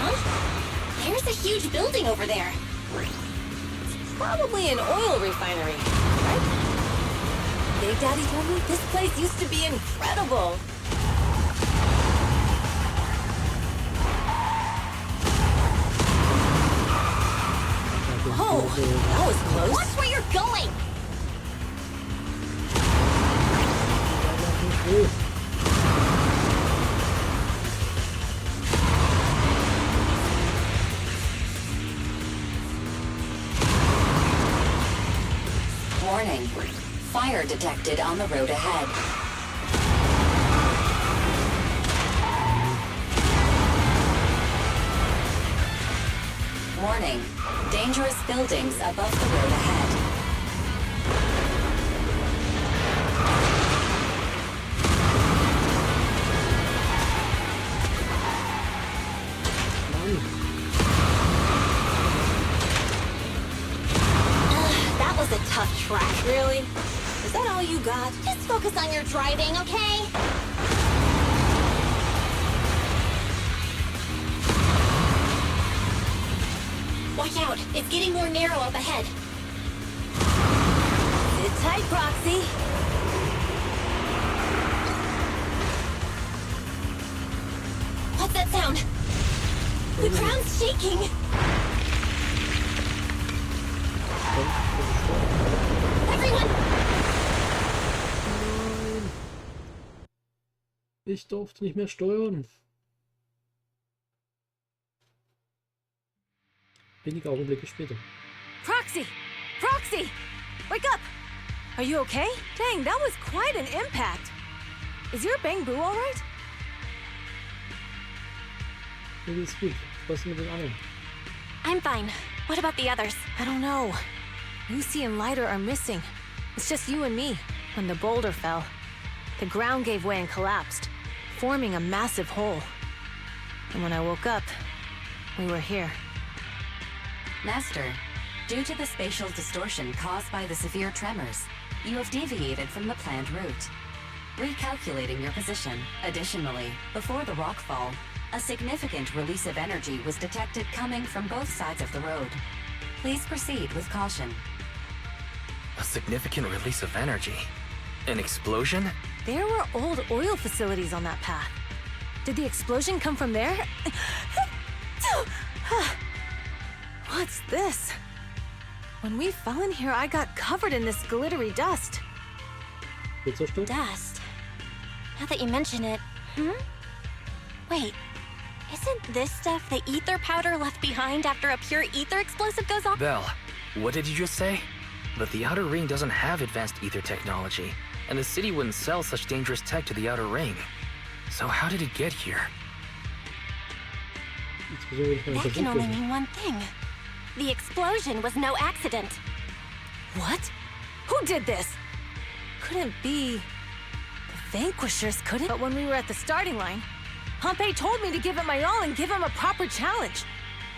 Huh? There's a huge building over there. Probably an oil refinery, right? Big Daddy told me this place used to be incredible. Oh, that was close. Watch where you're going! Warning, fire detected on the road ahead. Warning, dangerous buildings above the road ahead. That was a tough track. Really? Is that all you got? Just focus on your driving, okay? Watch out! It's getting more narrow up ahead. Sit tight, Proxy. What's that sound? The ground's shaking! Everyone! Nein. Ich durfte nicht mehr steuern. Wenige Augenblicke später. Proxy! Proxy! Wake up! Are you okay? Dang, that was quite an impact. Is your Bang-Boo all right? Mir geht's gut. Was ist mit den anderen? I'm fine. What about the others? I don't know. Lucy and Lighter are missing. It's just you and me. When the boulder fell, the ground gave way and collapsed, forming a massive hole. And when I woke up, we were here. Master, due to the spatial distortion caused by the severe tremors, you have deviated from the planned route. Recalculating your position. Additionally, before the rockfall, a significant release of energy was detected coming from both sides of the road. Please proceed with caution. A significant release of energy? An explosion? There were old oil facilities on that path. Did the explosion come from there? What's this? When we fell in here, I got covered in this glittery dust. Dust? Now that you mention it, Wait, isn't this stuff the ether powder left behind after a pure ether explosive goes off? Belle, what did you just say? But the Outer Ring doesn't have advanced ether technology, and the city wouldn't sell such dangerous tech to the Outer Ring. So how did it get here? That can only mean one thing. The explosion was no accident. What? Who did this? Couldn't be... the Vanquishers, could it? But when we were at the starting line, Pompey told me to give it my all and give him a proper challenge.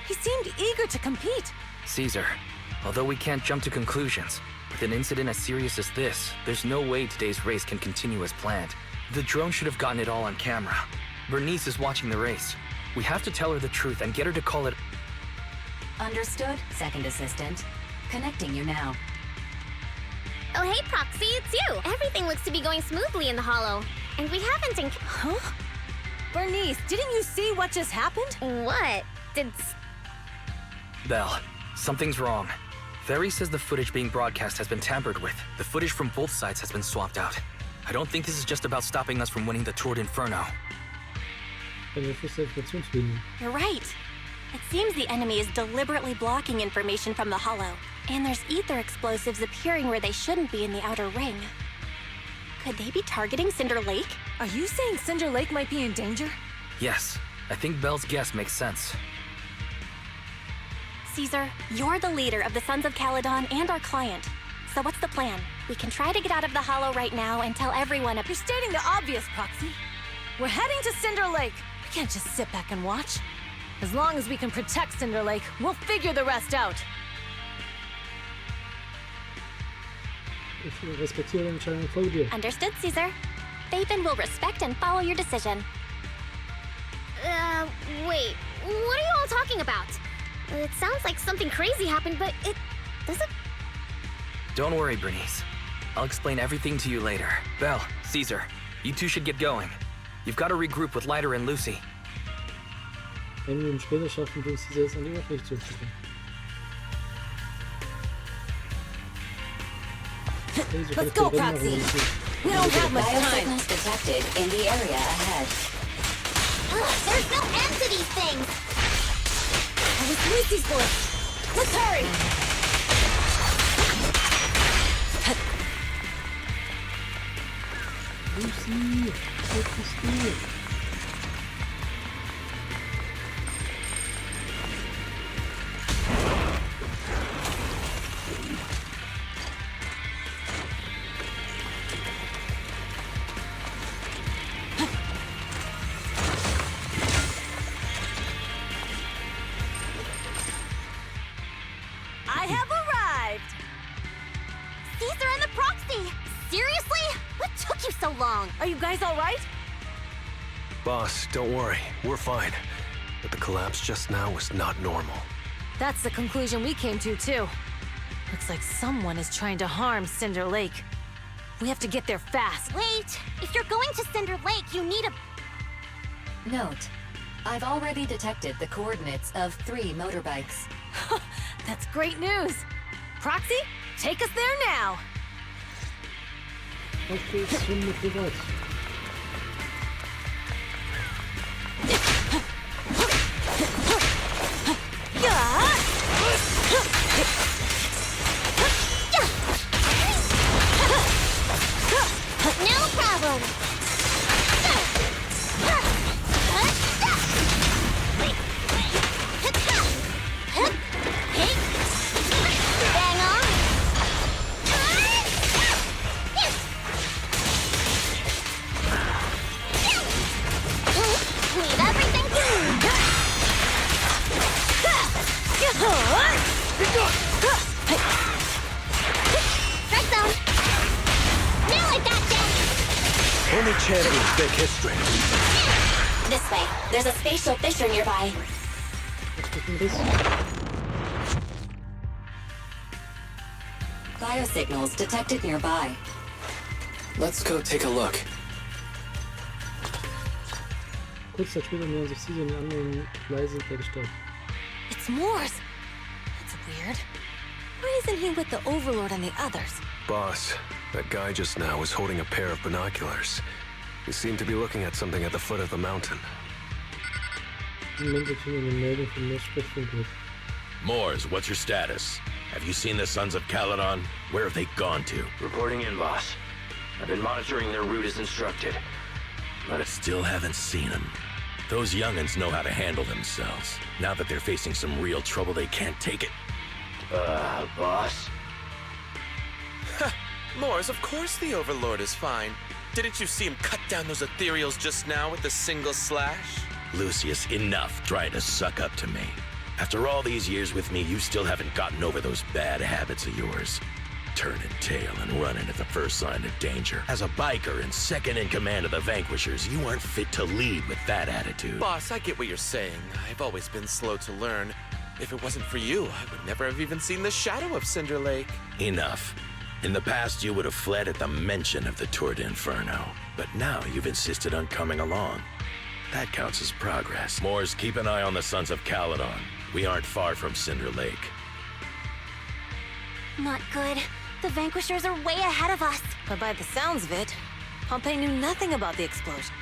He seemed eager to compete. Caesar, although we can't jump to conclusions, with an incident as serious as this, there's no way today's race can continue as planned. The drone should have gotten it all on camera. Bernice is watching the race. We have to tell her the truth and get her to call it... Understood, second assistant. Connecting you now. Oh, hey, Proxy, it's you. Everything looks to be going smoothly in the Hollow. And we haven't Huh? Bernice, didn't you see what just happened? What? Did... Belle, something's wrong. Ferry says the footage being broadcast has been tampered with. The footage from both sides has been swapped out. I don't think this is just about stopping us from winning the Tour d'Inferno. You're right. It seems the enemy is deliberately blocking information from the Hollow, and there's ether explosives appearing where they shouldn't be in the Outer Ring. Could they be targeting Cinder Lake? Are you saying Cinder Lake might be in danger? Yes, I think Belle's guess makes sense. Caesar, you're the leader of the Sons of Caledon and our client. So what's the plan? We can try to get out of the Hollow right now and tell everyone... You're stating the obvious, Proxy. We're heading to Cinder Lake. We can't just sit back and watch. As long as we can protect Cinder Lake, we'll figure the rest out. Understood, Caesar. Faven will respect and follow your decision. Wait. What are you all talking about? It sounds like something crazy happened, but it doesn't... Don't worry, Bernice. I'll explain everything to you later. Belle, Caesar, you two should get going. You've got to regroup with Leiter and Lucy. 1 Minute später schaffen wir es, jetzt an die Oberfläche zu ziehen. Let's go, Proxy. We don't have much time. Biosignals detected in the area ahead. There's no end to these things! That was Lucy's voice. Let's hurry! Lucy, what is this? I have arrived! Caesar and the Proxy! Seriously? What took you so long? Are you guys all right? Boss, don't worry. We're fine. But the collapse just now was not normal. That's the conclusion we came to, too. Looks like someone is trying to harm Cinder Lake. We have to get there fast. Wait! If you're going to Cinder Lake, you need a... Note, I've already detected the coordinates of 3 motorbikes. That's great news. Proxy, take us there now. Auf geht's zum Motorrad. No problem! Bang on! Any champion's big history. This way. There's a spatial fissure nearby. Biosignals detected nearby. Let's go take a look. Kurz Zeit später nähern sich Caesar und die anderen leise der Gestalt. It's Morse. That's weird. Why isn't he with the Overlord and the others? Boss, that guy just now was holding a pair of binoculars. He seemed to be looking at something at the foot of the mountain. Im Moment erschien eine Meldung vom Sprechfunk. Mors, what's your status? Have you seen the Sons of Caledon? Where have they gone to? Reporting in, boss. I've been monitoring their route as instructed. But I still haven't seen them. Those young'uns know how to handle themselves. Now that they're facing some real trouble, they can't take it. Boss? Mors, of course the Overlord is fine. Didn't you see him cut down those ethereals just now with a single slash? Lucius, enough trying to suck up to me. After all these years with me, you still haven't gotten over those bad habits of yours. Turning tail and running at the first sign of danger. As a biker and second in command of the Vanquishers, you aren't fit to lead with that attitude. Boss, I get what you're saying. I've always been slow to learn. If it wasn't for you, I would never have even seen the shadow of Cinder Lake. Enough. In the past, you would have fled at the mention of the Tour de Inferno. But now you've insisted on coming along. That counts as progress. Mors, keep an eye on the Sons of Caledon. We aren't far from Cinder Lake. Not good. The Vanquishers are way ahead of us. But by the sounds of it, Pompey knew nothing about the explosion.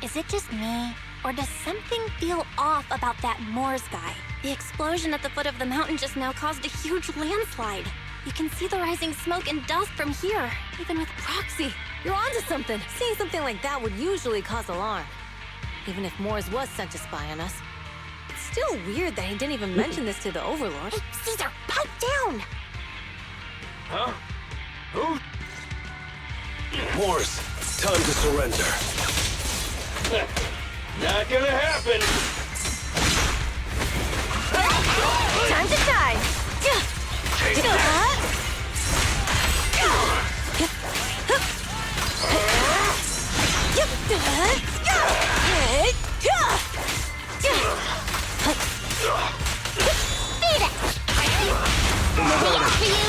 Is it just me? Or does something feel off about that Mors guy? The explosion at the foot of the mountain just now caused a huge landslide. You can see the rising smoke and dust from here, even with Proxy. You're onto something. Seeing something like that would usually cause alarm. Even if Mors was sent to spy on us. It's still weird that he didn't even mention this to the Overlord. Hey, Caesar, pipe down! Huh? Who? Mors, it's time to surrender. Not gonna happen! Time to die! Take that! Beat it! Moving it for you!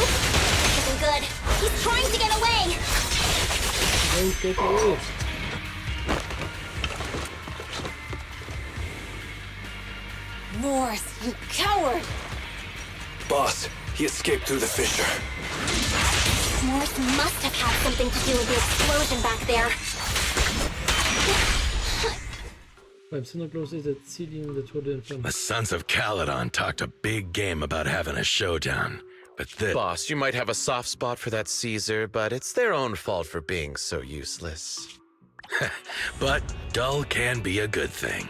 Isn't good. He's trying to get away! Don't get away. Mors, you coward! Boss, he escaped through the fissure. Mors must have had something to do with the explosion back there. Beim Synchros ist der Ziellinie der Tour de Inferno. The Sons of Caledon talked a big game about having a showdown. But this... Boss, you might have a soft spot for that Caesar, but it's their own fault for being so useless. But dull can be a good thing.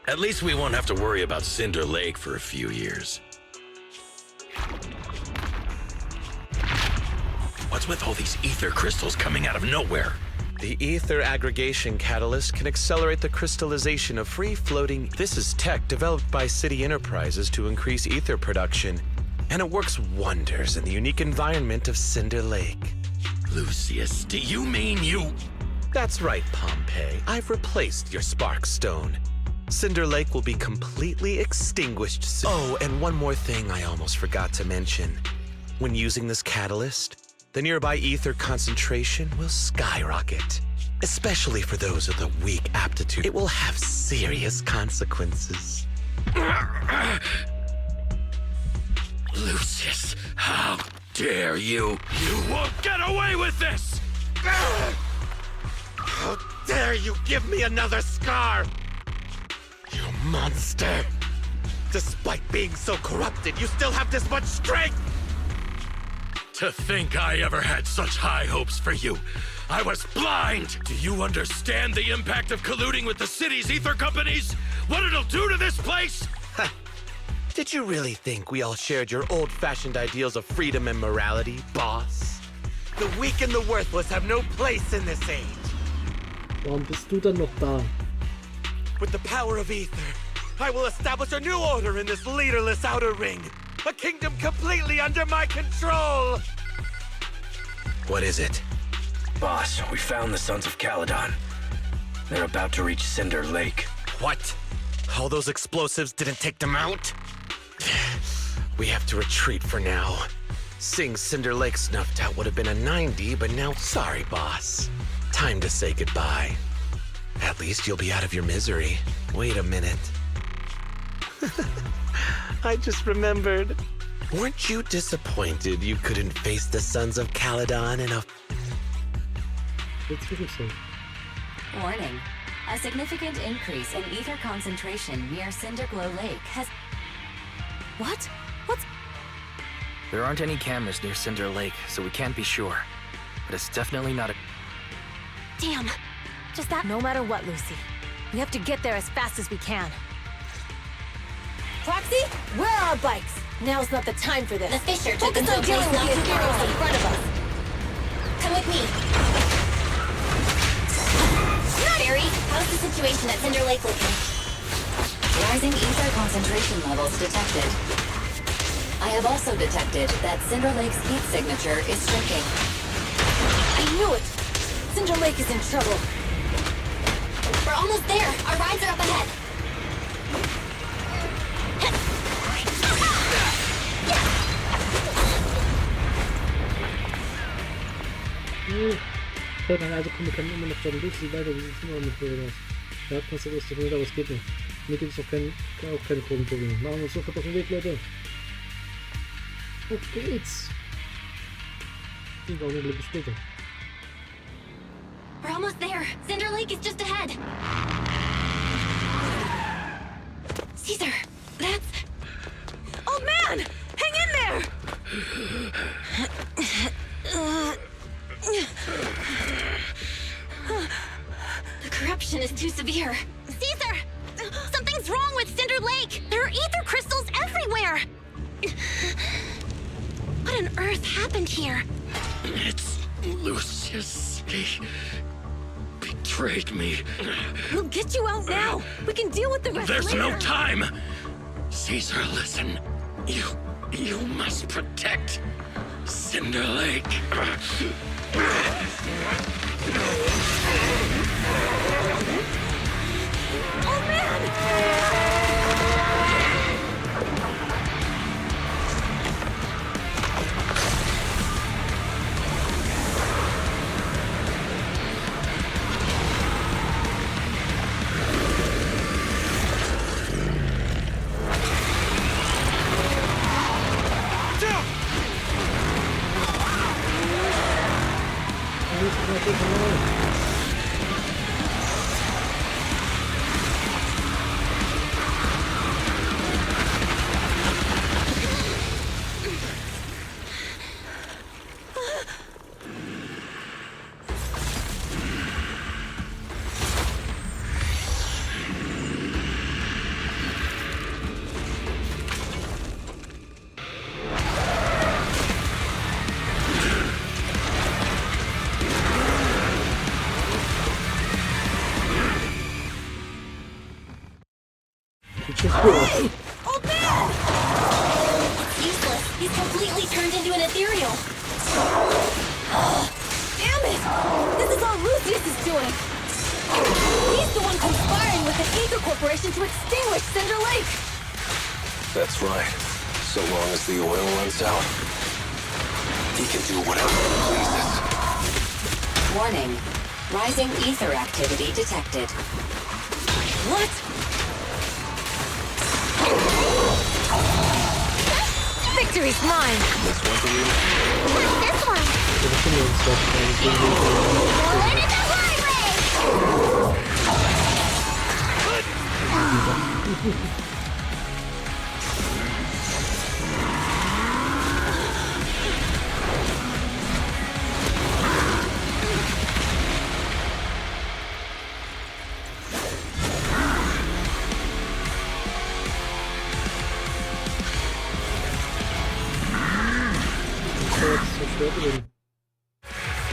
At least we won't have to worry about Cinder Lake for a few years. What's with all these ether crystals coming out of nowhere? The ether aggregation catalyst can accelerate the crystallization of free-floating... This is tech developed by City Enterprises to increase ether production, and it works wonders in the unique environment of Cinder Lake. Lucius, do you mean you... That's right, Pompey. I've replaced your spark stone. Cinder Lake will be completely extinguished soon. Oh, and one more thing I almost forgot to mention. When using this catalyst, the nearby ether concentration will skyrocket. Especially for those with a weak aptitude. It will have serious consequences. Lucius, how dare you? You won't get away with this! How dare you give me another scar! You monster! Despite being so corrupted, you still have this much strength! To think I ever had such high hopes for you. I was blind! Do you understand the impact of colluding with the city's ether companies? What it'll do to this place? Did you really think we all shared your old-fashioned ideals of freedom and morality, boss? The weak and the worthless have no place in this age. Warum bist du dann noch da? With the power of ether, I will establish a new order in this leaderless outer ring. A kingdom completely under my control! What is it? Boss, we found the Sons of Caledon. They're about to reach Cinder Lake. What? All those explosives didn't take them out? We have to retreat for now. Seeing Cinder Lake snuffed out would have been a 90, but now, sorry, boss. Time to say goodbye. At least you'll be out of your misery. Wait a minute. I just remembered. Weren't you disappointed you couldn't face the Sons of Caledon in a... Warning. A significant increase in ether concentration near Cinderglow Lake has... What? What's... There aren't any cameras near Cinder Lake, so we can't be sure. But it's definitely not a... Damn. Just that... No matter what, Lucy. We have to get there as fast as we can. Proxy, where are our bikes? Now's not the time for this. The Fisher took Focus them on to a dealing place with the not too Infernos far in front of us. Come with me. Barry, how's the situation at Cinder Lake looking? rising ether concentration levels detected. I have also detected that Cinder Lake's heat signature is shrinking. I knew it! Cinder Lake is in trouble. We're almost there. Our rides are up ahead. Also komm, wir können immer noch dann durch, weiter, wie sieht es immer mit Infernos? Ja, kannst du das doch nicht, aber es geht nicht. Mir gibt es auch keine Kurvenprobleme. Machen wir uns sofort auf den Weg, Leute. Auf geht's. Die war eine später. We're almost there. Cinder Lake is just ahead. Caesar, that's... Oh man! Hang in there! The corruption is too severe. Caesar! Something's wrong with Cinder Lake! There are ether crystals everywhere! What on earth happened here? It's Lucius. He betrayed me. We'll get you out now! We can deal with the rest There's later. no time! Caesar, listen. You must protect Cinder Lake. Oh man! Oh man! It's useless. He's completely turned into an ethereal. Damn it! This is all Lucius is doing! He's the one conspiring with the Ether Corporation to extinguish Cinder Lake! That's right. So long as the oil runs out, he can do whatever he pleases. Warning. Rising ether activity detected. What? Victory's mine! This one for you? What's this one? Rolling in the highway!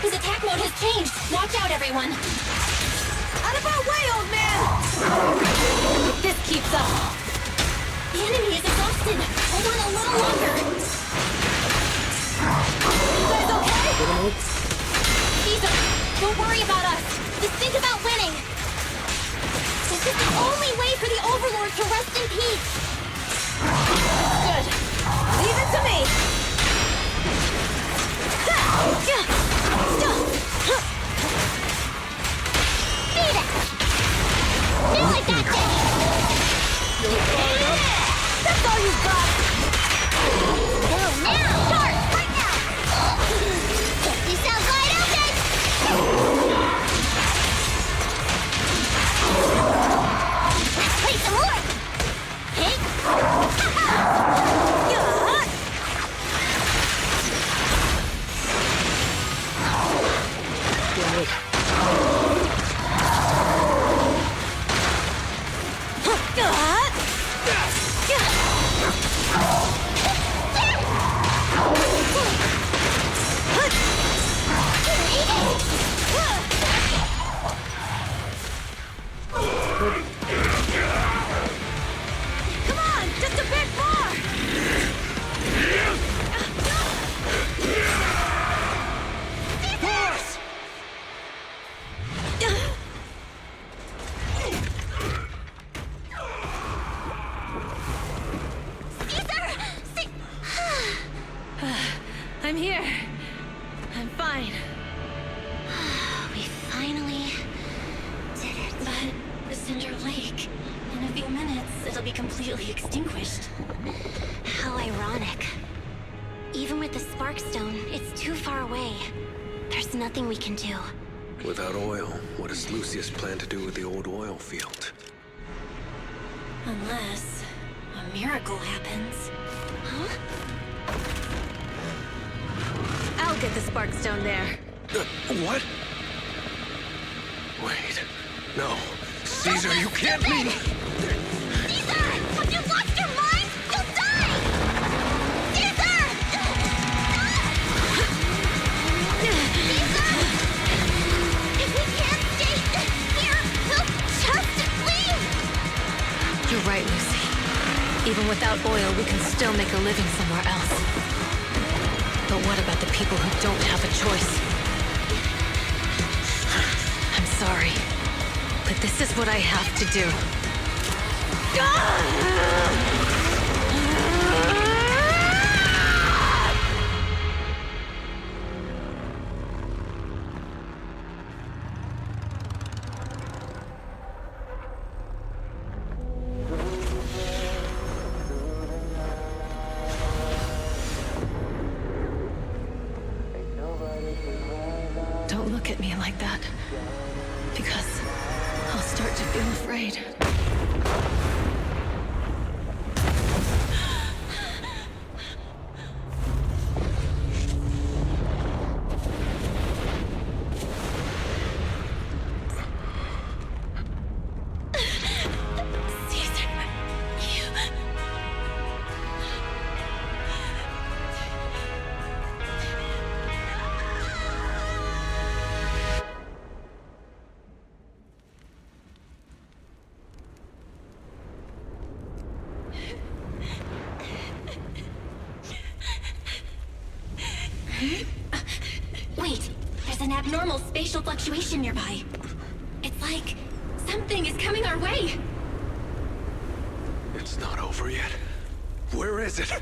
His attack mode has changed. Watch out, everyone. Out of our way, old man! If this keeps up... The enemy is exhausted. Hold on a little longer. You guys okay? Caesar, Don't worry about us. Just think about winning. This is the only way for the Overlord to rest in peace. Good. Leave it to me. Beat it! Feel like that, That's all you've got. Go now! Start! Right now! You sound wide open! Wait, some more! Hey! Come on, just a bit more. I'm here. I'm fine. We finally did it. But Cinder Lake, in a few minutes, it'll be completely extinguished. How ironic. Even with the Sparkstone, it's too far away. There's nothing we can do. Without oil, what does Lucius plan to do with the old oil field? Unless a miracle happens. Huh? I'll get the Sparkstone there. What? Wait. No. Caesar, you can't mean... Caesar! Have you lost your mind? You'll die! Caesar! Caesar! If we can't stay here, we'll just leave! You're right, Lucy. Even without oil, we can still make a living somewhere else. But what about the people who don't have a choice? I'm sorry, but this is what I have to do. Don't look at me like that, because I'll start to feel afraid. Wait, there's an abnormal spatial fluctuation nearby. It's like something is coming our way. It's not over yet. Where is it?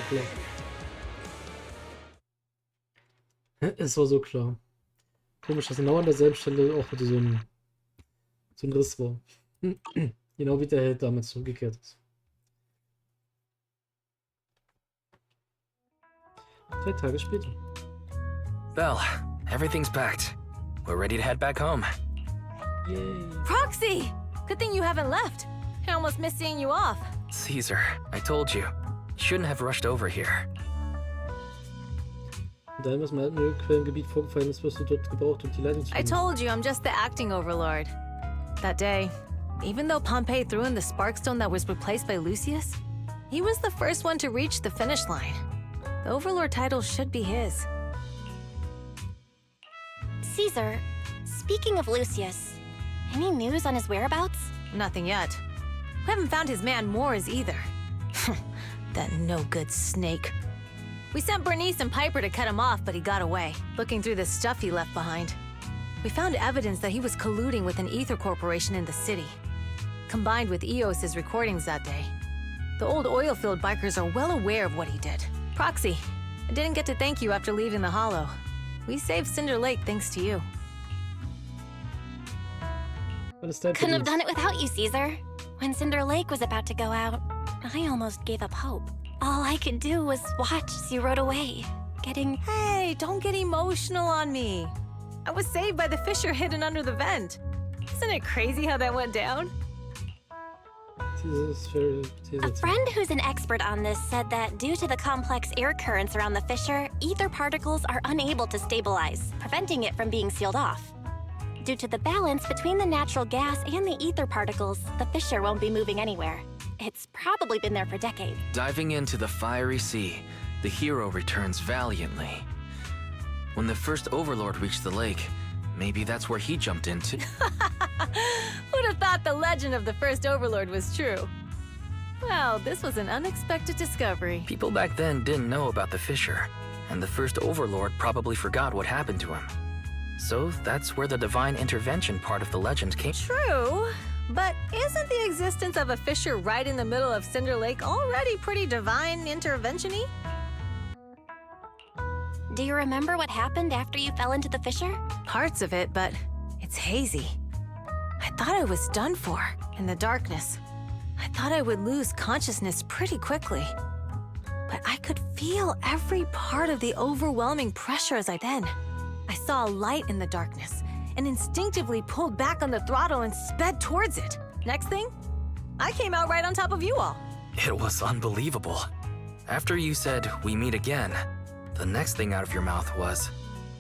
klar. Es war so klar. Komisch, dass genau an derselben Stelle auch wieder so ein Riss war. Genau wie der Held damals zurückgekehrt ist. 3 Tage später. Belle, everything's packed. We're ready to head back home. Yay. Proxy! Good thing you haven't left. I almost missed seeing you off. Caesar, I told you. You shouldn't have rushed over here. Und dann, was im alten Ölquellengebiet vorgefallen ist, wirst du dort gebraucht, um die Leitung zu I finden. told you I'm just the acting overlord. That day, even though Pompey threw in the Sparkstone that was replaced by Lucius, he was the first one to reach the finish line. The overlord title should be his. Caesar, speaking of Lucius, any news on his whereabouts? Nothing yet. We haven't found his man Moors either. That no-good snake. We sent Bernice and Piper to cut him off, but he got away, looking through the stuff he left behind. We found evidence that he was colluding with an ether corporation in the city, combined with Eos's recordings that day. The old oil-filled bikers are well aware of what he did. Proxy, I didn't get to thank you after leaving the Hollow. We saved Cinder Lake thanks to you. Couldn't have done it without you, Caesar. When Cinder Lake was about to go out, I almost gave up hope. All I could do was watch as you rode away, getting... Hey, don't get emotional on me. I was saved by the fissure hidden under the vent. Isn't it crazy how that went down? A friend who's an expert on this said that due to the complex air currents around the fissure, ether particles are unable to stabilize, preventing it from being sealed off. Due to the balance between the natural gas and the ether particles, the fissure won't be moving anywhere. It's probably been there for decades. Diving into the fiery sea, the hero returns valiantly. When the first overlord reached the lake, maybe that's where he jumped into. Who'd have thought the legend of the first overlord was true? Well, this was an unexpected discovery. People back then didn't know about the fissure, and the first overlord probably forgot what happened to him. So that's where the divine intervention part of the legend came. True, but isn't the existence of a fissure right in the middle of Cinder Lake already pretty divine intervention-y? Do you remember what happened after you fell into the fissure? Parts of it, but it's hazy. I thought I was done for, in the darkness. I thought I would lose consciousness pretty quickly. But I could feel every part of the overwhelming pressure as I then. I saw a light in the darkness, and instinctively pulled back on the throttle and sped towards it. Next thing, I came out right on top of you all. It was unbelievable. After you said, "We meet again," the next thing out of your mouth was,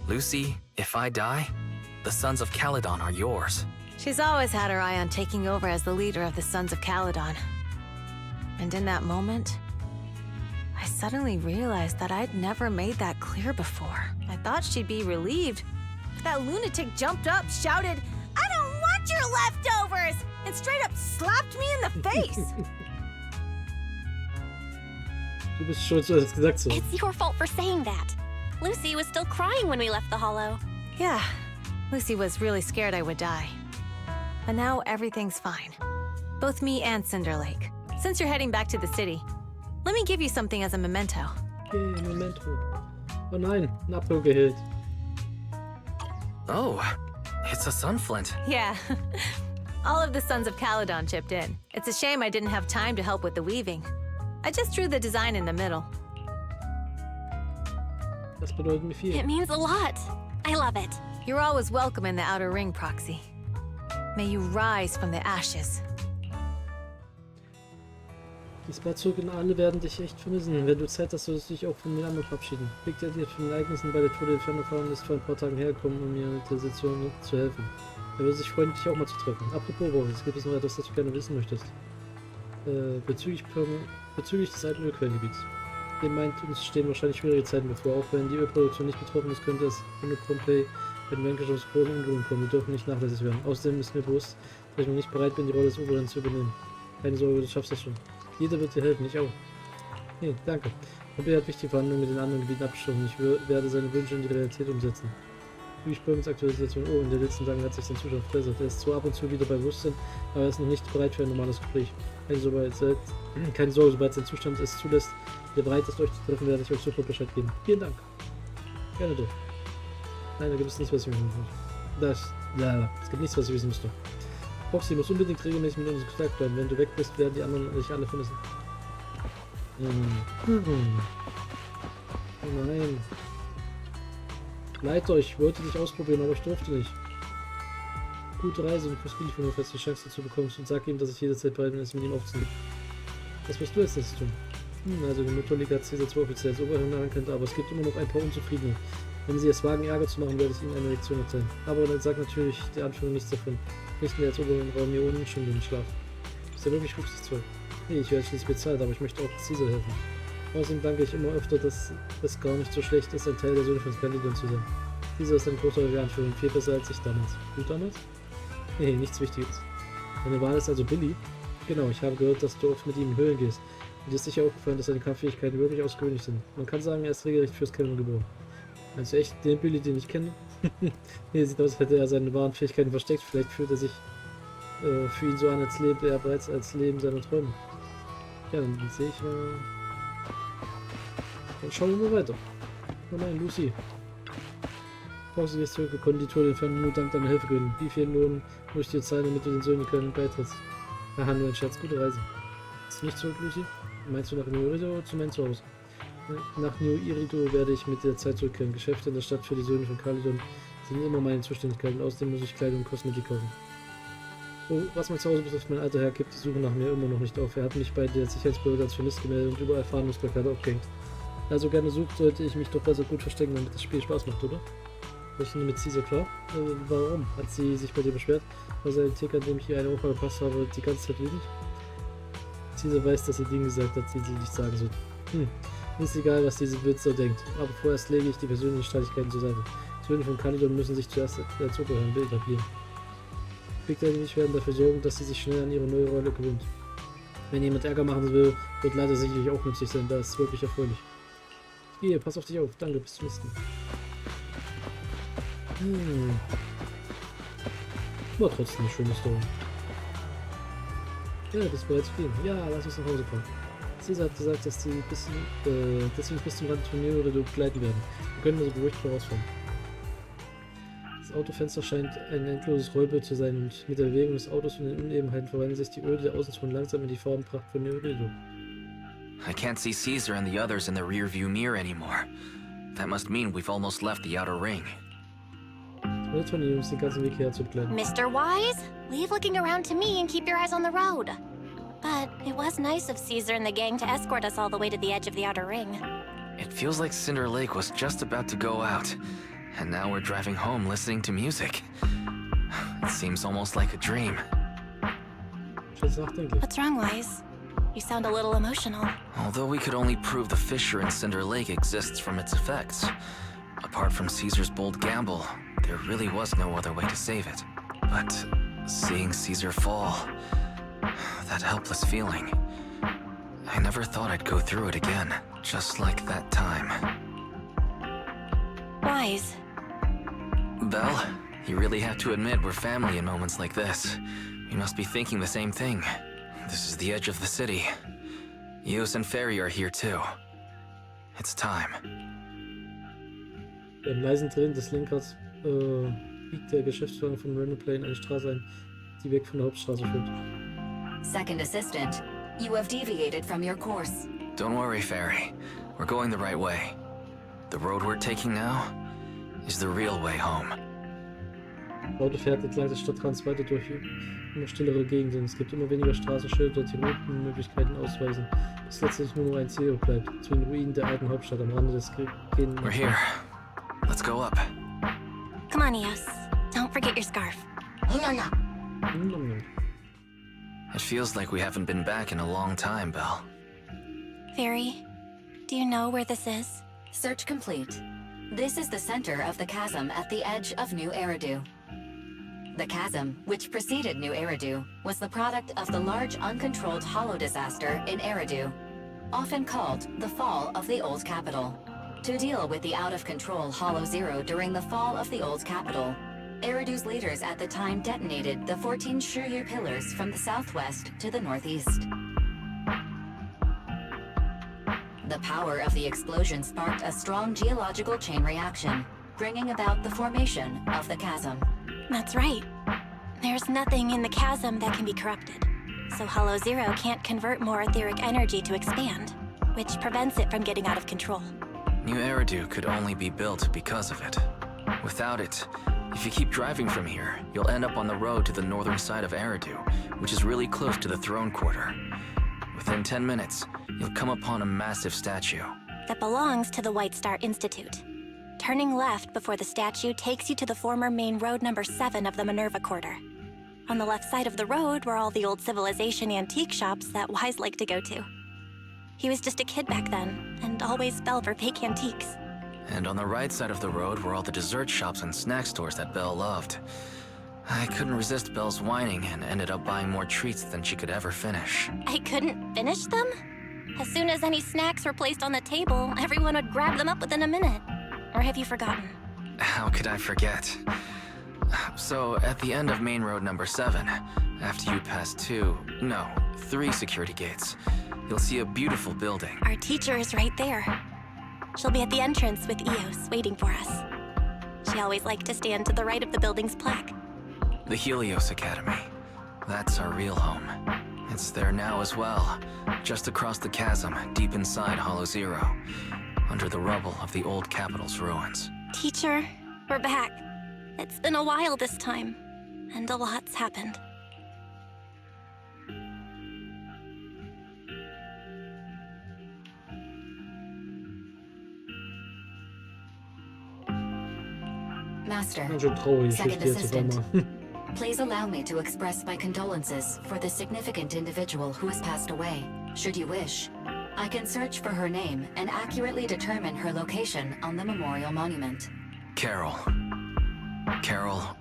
"Lucy, if I die, the Sons of Caledon are yours." She's always had her eye on taking over as the leader of the Sons of Caledon. And in that moment, I suddenly realized that I'd never made that clear before. I thought she'd be relieved. That lunatic jumped up, shouted, "I don't want your leftovers!" and straight up slapped me in the face. Du bist schuld, du hast gesagt so. It's your fault for saying that. Lucy was still crying when we left the Hollow. Yeah, Lucy was really scared I would die. But now everything's fine. Both me and Cinder Lake. Since you're heading back to the city, let me give you something as a memento. Okay, Memento. Oh nein, ein Abhörgerät. Oh, it's a sunflint. Yeah. All of the Sons of Caledon chipped in. It's a shame I didn't have time to help with the weaving. I just drew the design in the middle. Das bedeutet mir viel. It means a lot. I love it. You're always welcome in the Outer Ring, Proxy. May you rise from the ashes. Diesmal zurück in alle werden dich echt vermissen. Wenn du Zeit hast, solltest du dich auch von den anderen verabschieden. Big Daddy hat von den Ereignissen bei der Tour der Inferno erfahren und ist vor ein paar Tagen hergekommen, um mir mit der Situation zu helfen. Er würde sich freuen, dich auch mal zu treffen. Apropos, Boris, gibt es noch etwas, das du gerne wissen möchtest? Bezüglich des alten Ölquellengebiets. Dem meint, uns stehen wahrscheinlich schwierige Zeiten bevor. Auch wenn die Ölproduktion nicht betroffen ist, könnte es ohne Pompey mit Lancashires großen Unruhen kommen. Wir dürfen nicht nachlässig werden. Außerdem ist mir bewusst, dass ich noch nicht bereit bin, die Rolle des Oberlands zu übernehmen. Keine Sorge, du schaffst das schon. Jeder wird dir helfen, ich auch. Nee, danke. Pompey hat wichtige Verhandlungen mit den anderen Gebieten abgestimmt. Ich werde seine Wünsche in die Realität umsetzen. Durch Böhmens aktuelle Situation. Oh, in den letzten Tagen hat sich sein Zustand verbessert. Er ist zwar ab und zu wieder bei Bewusstsein, aber er ist noch nicht bereit für ein normales Gespräch. Keine Sorge, sobald sein Zustand es zulässt, der bereit ist, euch zu treffen, werde ich euch sofort Bescheid geben. Vielen Dank. Gerne doch. Nein, da gibt es nichts, was ich wissen muss. Es gibt nichts, was ich wissen müsste. Foxy muss unbedingt regelmäßig mit uns in Kontakt bleiben. Wenn du weg bist, werden die anderen dich alle vermissen. Oh nein. Leid euch, ich wollte dich ausprobieren, aber ich durfte nicht. Gute Reise und Kuss Billy von mir, falls du die Chance dazu bekommst, und sag ihm, dass ich jederzeit bereit bin, es mit ihm aufzunehmen. Was wirst du jetzt nächstes tun? Also die Motorliga hat Caesar zwar offiziell als Oberhirn anerkannt, aber es gibt immer noch ein paar Unzufriedene. Wenn sie es wagen, Ärger zu machen, werde ich ihnen eine Lektion erteilen. Aber dann sagt natürlich der Anführer nichts davon. Richten wir als oberen Raum hier unten schon den Schlaf. Ist ja wirklich rücksichtsvoll. Nee, ich werde schließlich bezahlt, aber ich möchte auch Caesar helfen. Außerdem danke ich immer öfter, dass es gar nicht so schlecht ist, ein Teil der Söhne von Skandinavien zu sein. Caesar ist ein großartiger Anführer und viel besser als ich damals. Du damals? Nee, nichts Wichtiges. Deine Wahl ist also Billy? Genau, ich habe gehört, dass du oft mit ihm in Höhlen gehst. Und dir ist sicher aufgefallen, dass seine Kampffähigkeiten wirklich außergewöhnlich sind. Man kann sagen, er ist regelrecht fürs Kämpfen geboren. Meinst du echt den Billy, den ich kenne? Nee, sieht aus, als hätte er seine wahren Fähigkeiten versteckt. Vielleicht fühlt er sich für ihn so an, als lebte er bereits als Leben seiner Träume. Ja, dann sehe ich mal. Dann schauen wir mal weiter. Oh nein, Lucy. Brauchst du jetzt zurück? Wir konnten die Tour Inferno nur dank deiner Hilfe gewinnen. Wie viel Lohn muss ich dir zahlen, damit du den Söhnen können beitrittst? Haha, nur ein Scherz. Gute Reise. Ist nicht zurück, Lucy? Meinst du nach New Irido oder zu meinem Zuhause? Nach New Irido werde ich mit der Zeit zurückkehren. Geschäfte in der Stadt für die Söhne von Kalidon sind immer meine Zuständigkeiten. Außerdem muss ich Kleidung und Kosmetik kaufen. Oh, was mein Zuhause betrifft, mein alter Herr gibt die Suche nach mir immer noch nicht auf. Er hat mich bei der Sicherheitsbehörde als vermisst gemeldet und überall Fahndungsplakate aufgehängt. Also gerne sucht, sollte ich mich doch besser gut verstecken, damit das Spiel Spaß macht, oder? Ich bin mit Caesar klar. Warum? Hat sie sich bei dir beschwert? War sein Tick, an dem ich ihr eine Oper verpasst habe, die ganze Zeit wütend? Caesar weiß, dass sie Dinge gesagt hat, die sie nicht sagen sollte. Ist egal, was diese Witze denkt. Aber vorerst lege ich die persönlichen Streitigkeiten zur Seite. Die Söhne von Kalidon müssen sich zuerst als Oberhirn etablieren. Big Daddy und ich werden dafür sorgen, dass sie sich schnell an ihre neue Rolle gewöhnt. Wenn jemand Ärger machen will, wird leider sicherlich auch nützlich sein, da ist es wirklich erfreulich. Ich gehe, pass auf dich auf. Danke, bis zum nächsten Mal. War trotzdem eine schöne Story. Ja, das ist bereits viel. Ja, lass uns nach Hause fahren. Caesar hat gesagt, dass sie uns bis zum Rand Turnier oder du begleiten werden. Wir können also beruhigt vorausfahren. Das Autofenster scheint ein endloses Rollbild zu sein und mit der Bewegung des Autos und den Unebenheiten verwandeln sich die Öle der Außenzonen langsam in die Farbenpracht von Neurido. I can't see Caesar and the others in the rearview mirror anymore. That must mean we've almost left the outer ring. Nett von den Jungs, den ganzen Weg hierher zu begleiten. Mr. Wise, leave looking around to me and keep your eyes on the road. But it was nice of Caesar and the gang to escort us all the way to the edge of the outer ring. It feels like Cinder Lake was just about to go out, and now we're driving home listening to music. It seems almost like a dream. What's wrong, Wise? You sound a little emotional. Although we could only prove the fissure in Cinder Lake exists from its effects, apart from Caesar's bold gamble, there really was no other way to save it. But seeing Caesar fall, that helpless feeling, I never thought I'd go through it again, just like that time. Wise. Belle, you really have to admit we're family in moments like this. You must be thinking the same thing. This is the edge of the city. Yos and Ferry are here too. It's time. Beim leisen Drehen des Lenkrades biegt der Geschäftswagen von Random Plane eine Straße ein, die weg von der Hauptstraße führt. Second assistant, you have deviated from your course. Don't worry, Ferry. We're going the right way. The road we're taking now is the real way home. Das Auto fährt entlang des Stadtrands weiter durch immer stillere Gegenden. Es gibt immer weniger Straßenschilder, die Routenmöglichkeiten ausweisen, bis letztlich nur noch ein Ziel bleibt, zu den Ruinen der alten Hauptstadt am Rande des Gehen. We're here. Let's go up. Come on, Eos. Don't forget your scarf. It feels like we haven't been back in a long time, Belle. Fairy, do you know where this is? Search complete. This is the center of the chasm at the edge of New Eridu. The chasm, which preceded New Eridu, was the product of the large uncontrolled hollow disaster in Eridu, often called the fall of the old capital. To deal with the out-of-control Hollow Zero during the fall of the old capital, Eridu's leaders at the time detonated the 14 Shiryu pillars from the southwest to the northeast. The power of the explosion sparked a strong geological chain reaction, bringing about the formation of the chasm. That's right. There's nothing in the chasm that can be corrupted. So Hollow Zero can't convert more etheric energy to expand, which prevents it from getting out of control. New Eridu could only be built because of it. Without it, if you keep driving from here, you'll end up on the road to the northern side of Eridu, which is really close to the throne quarter. Within 10 minutes, you'll come upon a massive statue. That belongs to the White Star Institute. Turning left before the statue takes you to the former main road number 7 of the Minerva Quarter. On the left side of the road were all the old civilization antique shops that Wise liked to go to. He was just a kid back then, and always fell for fake antiques. And on the right side of the road were all the dessert shops and snack stores that Belle loved. I couldn't resist Belle's whining and ended up buying more treats than she could ever finish. I couldn't finish them? As soon as any snacks were placed on the table, everyone would grab them up within a minute. Or have you forgotten? How could I forget? So, at the end of main road number 7, after you pass 3 security gates, you'll see a beautiful building. Our teacher is right there. She'll be at the entrance with Eos, waiting for us. She always liked to stand to the right of the building's plaque. The Helios Academy. That's our real home. It's there now as well, just across the chasm, deep inside Hollow Zero, under the rubble of the old capital's ruins. Teacher, we're back. It's been a while this time, and a lot's happened. Master, Schon traurig, second ich jetzt auf assistant, einmal. please allow me to express my condolences for the significant individual who has passed away. Should you wish, I can search for her name and accurately determine her location on the memorial monument. Carol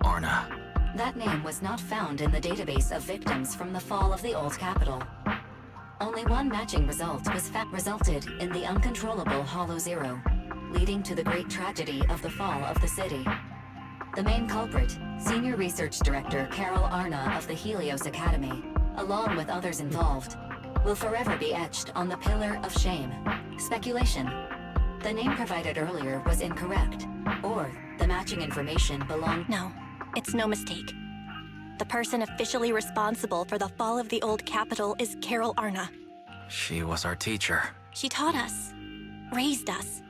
Arna. That name was not found in the database of victims from the fall of the old capital. Only one matching result was resulted in the uncontrollable Hollow Zero, leading to the great tragedy of the fall of the city. The main culprit, Senior Research Director Carol Arna of the Helios Academy, along with others involved, will forever be etched on the Pillar of Shame. Speculation. The name provided earlier was incorrect, or the matching information belonged... No, it's no mistake. The person officially responsible for the fall of the old capital is Carol Arna. She was our teacher. She taught us, raised us.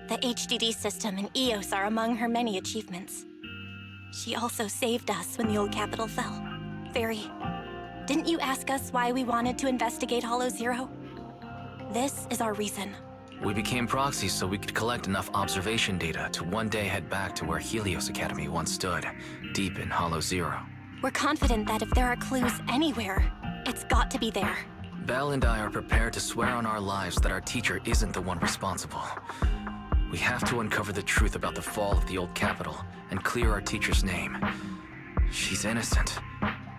The HDD system and EOS are among her many achievements. She also saved us when the old capital fell. Fairy, didn't you ask us why we wanted to investigate Hollow Zero? This is our reason. We became proxies so we could collect enough observation data to one day head back to where Helios Academy once stood, deep in Hollow Zero. We're confident that if there are clues anywhere, it's got to be there. Belle and I are prepared to swear on our lives that our teacher isn't the one responsible. We have to uncover the truth about the fall of the old capital and clear our teacher's name. She's innocent,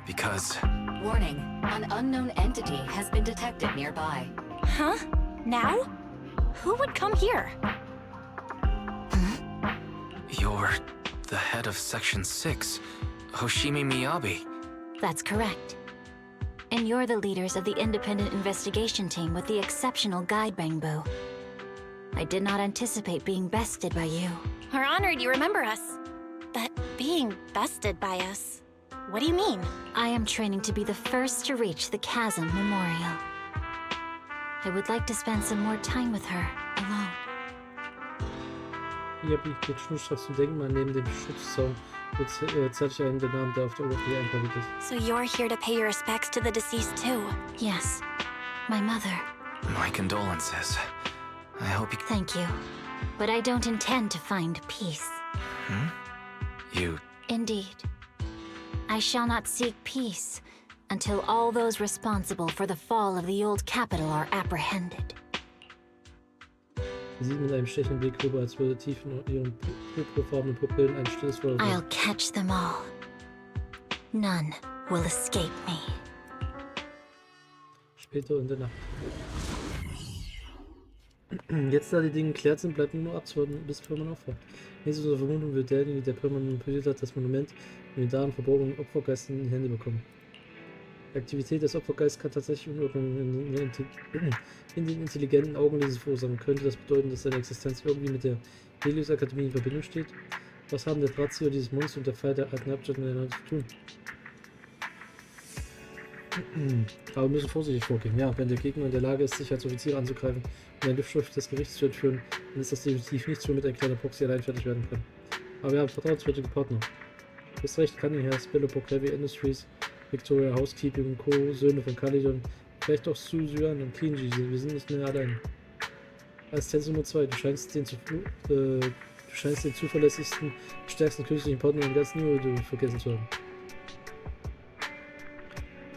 because... Warning, an unknown entity has been detected nearby. Huh? Now? Who would come here? You're the head of Section 6, Hoshimi Miyabi. That's correct. And you're the leaders of the independent investigation team with the exceptional guide Bangbo. I did not anticipate being bested by you. We're honored you remember us. But being bested by us, what do you mean? I am training to be the first to reach the Chasm Memorial. I would like to spend some more time with her, alone. Hier habe ich jetzt Schluss zu denken, mal neben dem Schutzzaun zeigt einen den Namen, der auf der Oberfläche eingraviert ist. So you're here to pay your respects to the deceased too? Yes. My mother. My condolences. I hope you... Thank you. But I don't intend to find peace. Hmm? You... Indeed. I shall not seek peace until all those responsible for the fall of the old capital are apprehended. Sie sieht mit einem stechenden Blick rüber, als würde tief in ihren purpurfarbenen Pupillen ein stilles Feuer sein. I'll catch them all. None will escape me. Später in der Nacht. Jetzt, da die Dinge geklärt sind, bleibt nur abzuwarten, bis Perman aufwacht. Nächstes unserer Vermutung wird derjenige, der Perman manipuliert hat, das Monument und den darin verborgenen Opfergeist in die Hände bekommen. Die Aktivität des Opfergeists kann tatsächlich Unordnung in den intelligenten Augen dieses verursachen. Könnte das bedeuten, dass seine Existenz irgendwie mit der Helios Akademie in Verbindung steht? Was haben der Drahtzieher, dieses Monster und der Fall der alten Hauptstadt miteinander zu tun? Aber wir müssen vorsichtig vorgehen. Ja, wenn der Gegner in der Lage ist, Sicherheitsoffiziere anzugreifen und ein Luftschrift des Gerichts zu entführen, dann ist das definitiv nichts, womit ein kleiner Proxy allein fertig werden kann. Aber wir haben vertrauenswürdige Partner. Du bist recht, Cunningham, Spieler, Heavy Industries, Victoria Housekeeping und Co., Söhne von Calidon, Vielleicht auch Su Yuan und Kinji, wir sind nicht mehr allein. Assistenz Nummer 2, du scheinst den zuverlässigsten, stärksten künstlichen Partner im ganzen New vergessen zu haben.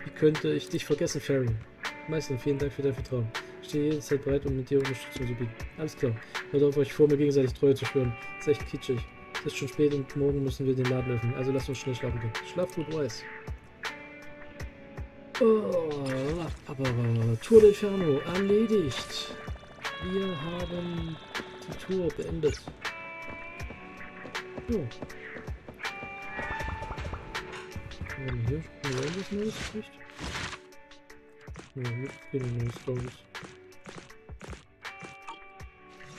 Wie könnte ich dich vergessen, Ferry? Meister, vielen Dank für dein Vertrauen. Ich stehe jederzeit bereit, um mit dir Unterstützung zu bieten. Alles klar. Hört auf, euch vor, mir gegenseitig Treue zu schwören. Das ist echt kitschig. Es ist schon spät und morgen müssen wir den Laden öffnen. Also lasst uns schnell schlafen gehen. Schlaf gut, Weiß. Oh, aber Tour de Inferno erledigt. Wir haben die Tour beendet. Jo. Haben wir hier irgendwas Neues gekriegt? Ja, mitgehen neues Stories.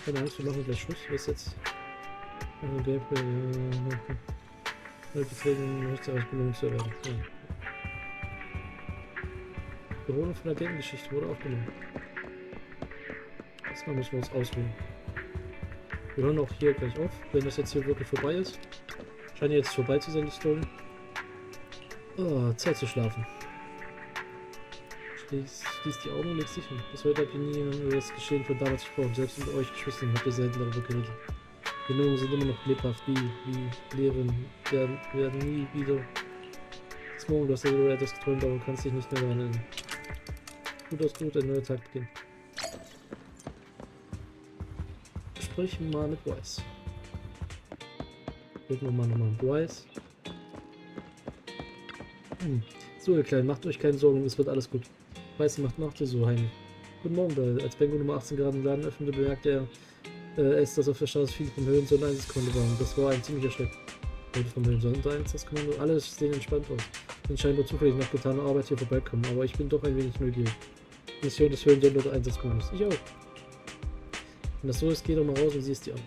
Keine Angst, wir machen gleich Schluss. Was jetzt? Beträge nicht als Belohnung zu erwarten. Ja. Belohnung von der Gamegeschichte wurde aufgenommen. Erstmal müssen wir uns ausruhen. Wir hören auch hier gleich auf, wenn das jetzt hier wirklich vorbei ist. Scheint jetzt vorbei zu sein, die Story. Oh, Zeit zu schlafen. Schließ die Augen und leg dich hin. Bis heute habt ihr nie über das Geschehen von damals gesprochen. Selbst mit euch Geschwistern habt ihr selten darüber geredet. Die Erinnerungen sind immer noch lebhaft, wie Lehren werden nie wieder. Bis morgen, du hast ja über etwas geträumt, aber kannst dich nicht mehr daran erinnern. Gut aus gut, ein neuer Tag beginnt. Sprich mal mit Weiß. Reden wir mal nochmal mit Weiß. So, ihr Kleinen, macht euch keine Sorgen, es wird alles gut. Weiß macht ihr so heimlich. Guten Morgen, Bell. Als Bengo Nummer 18 gerade den Laden öffnete, bemerkte es, dass auf der Straße viele vom Höhensonnen Einsatzkommando waren. Das war ein ziemlicher Schreck. Leute vom Höhensonnen Einsatzkommando, alles sehen entspannt aus. Ich bin scheinbar zufällig nach getaner Arbeit hier vorbeikommen, aber ich bin doch ein wenig neugierig. Mission des Höhensonnen Einsatzkommandos. Ich auch. Wenn das so ist, geh doch mal raus und sieh es dir an.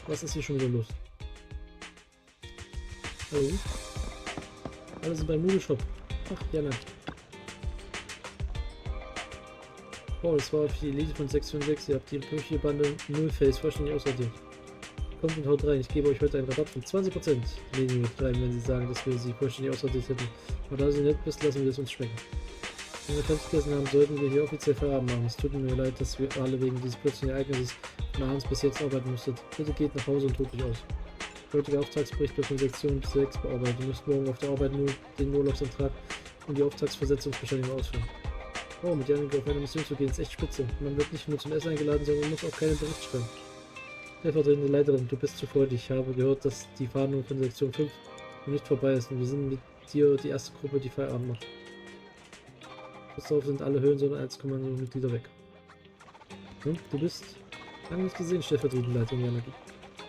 Was ist hier schon wieder los? Hallo? Alle sind beim Nudelshop. Ach, ja, nein. Oh, das war für die Elite von Sektion 6. Ihr habt die pünktliche Bande Nullface vollständig aussortiert. Kommt und haut rein. Ich gebe euch heute einen Rabatt von 20%. Die Linie wird treiben, wenn sie sagen, dass wir sie vollständig aussortiert hätten. Aber da sie nett bist, lassen wir es uns schmecken. Wenn wir fertig gegessen haben, sollten wir hier offiziell Feierabend machen. Es tut mir leid, dass wir alle wegen dieses plötzlichen Ereignisses von abends bis jetzt arbeiten musstet. Bitte geht nach Hause und ruht euch aus. Der heutige Auftragsbericht wird von Sektion 6 bearbeitet. Ihr müsst morgen auf der Arbeit nur den Urlaubsantrag und die Auftragsversetzungsbescheinigung ausführen. Oh, mit Janik auf eine Mission zu gehen ist echt spitze. Man wird nicht nur zum Essen eingeladen, sondern muss auch keinen Bericht schreiben. Stellvertretende Leiterin, du bist zu freundlich. Ich habe gehört, dass die Verhandlung von Sektion 5 noch nicht vorbei ist und wir sind mit dir die erste Gruppe, die Feierabend macht. Bis darauf sind alle Höhensonnen als Kommandomitglieder weg. Hm? Du bist lange nicht gesehen, stellvertretende Leiterin Janaki.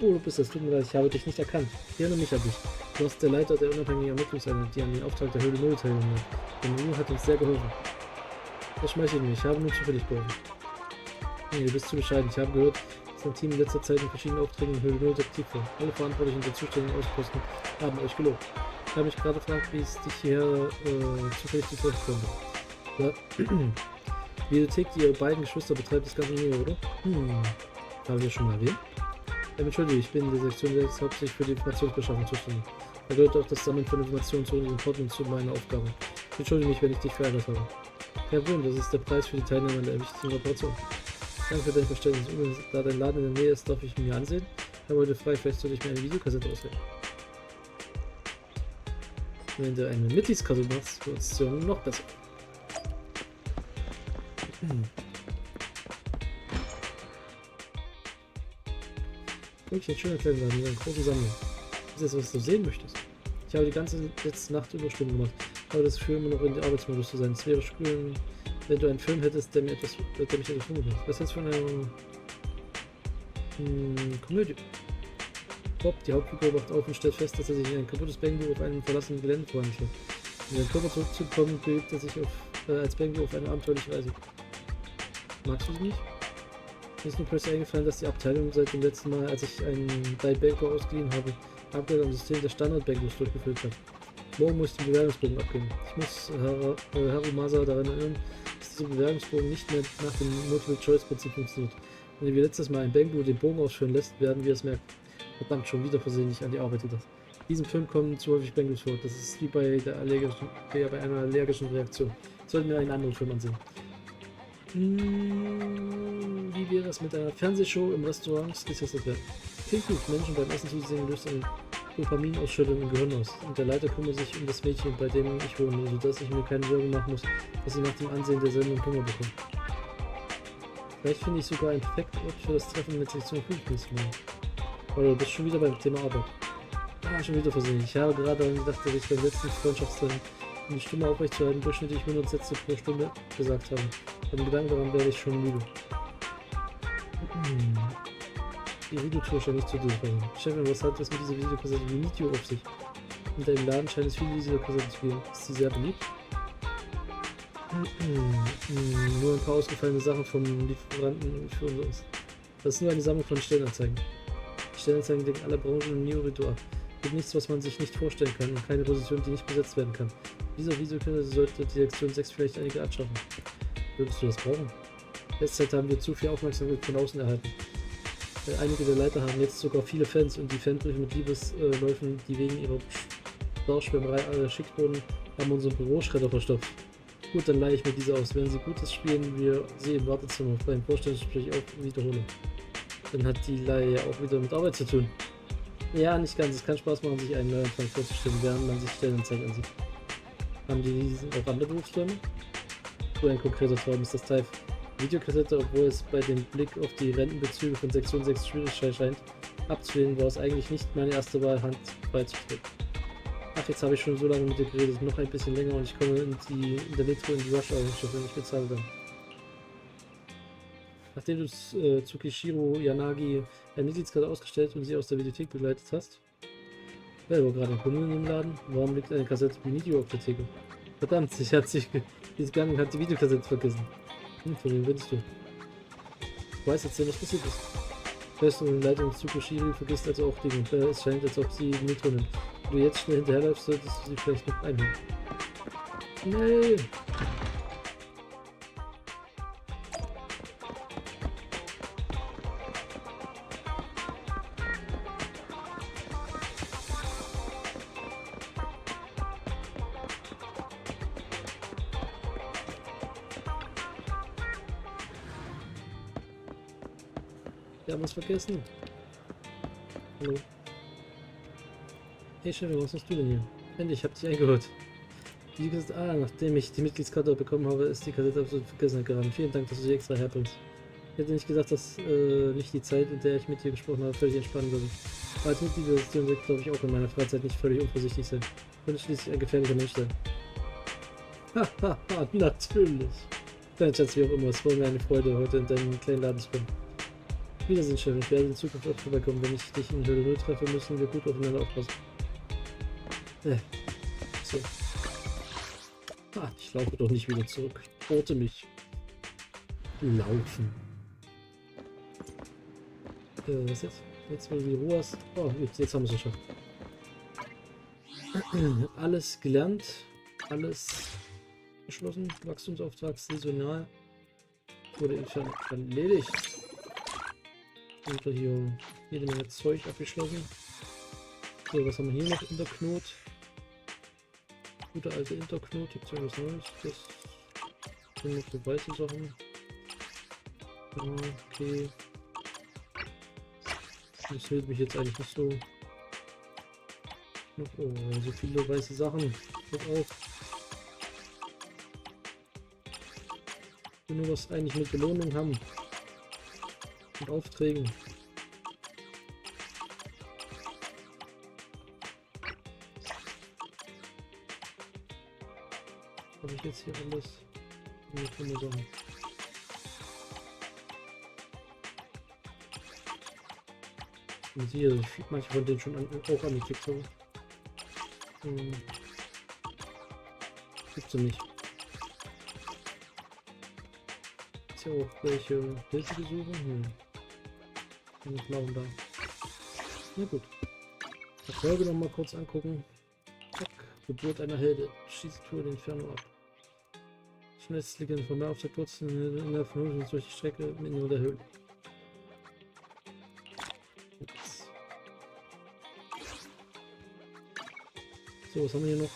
Oh, du bist es, tut mir leid, ich habe dich nicht erkannt. Ich erinnere mich an dich. Du warst der Leiter der unabhängigen Ermittlungseinheit, die an den Auftrag der Höhle 0 teilgenommen hat. Deine Ruhe hat uns sehr geholfen. Das schmeichelt mich, ich habe nur zufällig geholfen. Nee, du bist zu bescheiden. Ich habe gehört, dass dein Team in letzter Zeit in verschiedenen Aufträgen in Höhle 0 aktiv war. Alle Verantwortlichen der zuständigen Ausposten haben euch gelobt. Ich habe mich gerade gefragt, wie es dich hierher zufällig treffen konnte. Ja. Die Bibliothek, die ihre beiden Geschwister betreibt, ist ganz in Nähe, oder? Habe ich ja schon mal erwähnt? Entschuldige, ich bin in der Sektion 6 hauptsächlich für die Informationsbeschaffung zuständig. Da gehört auch das Sammeln von Informationen zu unseren Porten und zu meiner Aufgabe. Ich entschuldige mich, wenn ich dich verärgert habe. Kein Problem, das ist der Preis für die Teilnahme an der wichtigen Operation. Danke für dein Verständnis. Übrigens, da dein Laden in der Nähe ist, darf ich mir ansehen. Ich habe heute frei, vielleicht sollte ich mir eine Videokassette auswählen. Wenn du eine Mitgliedskarte machst, wird es ja noch besser. Wirklich ein schöner kleiner Laden mit einer großen Sammlung. Ist das, was du sehen möchtest? Ich habe die ganze letzte Nacht Überstunden gemacht. Ich habe das Gefühl, immer noch in der Arbeitsmodus zu sein. Es wäre schön, wenn du einen Film hättest, der mich etwas umgebracht. Was hältst du von einer Komödie? Bob, die Hauptfigur, wacht auf und stellt fest, dass er sich in ein kaputtes Bangbuch auf einem verlassenen Gelände verwandelt hat. Um seinen Körper zurückzukommen, begibt er sich als Bangbuch auf eine abenteuerliche Reise. Magst du sie nicht? Mir ist nur plötzlich eingefallen, dass die Abteilung seit dem letzten Mal, als ich einen bei Banco ausgeliehen habe, Upgrade am System der Standard-Bankos durchgeführt hat. Morgen muss ich den Bewerbungsbogen abgeben. Ich muss Harumasa daran erinnern, dass dieser Bewerbungsbogen nicht mehr nach dem Multiple-Choice-Prinzip funktioniert. Wenn wir letztes Mal ein Bango den Bogen ausführen lässt, werden wir es merken. Verdammt, schon wieder versehentlich an die Arbeit gedacht. Diesem Film kommen zu häufig Bengels vor. Das ist wie bei der bei einer allergischen Reaktion. Sollten wir einen anderen Film ansehen. Wie wäre es mit einer Fernsehshow im Restaurant getestet werden? Klingt gut, Menschen beim Essen zusehen löst eine Dopaminausschüttung im Gehirn aus. Und der Leiter kümmert sich um das Mädchen, bei dem ich wohne, sodass ich mir keine Sorgen machen muss, dass sie nach dem Ansehen der Sendung Hunger bekommt. Vielleicht finde ich sogar einen perfekten Ort für das Treffen mit Sektion 5 nächstes Mal. Aber du bist schon wieder beim Thema Arbeit. Ah, schon wieder versehen. Ich habe gerade daran gedacht, dass ich beim letzten Freundschaftstreffen, um die Stimme aufrechtzuerhalten, durchschnittlich 100 Sätze pro Stunde gesagt habe. Beim Gedanken daran werde ich schon müde. Die Videotour scheint nicht zu durchführen. Chefin, was hat es mit dieser Videokassette wie Video auf sich? In deinem Laden scheint es viele dieser Kassetten zu geben. Ist sie sehr beliebt? Nur ein paar ausgefallene Sachen vom Lieferanten für uns. Das ist nur eine Sammlung von Stellenanzeigen. Die Stellenanzeigen decken alle Branchen im Neo-Rito ab. Es gibt nichts, was man sich nicht vorstellen kann und keine Position, die nicht besetzt werden kann. Dieser Videokassette sollte die Sektion 6 vielleicht einige anschaffen. Würdest du das brauchen? Letzte Zeit haben wir zu viel Aufmerksamkeit von außen erhalten. Einige der Leiter haben jetzt sogar viele Fans und die Fanbriefe mit Liebesläufen, die wegen ihrer Bauchschwärmerei geschickt wurden, haben unseren Büroschredder verstopft. Gut, dann leihe ich mir diese aus. Wenn sie Gutes spielen, wir sie im Wartezimmer beim Vorstellungsgespräch auch wiederholen. Dann hat die Leihe ja auch wieder mit Arbeit zu tun. Ja, nicht ganz. Es kann Spaß machen, sich einen Neuanfang vorzustellen, während man sich Stellenanzeigen ansieht. Haben die auch andere Berufsträume? So ein konkreter Traum ist das Teil. Videokassette, obwohl es bei dem Blick auf die Rentenbezüge von Sektion 6 schwierig scheint abzuwählen, war es eigentlich nicht meine erste Wahl, Hand beizutreten. Ach, jetzt habe ich schon so lange mit dir geredet, noch ein bisschen länger und ich komme in der Metro in die Rush-Hour-Staffel und ich bezahle dann. Nachdem du Tsukishiro Yanagi eine Mitgliedskarte ausgestellt und sie aus der Videothek begleitet hast, war gerade ein Kunde in dem Laden, warum liegt eine Kassette wie Video auf der Theke? Verdammt, diese Gang hat die Videokassette vergessen. Von wem willst du? Ich weiß jetzt, was passiert ist. Feste Leitung Tsukishiro vergisst also auch Dinge. Es scheint, als ob sie die Metro nimmt. Wenn du jetzt schnell hinterherläufst, solltest du sie vielleicht noch einholen. Nee! Wir haben was vergessen. Hallo. Hey Chef, was hast du denn hier? Endlich, ich hab dich eingeholt. Wie gesagt, nachdem ich die Mitgliedskarte bekommen habe, ist die Kassette absolut vergessen geraten. Vielen Dank, dass du sie extra herbringst. Ich hätte nicht gedacht, dass mich die Zeit, in der ich mit dir gesprochen habe, völlig entspannen würde. Aber als Mitglied der Sektion 6 glaube ich auch in meiner Freizeit nicht völlig unvorsichtig sein. Ich könnte schließlich ein gefährlicher Mensch sein. Hahaha, natürlich. Dein Schatz, wie auch immer, es war mir eine Freude, heute in deinem kleinen Laden zu kommen. Wiedersehen, Chef. Ich werde in Zukunft oft vorbeikommen. Wenn ich dich in Höhle 0 treffe, müssen wir gut aufeinander aufpassen. So. Ich laufe doch nicht wieder zurück. Ich orte mich. Laufen. Was jetzt? Jetzt, wo du die Ruhe hast. Oh, jetzt haben wir es geschafft. Alles gelernt. Alles geschlossen. Wachstumsauftrag saisonal. Wurde Inferno erledigt. Und hier jede Menge Zeug abgeschlossen. So, was haben wir hier noch? Interknot. Gute alte Interknot. Gibt es ja was Neues? Das sind noch so weiße Sachen. Okay. Das hilft mich jetzt eigentlich nicht so. Oh, so viele weiße Sachen. Hört auf. Ich will nur was eigentlich mit Belohnung haben. Und Aufträgen. Habe ich jetzt hier alles? Hier können wir sagen. Und hier, manche von denen schon auch angeklickt haben. Gibt's ja nicht. Ist ja auch welche Hilfe gesucht. Und blauen da. Na gut. Erfolge noch mal kurz angucken. Zack. Geburt einer Heldin. Schießt für den Inferno ab. Schnellstes Legende von mehr auf der kurzen innerhalb von 100 durch die Strecke im Inneren der Höhle. So, was haben wir hier noch?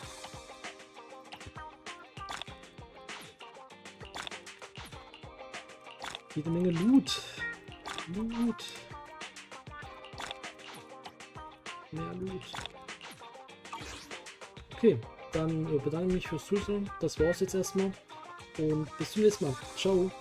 Jede Menge Loot. Loot. Mehr Loot. Okay, dann bedanke ich mich fürs Zuschauen. Das war's jetzt erstmal. Und bis zum nächsten Mal. Ciao.